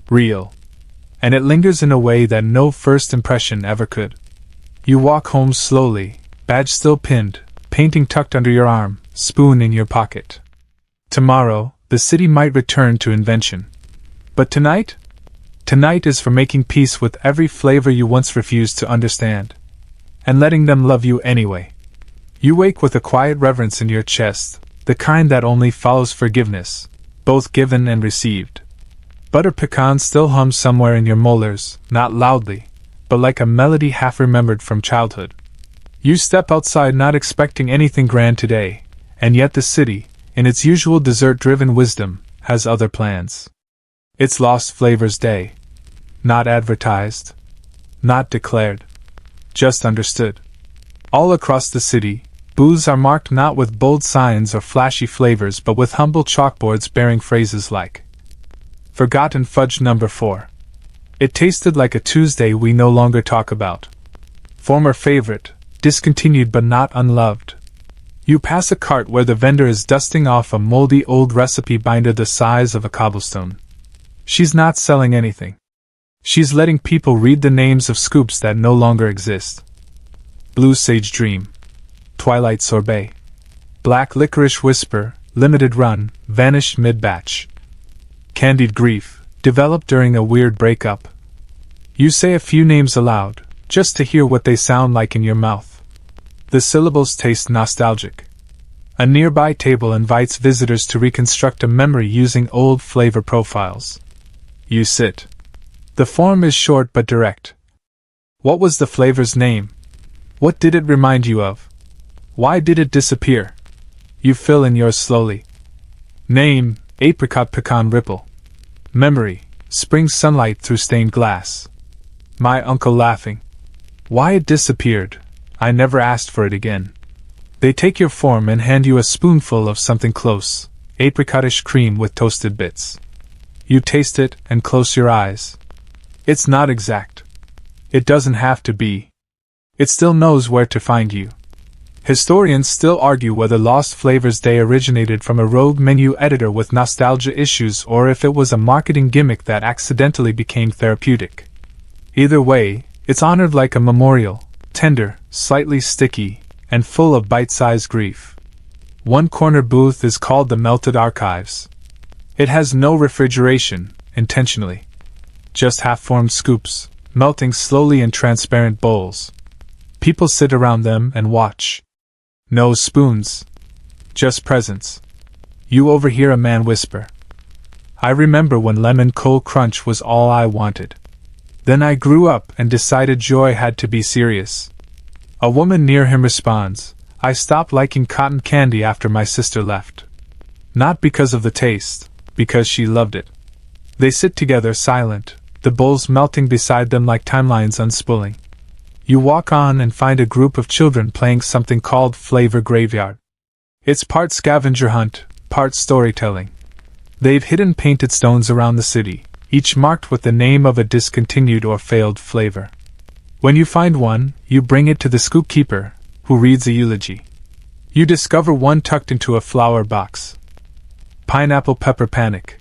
Real. And it lingers in a way that no first impression ever could. You walk home slowly, badge still pinned, painting tucked under your arm, spoon in your pocket. Tomorrow, the city might return to invention. But tonight? Tonight is for making peace with every flavor you once refused to understand. And letting them love you anyway. You wake with a quiet reverence in your chest, the kind that only follows forgiveness, both given and received. Butter pecan still hums somewhere in your molars, not loudly, but like a melody half-remembered from childhood. You step outside not expecting anything grand today, and yet the city, in its usual dessert-driven wisdom, has other plans. It's Lost Flavors Day. Not advertised. Not declared. Just understood. All across the city, booths are marked not with bold signs or flashy flavors but with humble chalkboards bearing phrases like Forgotten Fudge No. 4. It tasted like a Tuesday we no longer talk about. Former favorite, discontinued but not unloved. You pass a cart where the vendor is dusting off a moldy old recipe binder the size of a cobblestone. She's not selling anything. She's letting people read the names of scoops that no longer exist. Blue Sage Dream. Twilight Sorbet. Black Licorice Whisper, limited run, vanished mid-batch. Candied Grief, developed during a weird breakup. You say a few names aloud, just to hear what they sound like in your mouth. The syllables taste nostalgic. A nearby table invites visitors to reconstruct a memory using old flavor profiles. You sit. The form is short but direct. What was the flavor's name? What did it remind you of? Why did it disappear? You fill in yours slowly. Name, Apricot Pecan Ripple. Memory, spring sunlight through stained glass. My uncle laughing. Why it disappeared, I never asked for it again. They take your form and hand you a spoonful of something close, apricotish cream with toasted bits. You taste it and close your eyes. It's not exact. It doesn't have to be. It still knows where to find you. Historians still argue whether Lost Flavors Day originated from a rogue menu editor with nostalgia issues or if it was a marketing gimmick that accidentally became therapeutic. Either way, it's honored like a memorial, tender, slightly sticky, and full of bite-sized grief. One corner booth is called the Melted Archives. It has no refrigeration, intentionally. Just half-formed scoops, melting slowly in transparent bowls. People sit around them and watch. No spoons. Just presence. You overhear a man whisper. I remember when lemon coal crunch was all I wanted. Then I grew up and decided joy had to be serious. A woman near him responds, I stopped liking cotton candy after my sister left. Not because of the taste, because she loved it. They sit together silent, the bowls melting beside them like timelines unspooling. You walk on and find a group of children playing something called Flavor Graveyard. It's part scavenger hunt, part storytelling. They've hidden painted stones around the city, each marked with the name of a discontinued or failed flavor. When you find one, you bring it to the scoop keeper, who reads a eulogy. You discover one tucked into a flower box. Pineapple pepper panic.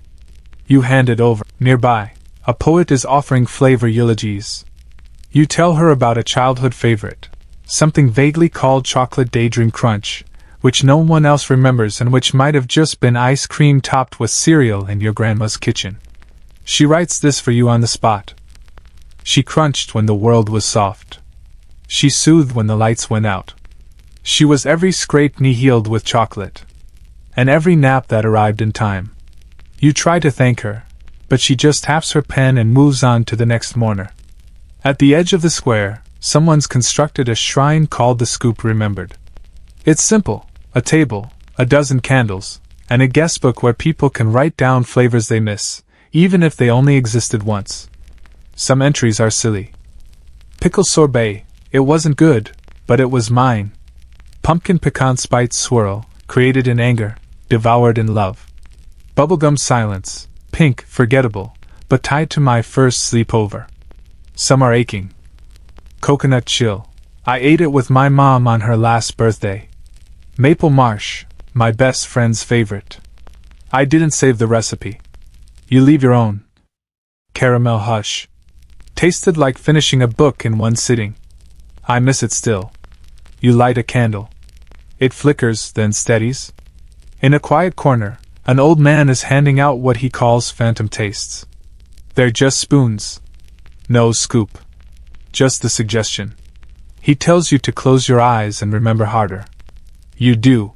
You hand it over. Nearby, a poet is offering flavor eulogies. You tell her about a childhood favorite, something vaguely called chocolate daydream crunch, which no one else remembers and which might have just been ice cream topped with cereal in your grandma's kitchen. She writes this for you on the spot. She crunched when the world was soft. She soothed when the lights went out. She was every scraped knee healed with chocolate, and every nap that arrived in time. You try to thank her, but she just taps her pen and moves on to the next mourner. At the edge of the square, someone's constructed a shrine called the Scoop Remembered. It's simple, a table, a dozen candles, and a guest book where people can write down flavors they miss, even if they only existed once. Some entries are silly. Pickle sorbet, it wasn't good, but it was mine. Pumpkin pecan spice swirl, created in anger, devoured in love. Bubblegum silence, pink, forgettable, but tied to my first sleepover. Some are aching. Coconut chill, I ate it with my mom on her last birthday. Maple marsh, my best friend's favorite. I didn't save the recipe. You leave your own. Caramel hush. Tasted like finishing a book in one sitting. I miss it still. You light a candle. It flickers, then steadies. In a quiet corner, an old man is handing out what he calls phantom tastes. They're just spoons. No scoop. Just the suggestion. He tells you to close your eyes and remember harder. You do.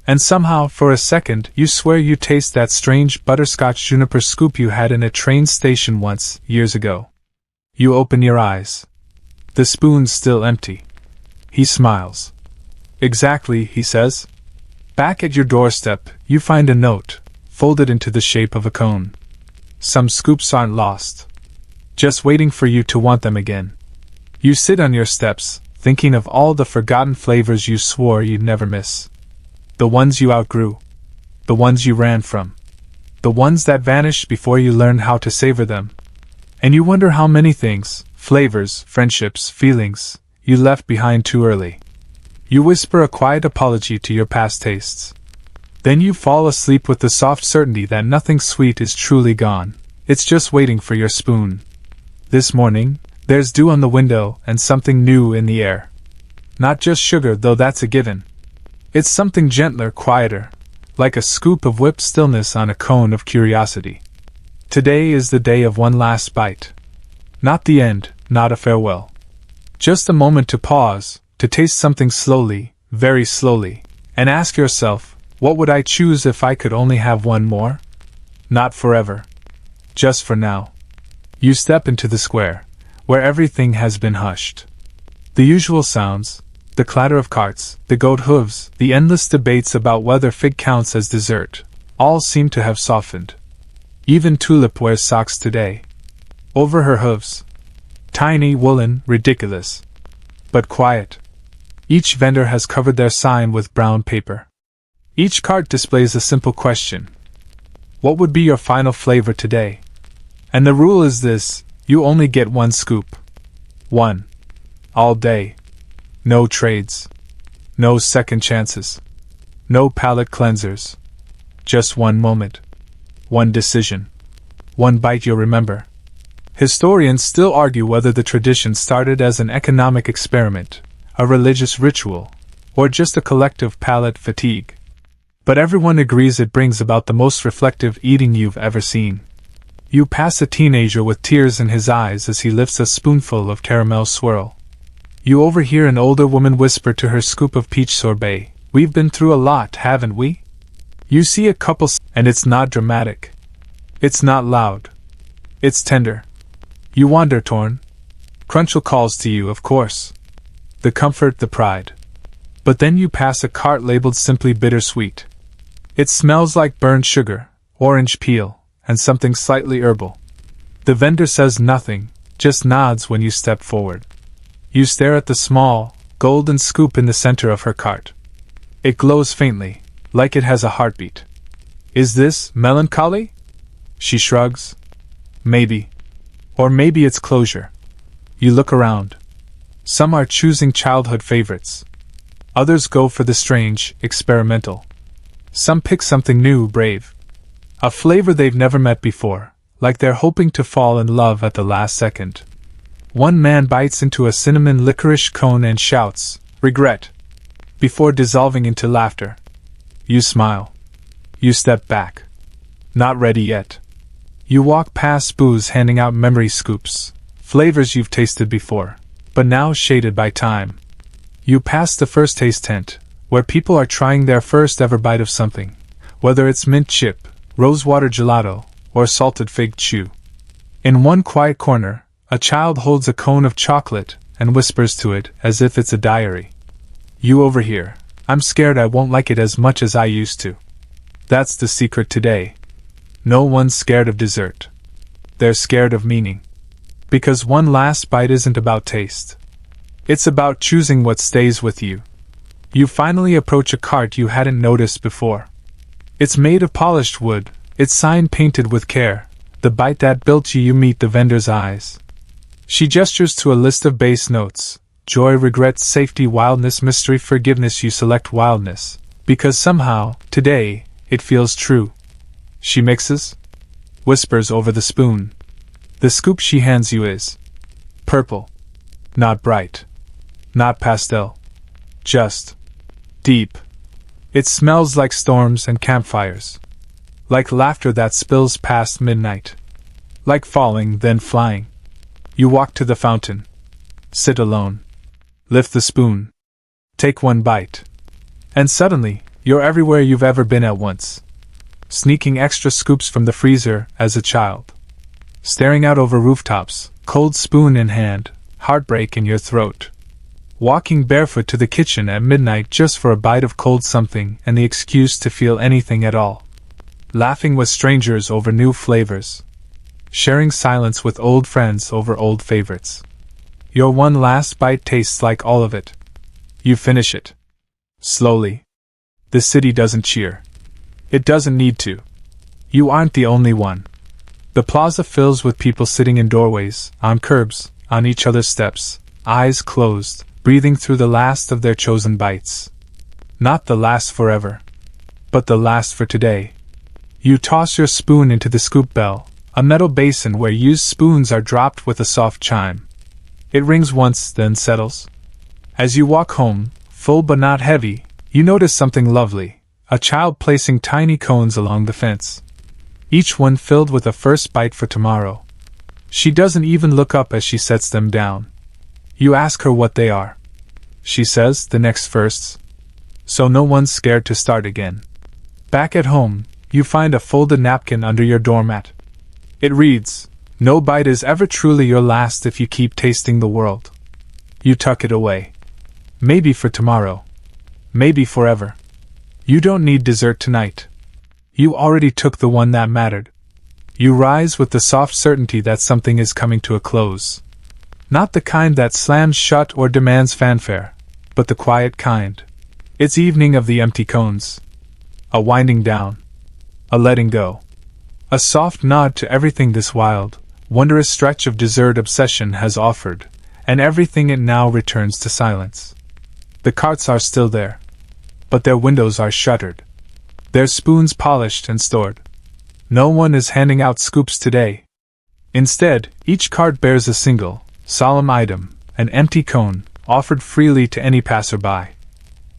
And somehow, for a second, you swear you taste that strange butterscotch juniper scoop you had in a train station once, years ago. You open your eyes. The spoon's still empty. He smiles. Exactly, he says. Back at your doorstep, you find a note, folded into the shape of a cone. Some scoops aren't lost. Just waiting for you to want them again. You sit on your steps, thinking of all the forgotten flavors you swore you'd never miss. The ones you outgrew. The ones you ran from. The ones that vanished before you learned how to savor them. And you wonder how many things, flavors, friendships, feelings, you left behind too early. You whisper a quiet apology to your past tastes. Then you fall asleep with the soft certainty that nothing sweet is truly gone. It's just waiting for your spoon. This morning, there's dew on the window and something new in the air. Not just sugar, though that's a given. It's something gentler, quieter, like a scoop of whipped stillness on a cone of curiosity. Today is the day of one last bite. Not the end, not a farewell. Just a moment to pause, to taste something slowly, very slowly, and ask yourself, what would I choose if I could only have one more? Not forever. Just for now. You step into the square, where everything has been hushed. The usual sounds, the clatter of carts, the goat hooves, the endless debates about whether fig counts as dessert, all seem to have softened. Even Tulip wears socks today. Over her hooves. Tiny, woolen, ridiculous. But quiet. Each vendor has covered their sign with brown paper. Each cart displays a simple question. What would be your final flavor today? And the rule is this, you only get one scoop. One. All day. No trades. No second chances. No palate cleansers. Just one moment. One decision. One bite you'll remember. Historians still argue whether the tradition started as an economic experiment, a religious ritual, or just a collective palate fatigue. But everyone agrees it brings about the most reflective eating you've ever seen. You pass a teenager with tears in his eyes as he lifts a spoonful of caramel swirl. You overhear an older woman whisper to her scoop of peach sorbet, "We've been through a lot, haven't we?" You see a couple, and it's not dramatic. It's not loud. It's tender. You wander torn. Crunchel calls to you, of course. The comfort, the pride. But then you pass a cart labeled simply bittersweet. It smells like burned sugar, orange peel, and something slightly herbal. The vendor says nothing, just nods when you step forward. You stare at the small, golden scoop in the center of her cart. It glows faintly, like it has a heartbeat. Is this melancholy? She shrugs. Maybe. Or maybe it's closure. You look around. Some are choosing childhood favorites. Others go for the strange, experimental. Some pick something new, brave. A flavor they've never met before, like they're hoping to fall in love at the last second. One man bites into a cinnamon licorice cone and shouts, "Regret!" before dissolving into laughter. You smile. You step back. Not ready yet. You walk past booths handing out memory scoops, flavors you've tasted before, but now shaded by time. You pass the first taste tent, where people are trying their first ever bite of something, whether it's mint chip, rosewater gelato, or salted fig chew. In one quiet corner, a child holds a cone of chocolate and whispers to it as if it's a diary. You overhear, "I'm scared I won't like it as much as I used to." That's the secret today. No one's scared of dessert. They're scared of meaning. Because one last bite isn't about taste. It's about choosing what stays with you. You finally approach a cart you hadn't noticed before. It's made of polished wood, its sign painted with care. The bite that built you meet the vendor's eyes. She gestures to a list of base notes: joy, regret, safety, wildness, mystery, forgiveness. You select wildness, because somehow, today, it feels true. She mixes, whispers over the spoon. The scoop she hands you is purple. Not bright. Not pastel. Just deep. It smells like storms and campfires. Like laughter that spills past midnight. Like falling, then flying. You walk to the fountain. Sit alone. Lift the spoon. Take one bite. And suddenly, you're everywhere you've ever been at once. Sneaking extra scoops from the freezer as a child. Staring out over rooftops, cold spoon in hand, heartbreak in your throat. Walking barefoot to the kitchen at midnight just for a bite of cold something and the excuse to feel anything at all. Laughing with strangers over new flavors. Sharing silence with old friends over old favorites. Your one last bite tastes like all of it. You finish it. Slowly. The city doesn't cheer. It doesn't need to. You aren't the only one. The plaza fills with people sitting in doorways, on curbs, on each other's steps, eyes closed, breathing through the last of their chosen bites. Not the last forever, but the last for today. You toss your spoon into the scoop bell, a metal basin where used spoons are dropped with a soft chime. It rings once, then settles. As you walk home, full but not heavy, you notice something lovely, a child placing tiny cones along the fence. Each one filled with a first bite for tomorrow. She doesn't even look up as she sets them down. You ask her what they are. She says, the next firsts. So no one's scared to start again. Back at home, you find a folded napkin under your doormat. It reads, "No bite is ever truly your last if you keep tasting the world." You tuck it away. Maybe for tomorrow. Maybe forever. You don't need dessert tonight. You already took the one that mattered. You rise with the soft certainty that something is coming to a close. Not the kind that slams shut or demands fanfare, but the quiet kind. It's evening of the empty cones. A winding down. A letting go. A soft nod to everything this wild, wondrous stretch of dessert obsession has offered, and everything it now returns to silence. The carts are still there, but their windows are shuttered. Their spoons polished and stored. No one is handing out scoops today. Instead, each cart bears a single, solemn item, an empty cone, offered freely to any passerby.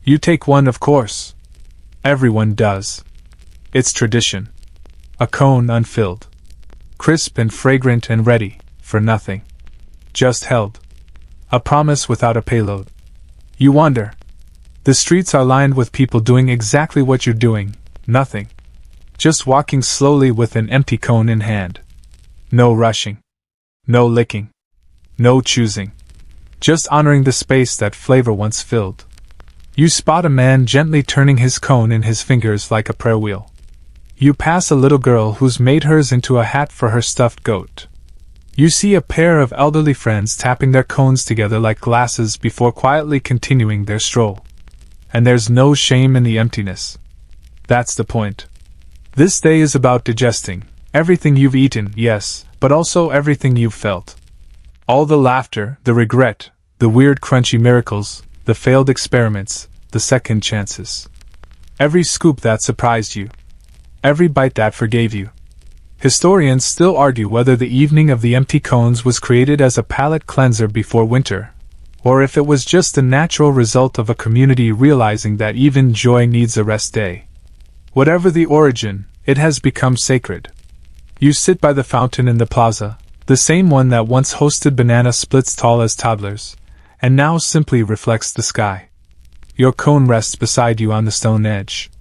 You take one, of course. Everyone does. It's tradition. A cone unfilled. Crisp and fragrant and ready, for nothing. Just held. A promise without a payload. You wander. The streets are lined with people doing exactly what you're doing, nothing. Just walking slowly with an empty cone in hand. No rushing. No licking. No choosing. Just honoring the space that flavor once filled. You spot a man gently turning his cone in his fingers like a prayer wheel. You pass a little girl who's made hers into a hat for her stuffed goat. You see a pair of elderly friends tapping their cones together like glasses before quietly continuing their stroll. And there's no shame in the emptiness. That's the point. This day is about digesting everything you've eaten, yes, but also everything you've felt. All the laughter, the regret, the weird crunchy miracles, the failed experiments, the second chances. Every scoop that surprised you. Every bite that forgave you. Historians still argue whether the evening of the empty cones was created as a palate cleanser before winter, or if it was just a natural result of a community realizing that even joy needs a rest day. Whatever the origin, it has become sacred. You sit by the fountain in the plaza, the same one that once hosted banana splits tall as toddlers, and now simply reflects the sky. Your cone rests beside you on the stone edge.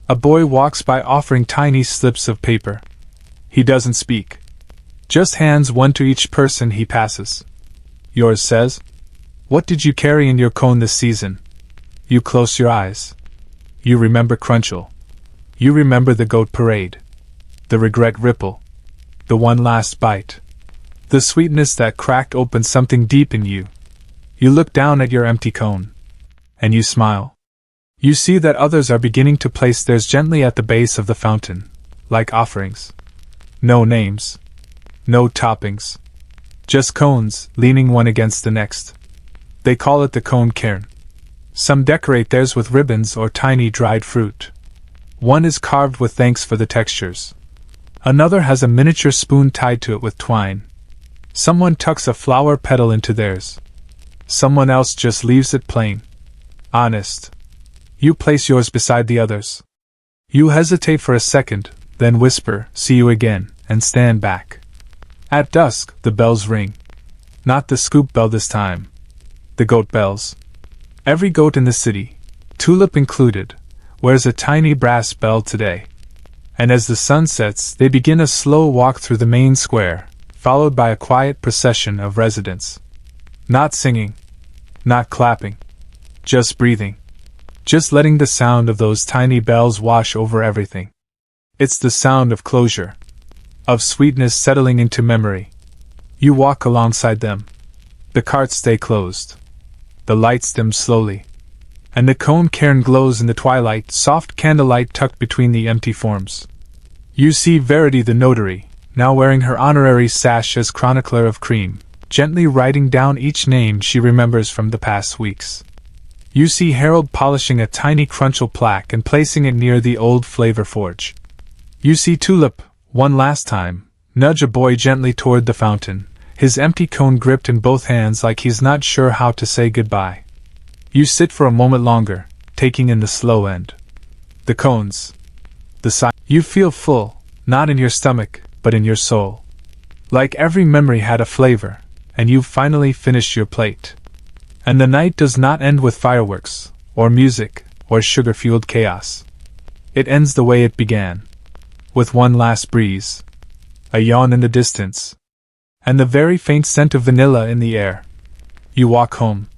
A boy walks by offering tiny slips of paper. He doesn't speak. Just hands one to each person he passes. Yours says, "What did you carry in your cone this season?" You close your eyes. You remember Crunchel. You remember the goat parade. The regret ripple. The one last bite. The sweetness that cracked open something deep in you. You look down at your empty cone. And you smile. You see that others are beginning to place theirs gently at the base of the fountain, like offerings. No names. No toppings. Just cones, leaning one against the next. They call it the cone cairn. Some decorate theirs with ribbons or tiny dried fruit. One is carved with thanks for the textures. Another has a miniature spoon tied to it with twine. Someone tucks a flower petal into theirs. Someone else just leaves it plain. Honest. You place yours beside the others. You hesitate for a second, then whisper, "See you again," and stand back. At dusk, the bells ring. Not the scoop bell this time. The goat bells. Every goat in the city, Tulip included, wears a tiny brass bell today. And as the sun sets, they begin a slow walk through the main square, followed by a quiet procession of residents. Not singing. Not clapping. Just breathing. Just letting the sound of those tiny bells wash over everything. It's the sound of closure. Of sweetness settling into memory. You walk alongside them. The carts stay closed. The lights dim slowly. And the cone cairn glows in the twilight, soft candlelight tucked between the empty forms. You see Verity the notary, now wearing her honorary sash as chronicler of cream, gently writing down each name she remembers from the past weeks. You see Harold polishing a tiny Crunchel plaque and placing it near the old flavor forge. You see Tulip, one last time, nudge a boy gently toward the fountain, his empty cone gripped in both hands like he's not sure how to say goodbye. You sit for a moment longer, taking in the slow end. The cones. The sigh. You feel full, not in your stomach, but in your soul. Like every memory had a flavor, and you've finally finished your plate. And the night does not end with fireworks, or music, or sugar-fueled chaos. It ends the way it began. With one last breeze. A yawn in the distance. And the very faint scent of vanilla in the air. You walk home.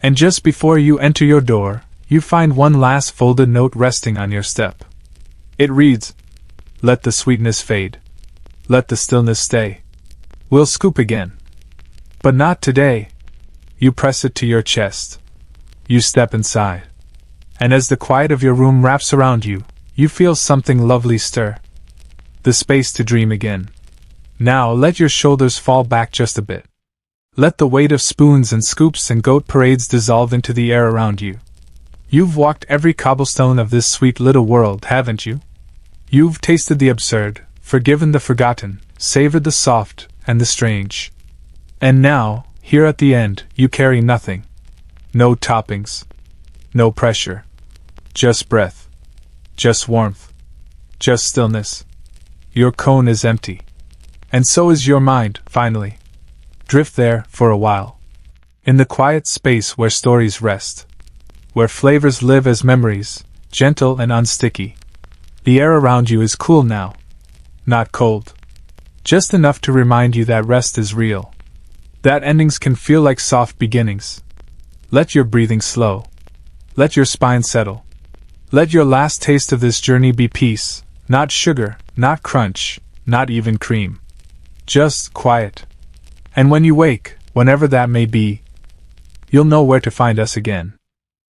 And just before you enter your door, you find one last folded note resting on your step. It reads, "Let the sweetness fade. Let the stillness stay. We'll scoop again. But not today." You press it to your chest. You step inside. And as the quiet of your room wraps around you, you feel something lovely stir. The space to dream again. Now let your shoulders fall back just a bit. Let the weight of spoons and scoops and goat parades dissolve into the air around you. You've walked every cobblestone of this sweet little world, haven't you? You've tasted the absurd, forgiven the forgotten, savored the soft and the strange. And now, here at the end, you carry nothing. No toppings. No pressure. Just breath. Just warmth. Just stillness. Your cone is empty. And so is your mind, finally. Drift there, for a while. In the quiet space where stories rest. Where flavors live as memories, gentle and unsticky. The air around you is cool now. Not cold. Just enough to remind you that rest is real. That endings can feel like soft beginnings. Let your breathing slow. Let your spine settle. Let your last taste of this journey be peace, not sugar, not crunch, not even cream. Just quiet. And when you wake, whenever that may be, you'll know where to find us again.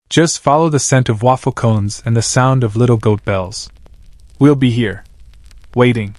Just follow the scent of waffle cones and the sound of little goat bells. We'll be here, waiting.